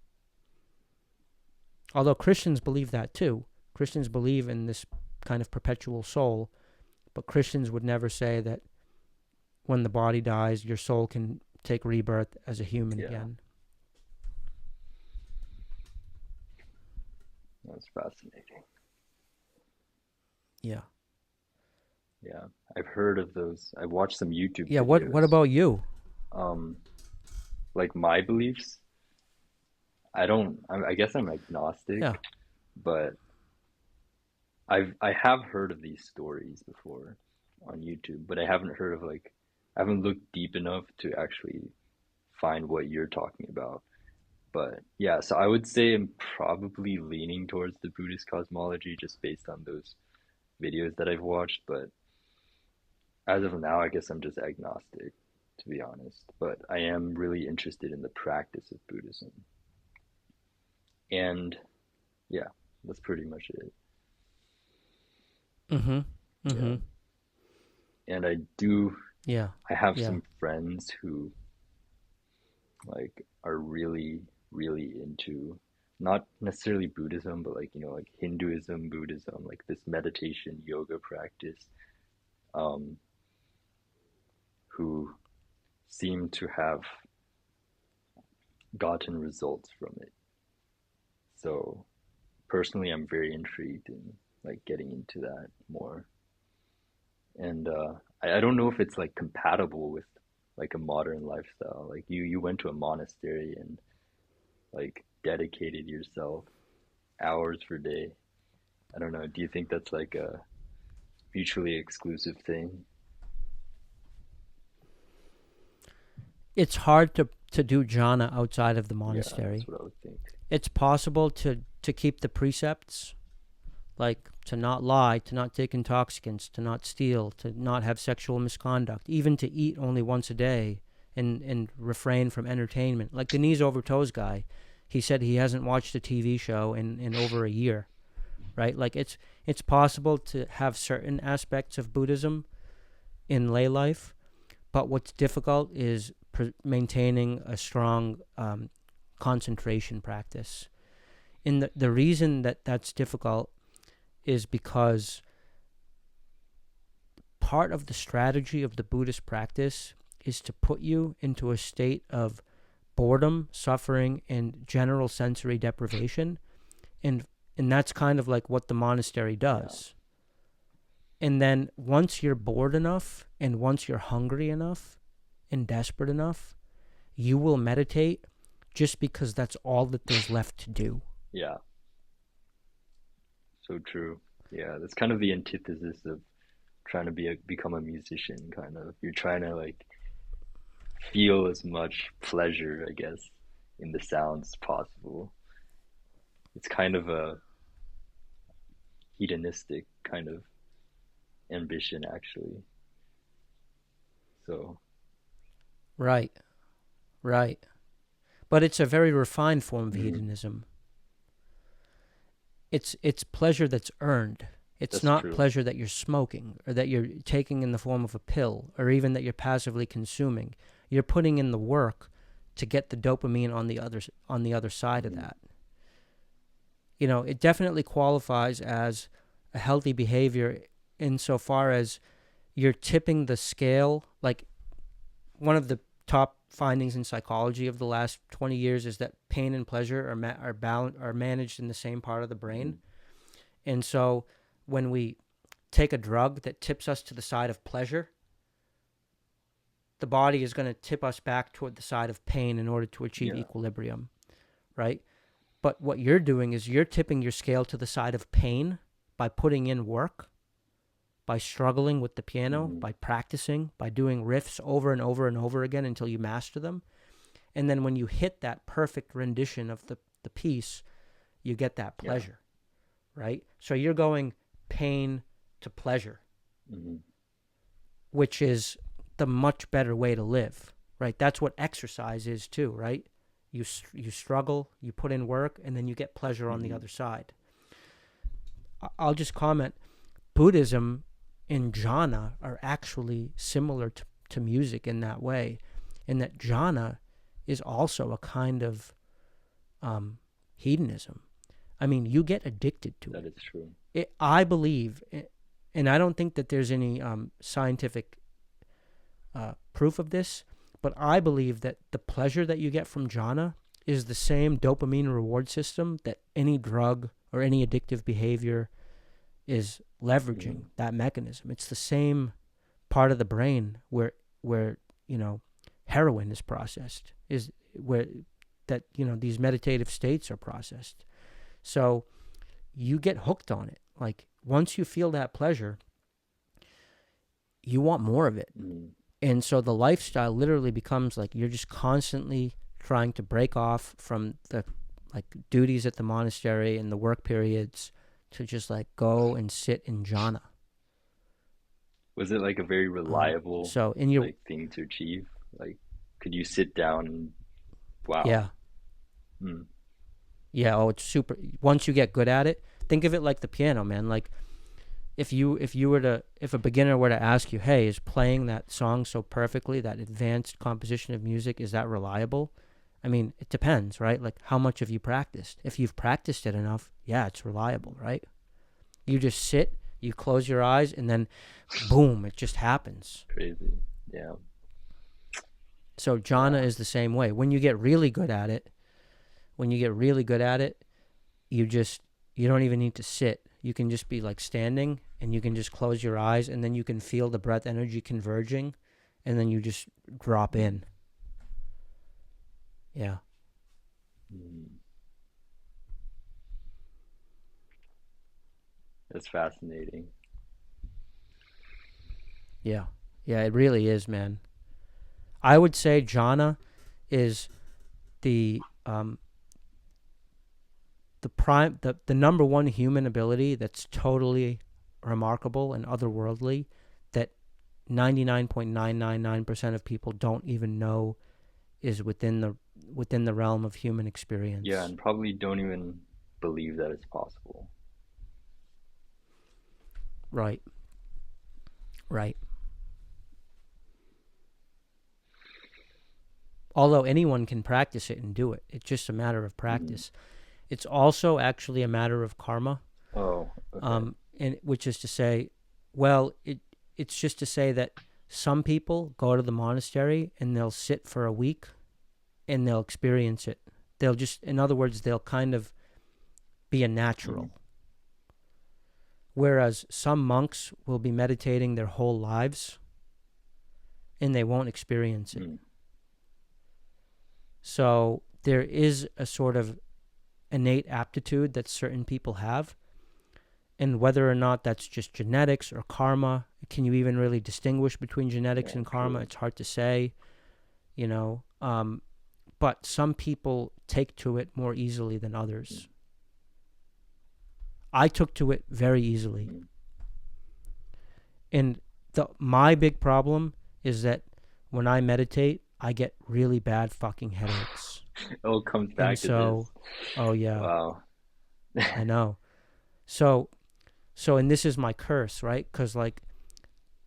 Although Christians believe that too. Christians believe in this kind of perpetual soul, but Christians would never say that when the body dies, your soul can take rebirth as a human Yeah, again. that's fascinating. Yeah. Yeah, I've heard of those. I've watched some YouTube Yeah. What videos. about you? Um, like my beliefs, I don't, I guess I'm Yeah. agnostic, but I have heard of these stories before on YouTube, but I haven't heard of like, I haven't looked deep enough to actually find what you're talking about. But yeah, so I would say I'm probably leaning towards the Buddhist cosmology just based on those videos that I've watched. But as of now, I guess I'm just agnostic, to be honest. But I am really interested in the practice of Buddhism. And yeah, that's pretty much it. Mm-hmm. Yeah. Mm-hmm. And Yeah. I have Yeah. some friends who like are really, really into not necessarily Buddhism, but like, like Hinduism, Buddhism, like this meditation yoga practice, um, who seem to have gotten results from it. So personally, I'm very intrigued in like getting into that more. And I don't know if it's like compatible with like a modern lifestyle. Like you went to a monastery and like dedicated yourself hours per day. I don't know. Do you think that's like a mutually exclusive thing? It's hard to do jhana outside of the Yeah, that's monastery. what I would think. It's possible to keep the precepts, like to not lie, to not take intoxicants, to not steal, to not have sexual misconduct, even to eat only once a day and refrain from entertainment. Like the kneesovertoesguy, he said he hasn't watched a TV show in over a year, right? Like it's possible to have certain aspects of Buddhism in lay life, but what's difficult is maintaining a strong concentration practice. And the reason that that's difficult is because part of the strategy of the Buddhist practice is to put you into a state of boredom, suffering, and general sensory deprivation. And that's kind of like what the monastery does. And then once you're bored enough and once you're hungry enough and desperate enough, you will meditate just because that's all that there's left to do. Yeah, so true. Yeah, that's kind of the antithesis of trying to become a musician, kind of. You're trying to like feel as much pleasure, I guess, in the sounds as possible. It's kind of a hedonistic kind of ambition, actually. So, Right, right. But it's a very refined form of mhm, hedonism. It's pleasure that's earned. It's that's not true. pleasure that you're smoking or that you're taking in the form of a pill or even that you're passively consuming. You're putting in the work to get the dopamine on the other side of Mhm. that. You know, it definitely qualifies as a healthy behavior insofar as you're tipping the scale. Like one of the top findings in psychology of the last 20 years is that pain and pleasure are managed in the same part of the brain. Mhm. And so when we take a drug that tips us to the side of pleasure, the body is going to tip us back toward the side of pain in order to achieve Yeah, equilibrium, right? But what you're doing is you're tipping your scale to the side of pain by putting in work, by struggling with the piano, mhm. by practicing, by doing riffs over and over and over again until you master them. And then when you hit that perfect rendition of the piece, you get that Yeah, pleasure, right? So you're going pain to pleasure, mhm. which is the much better way to live, right? That's what exercise is too, right? You struggle, you put in work, and then you get pleasure on the Mhm. other side. I'll just comment, Buddhism and jhana are actually similar to music in that way, in that jhana is also a kind of hedonism. I mean, you get addicted to That it. is true. I believe, and I don't think that there's any scientific proof of this, but I believe that the pleasure that you get from jhana is the same dopamine reward system that any drug or any addictive behavior is leveraging, Mhm. that mechanism. It's the same part of the brain where heroin is processed, is where that these meditative states are processed. So you get hooked on it. Like once you feel that pleasure, you want more of it. Mhm. And so the lifestyle literally becomes like you're just constantly trying to break off from the like duties at the monastery and the work periods to just like go and sit in jhana. Was it like a very reliable So in your like thing to achieve? Like, could you sit down and wow. yeah, Mm. yeah, oh, it's super. Once you get good at it, think of it like the piano, man. Like if a beginner were to ask you, hey, is playing that song so perfectly, that advanced composition of music, is that reliable? I mean, it depends, right? Like how much have you practiced? If you've practiced it enough, yeah, it's reliable, right? You just sit, you close your eyes, and then boom, it just happens. Crazy. Yeah. So jhana Yeah. is the same way. When you get really good at it, you just You don't even need to sit. You can just be like standing, and you can just close your eyes, and then you can feel the breath energy converging, and then you just drop in. Yeah. That's fascinating. Yeah. Yeah, it really is, man. I would say jhana is the the number one human ability that's totally remarkable and otherworldly, that 99.999% of people don't even know is within the realm of human experience. Yeah, and probably don't even believe that it's possible. Right. Right. Although anyone can practice it and do it. It's just a matter of practice. It's also actually a matter of karma. Oh, okay. And which is to say, well, it's just to say that some people go to the monastery and they'll sit for a week and they'll experience it. They'll just, in other words, they'll kind of be a natural. Whereas some monks will be meditating their whole lives and they won't experience it. So there is a sort of innate aptitude that certain people have. And whether or not that's just genetics or karma, can you even really distinguish between genetics and karma? It's hard to say, you know. But some people take to it more easily than others. I took to it very easily. And my big problem is that when I meditate, I get really bad fucking headaches. It all comes back to this. Oh yeah. Wow. I know. So, and this is my curse, right? Because like,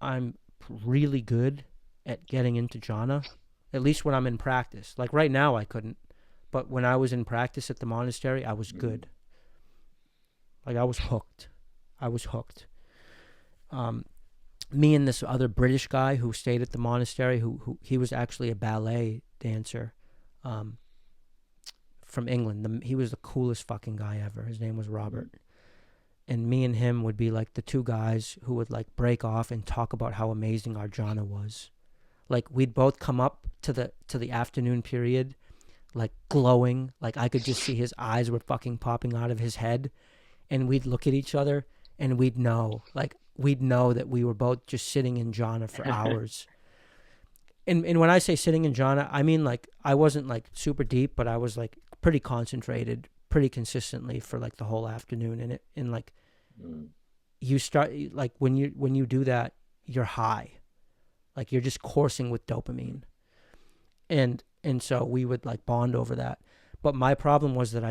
I'm really good at getting into jhana, at least when I'm in practice. Like right now, I couldn't, but when I was in practice at the monastery, I was good. Like I was hooked. Me and this other British guy who stayed at the monastery, who he was actually a ballet dancer, from England. He was the coolest fucking guy ever. His name was Robert. And me and him would be like the two guys who would like break off and talk about how amazing our jhana was. Like we'd both come up to the afternoon period, like glowing. Like I could just see his eyes were fucking popping out of his head. And we'd look at each other and we'd know that we were both just sitting in jhana for hours. And when I say sitting in jhana, I mean like I wasn't like super deep, but I was like pretty concentrated, pretty consistently for like the whole afternoon. And like you start, like when you do that, you're high, like you're just coursing with dopamine. And so we would like bond over that. But my problem was that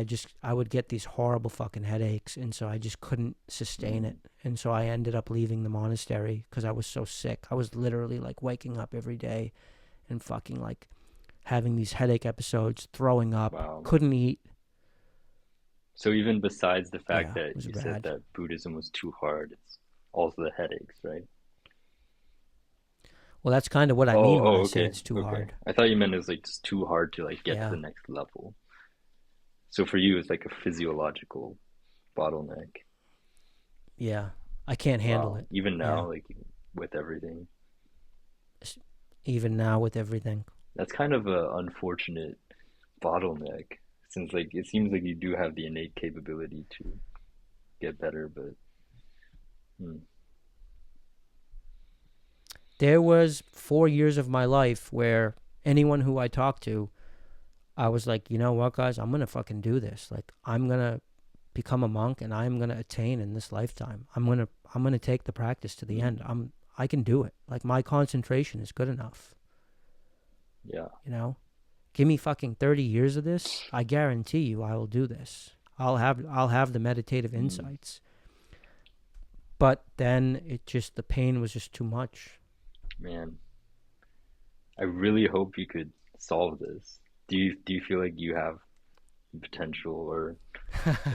I would get these horrible fucking headaches, and so I just couldn't sustain it. And so I ended up leaving the monastery because I was so sick. I was literally like waking up every day and fucking like having these headache episodes, throwing up, couldn't eat. So even besides the fact that you bad. said that Buddhism was too hard, it's also the headaches, right? Well, that's kind of what I mean when I say it's too hard. I thought you meant it was like just too hard to like get to the next level. So for you, it's like a physiological bottleneck. Yeah, I can't handle it. Even now, like with everything. Even now with everything. That's kind of an unfortunate bottleneck, since like it seems like you do have the innate capability to get better, but. There was 4 years of my life where anyone who I talked to, I was like, you know what, guys, I'm going to fucking do this. Like, I'm going to become a monk and I'm going to attain in this lifetime. I'm going to take the practice to the end. I can do it. Like, my concentration is good enough. Yeah. You know, give me fucking 30 years of this. I guarantee you I will do this. I'll have the meditative insights. But then the pain was just too much. Man, I really hope you could solve this. Do you feel like you have the potential or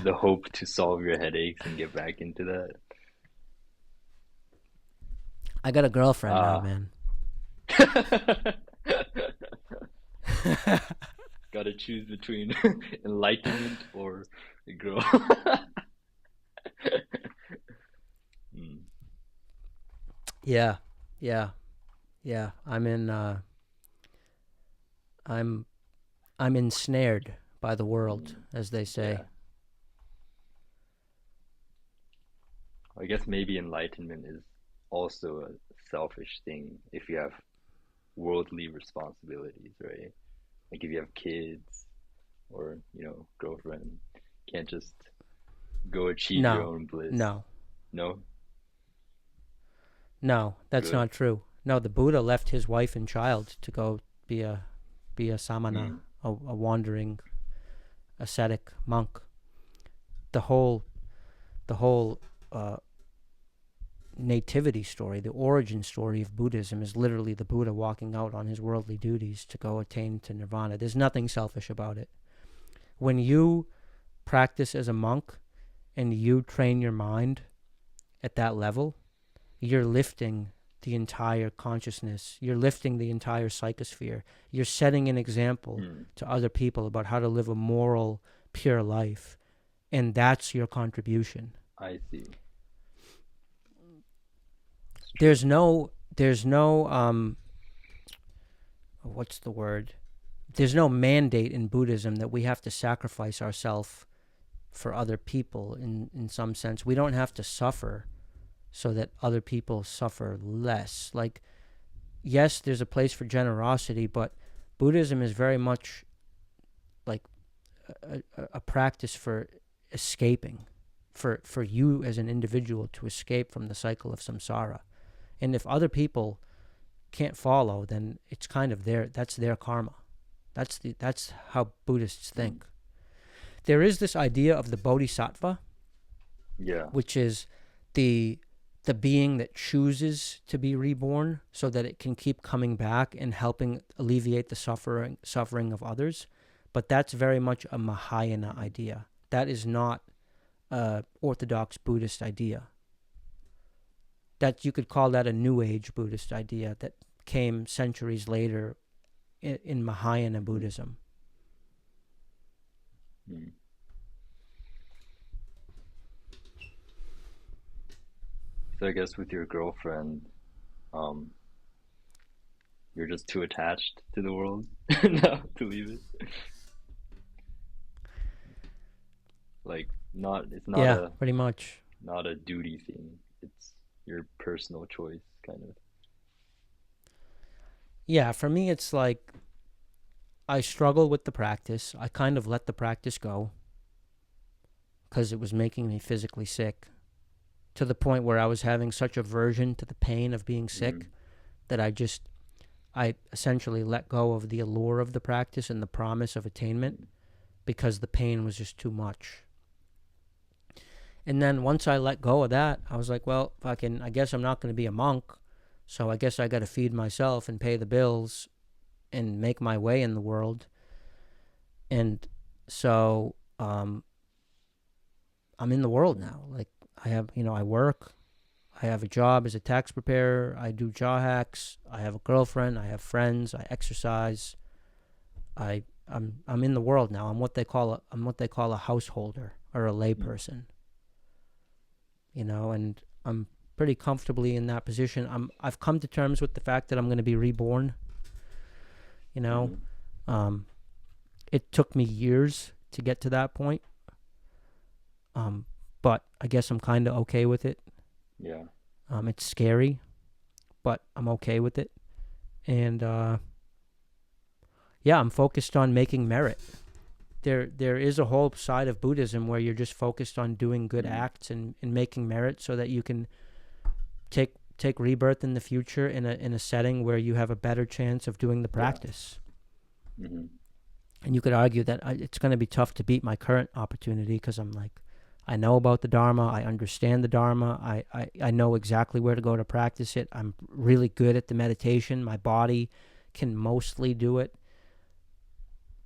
the hope to solve your headaches and get back into that? I got a girlfriend now, man. Gotta choose between enlightenment or a girl. Yeah, yeah, yeah. I'm I'm ensnared by the world, Mm, as they say. yeah. I guess maybe enlightenment is also a selfish thing if you have worldly responsibilities, right? Like if you have kids or, girlfriend, can't just go achieve your No, own bliss. no, No? no. That's Good? not true. No, the Buddha left his wife and child to go be a samana, Mm, a wandering ascetic monk. The whole the whole uh, nativity story, the origin story of Buddhism is literally the Buddha walking out on his worldly duties to go attain to nirvana. There's nothing selfish about it. When you practice as a monk and you train your mind at that level, you're lifting the entire consciousness. You're lifting the entire psychosphere. You're setting an example mm, to other people about how to live a moral, pure life. And that's your contribution. I see. It's true. There's no what's the word? There's no mandate in Buddhism that we have to sacrifice ourselves for other people in some sense. We don't have to suffer so that other people suffer less. Like, yes, there's a place for generosity, but Buddhism is very much like a practice for escaping, for you as an individual to escape from the cycle of samsara. And if other people can't follow, then it's kind of that's their karma. That's how Buddhists Mm, think. There is this idea of the bodhisattva, yeah. which is the the being that chooses to be reborn so that it can keep coming back and helping alleviate the suffering of others. But that's very much a Mahayana Mm, idea. That is not a Orthodox Buddhist idea. That you could call that a New Age Buddhist idea that came centuries later in Mahayana mm, Buddhism. mm. So I guess with your girlfriend, um, you're just too attached to the world now to leave it. Like not it's not Yeah, a pretty much. not a duty thing. It's your personal choice kind of. Yeah, for me, it's like I struggle with the practice. I kind of let the practice go because it was making me physically sick to the point where I was having such aversion to the pain of being sick Mm, that I essentially let go of the allure of the practice and the promise of attainment mm, because the pain was just too much. And then once I let go of that, I was like, well, I guess I'm not going to be a monk. So I guess I got to feed myself and pay the bills and make my way in the world. And so I'm in the world mm, now. Like I work, I have a job as a tax preparer, I do JawHacks, I have a girlfriend, I have friends, I exercise. I'm in the world now. I'm what they call a householder or a mm, layperson. And I'm pretty comfortably in that position. I've come to terms with the fact that I'm going to be reborn. You know, mm. um, it took me years to get to that point. Um, but I guess I'm kind of okay with it. Yeah. It's scary, but I'm okay with it. And yeah, I'm focused on making merit. There is a whole side of Buddhism where you're just focused on doing good Mm, acts and making merit so that you can take rebirth in the future in a setting where you have a better chance of doing the yeah. practice. Hmm. And you could argue that it's going to be tough to beat my current opportunity because I'm like, I know about the Dharma. I understand the Dharma. I know exactly where to go to practice it. I'm really good at the meditation. My body can mostly do it.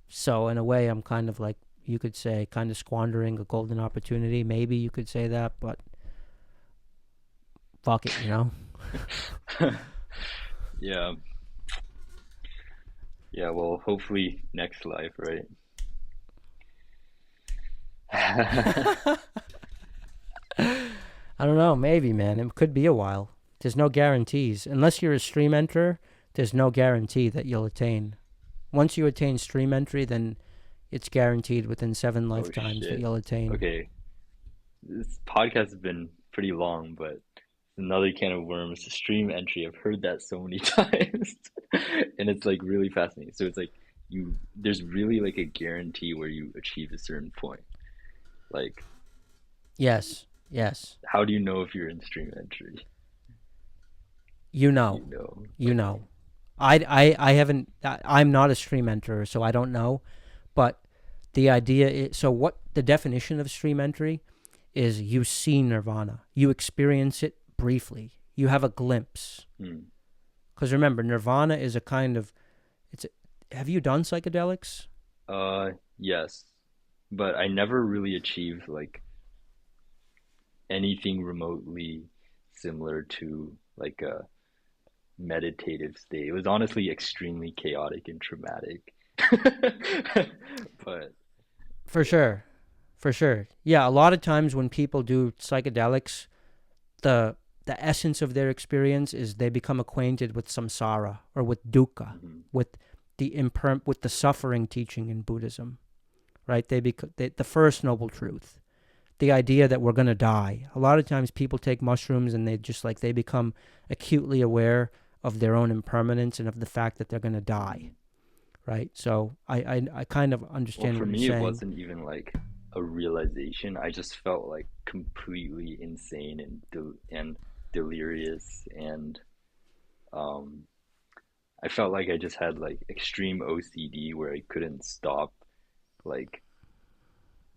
So in a way, I'm kind of like, you could say, kind of squandering a golden opportunity. Maybe you could say that, but fuck it. Yeah. Yeah, well, hopefully next life, right? I don't know. Maybe, man. It could be a while. There's no guarantees. Unless you're a stream enterer, there's no guarantee that you'll attain. Once you attain stream entry, then it's guaranteed within 7 Oh lifetimes that shit. you'll attain. Okay, this podcast has been pretty long, but another can of worms. Stream entry. I've heard that so many times, and it's like really fascinating. So it's like there's really like a guarantee where you achieve a certain point. Like, Yes, yes. how do you know if you're in stream entry? You You know. know. You Okay. know. I haven't, I'm not a stream enterer, so I don't know. But the idea is, so what the definition of stream entry is, you see nirvana. You experience it briefly. You have a glimpse. Hmm. Because remember, nirvana is a kind of, have you done psychedelics? Yes, but I never really achieved like anything remotely similar to like a meditative state. It was honestly extremely chaotic and traumatic. But For yeah, sure. For sure. Yeah, a lot of times when people do psychedelics, the the essence of their experience is they become acquainted with samsara, or with dukkha, hmm, with with the suffering teaching in Buddhism, right? The first noble truth, the idea that we're going to die. A lot of times people take mushrooms and they become acutely aware of their own impermanence and of the fact that they're going to die, hmm. right? So I kind of Well, understand for what you're me, it saying. wasn't even like a realization. I just felt like completely insane and delirious, and um, I felt like I just had like extreme OCD where I couldn't stop, like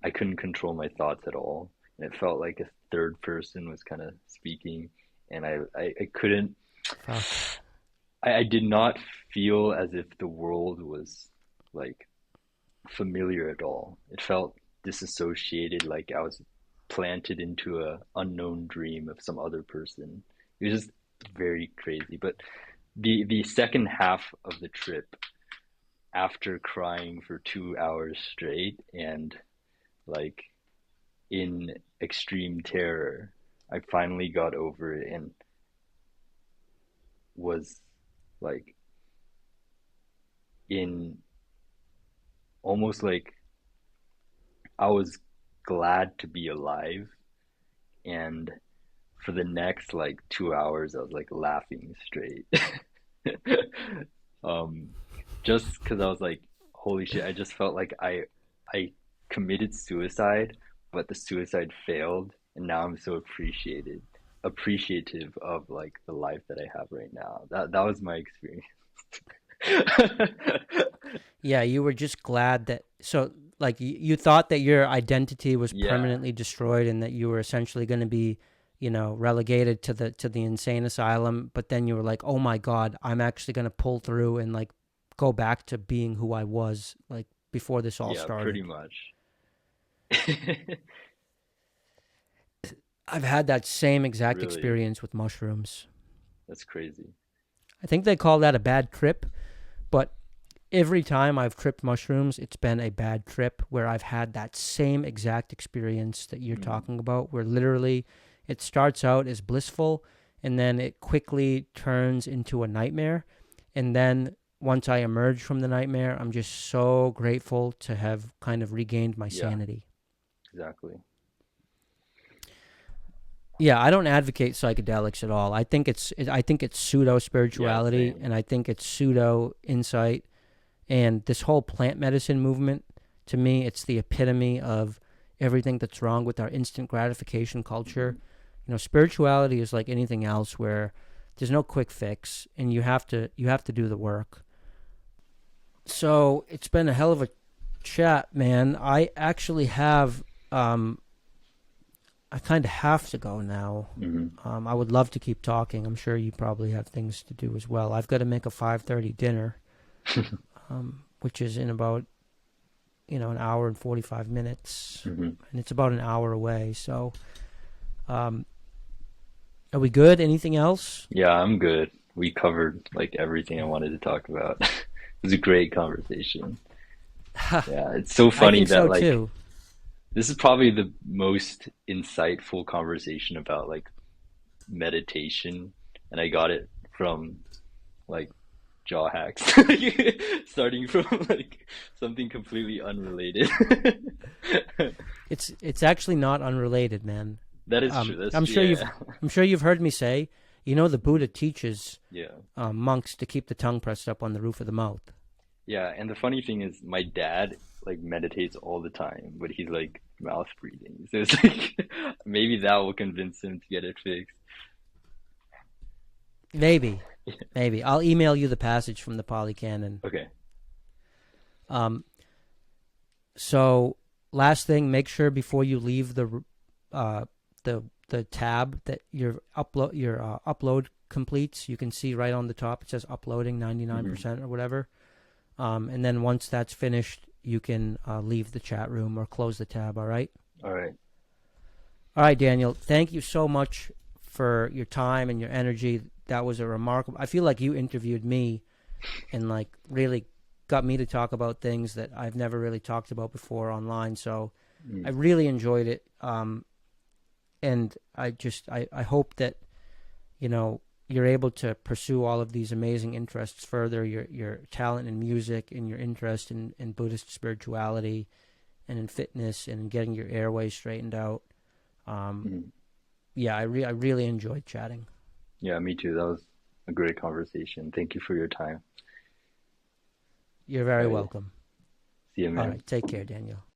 I couldn't control my thoughts at all, and it felt like a third person was kind of speaking, and I couldn't. Fuck. I did not feel as if the world was like familiar at all. It felt disassociated, like I was planted into a unknown dream of some other person. It was just very crazy. But the second half of the trip, after crying for 2 hours straight and like in extreme terror, I finally got over it and was like in almost like I was glad to be alive, and for the next like 2 hours I was like laughing straight. um just because I was like, holy shit, I just felt like I committed suicide, but the suicide failed, and now I'm so appreciative of like the life that I have right now. That was my experience. Yeah, you were just glad that, so like you thought that your identity was Yeah, permanently destroyed and that you were essentially going to be, relegated to the insane asylum, but then you were like, "Oh my god, I'm actually going to pull through and like go back to being who I was like before this all yeah, pretty started." much. I've had that same exact Really, experience with mushrooms. that's crazy. I think they call that a bad trip, but every time I've tripped mushrooms, it's been a bad trip where I've had that same exact experience that you're Hmm. talking about, where literally it starts out as blissful and then it quickly turns into a nightmare. And then once I emerge from the nightmare, I'm just so grateful to have kind of regained my Yeah, sanity. exactly. Yeah, I don't advocate psychedelics at all. I think it's pseudo Yeah, spirituality, same. and I think it's pseudo insight. And this whole plant medicine movement, to me, it's the epitome of everything that's wrong with our instant gratification culture. Hmm. Spirituality is like anything else where there's no quick fix, and you have to do the work. So it's been a hell of a chat, man. I kind of have to go now. Hmm. I would love to keep talking. I'm sure you probably have things to do as well. I've got to make a 5:30 dinner, which is in about an hour and 45 minutes, Hmm. and it's about an hour away. So, um, are we good? Anything else? Yeah, I'm good. We covered like everything I wanted to talk about. It was a great conversation. Yeah, it's so I funny think that so like too. this is probably the most insightful conversation about like meditation and I got it from like JawHacks, starting from like something completely unrelated. It's actually not unrelated, man. That is true. That's I'm true. sure Yeah, I'm sure you've heard me say, the Buddha teaches yeah, monks to keep the tongue pressed up on the roof of the mouth. yeah. And the funny thing is, my dad like meditates all the time, but he's like mouth breathing. So it's like maybe that will convince him to get it fixed. Maybe, maybe I'll email you the passage from the Pali Canon. Okay. Um, so last thing, make sure before you leave uh, the tab that your upload completes. You can see right on the top it says uploading Hmm. 99% or whatever. And then once that's finished, you can leave the chat room or close the tab. All right. All right. All right, Daniel. Thank you so much for your time and your energy. That was a remarkable. I feel like you interviewed me and like really got me to talk about things that I've never really talked about before online. So I Mm. really enjoyed it. And I hope that you're able to pursue all of these amazing interests further. Your talent in music and your interest in Buddhist spirituality and in fitness and in getting your airway straightened out. Um, Mm. yeah, I really enjoyed chatting. Yeah, me too. That was a great conversation. Thank you for your time. You're All very right. welcome. See you, All man. right, take care, Daniel.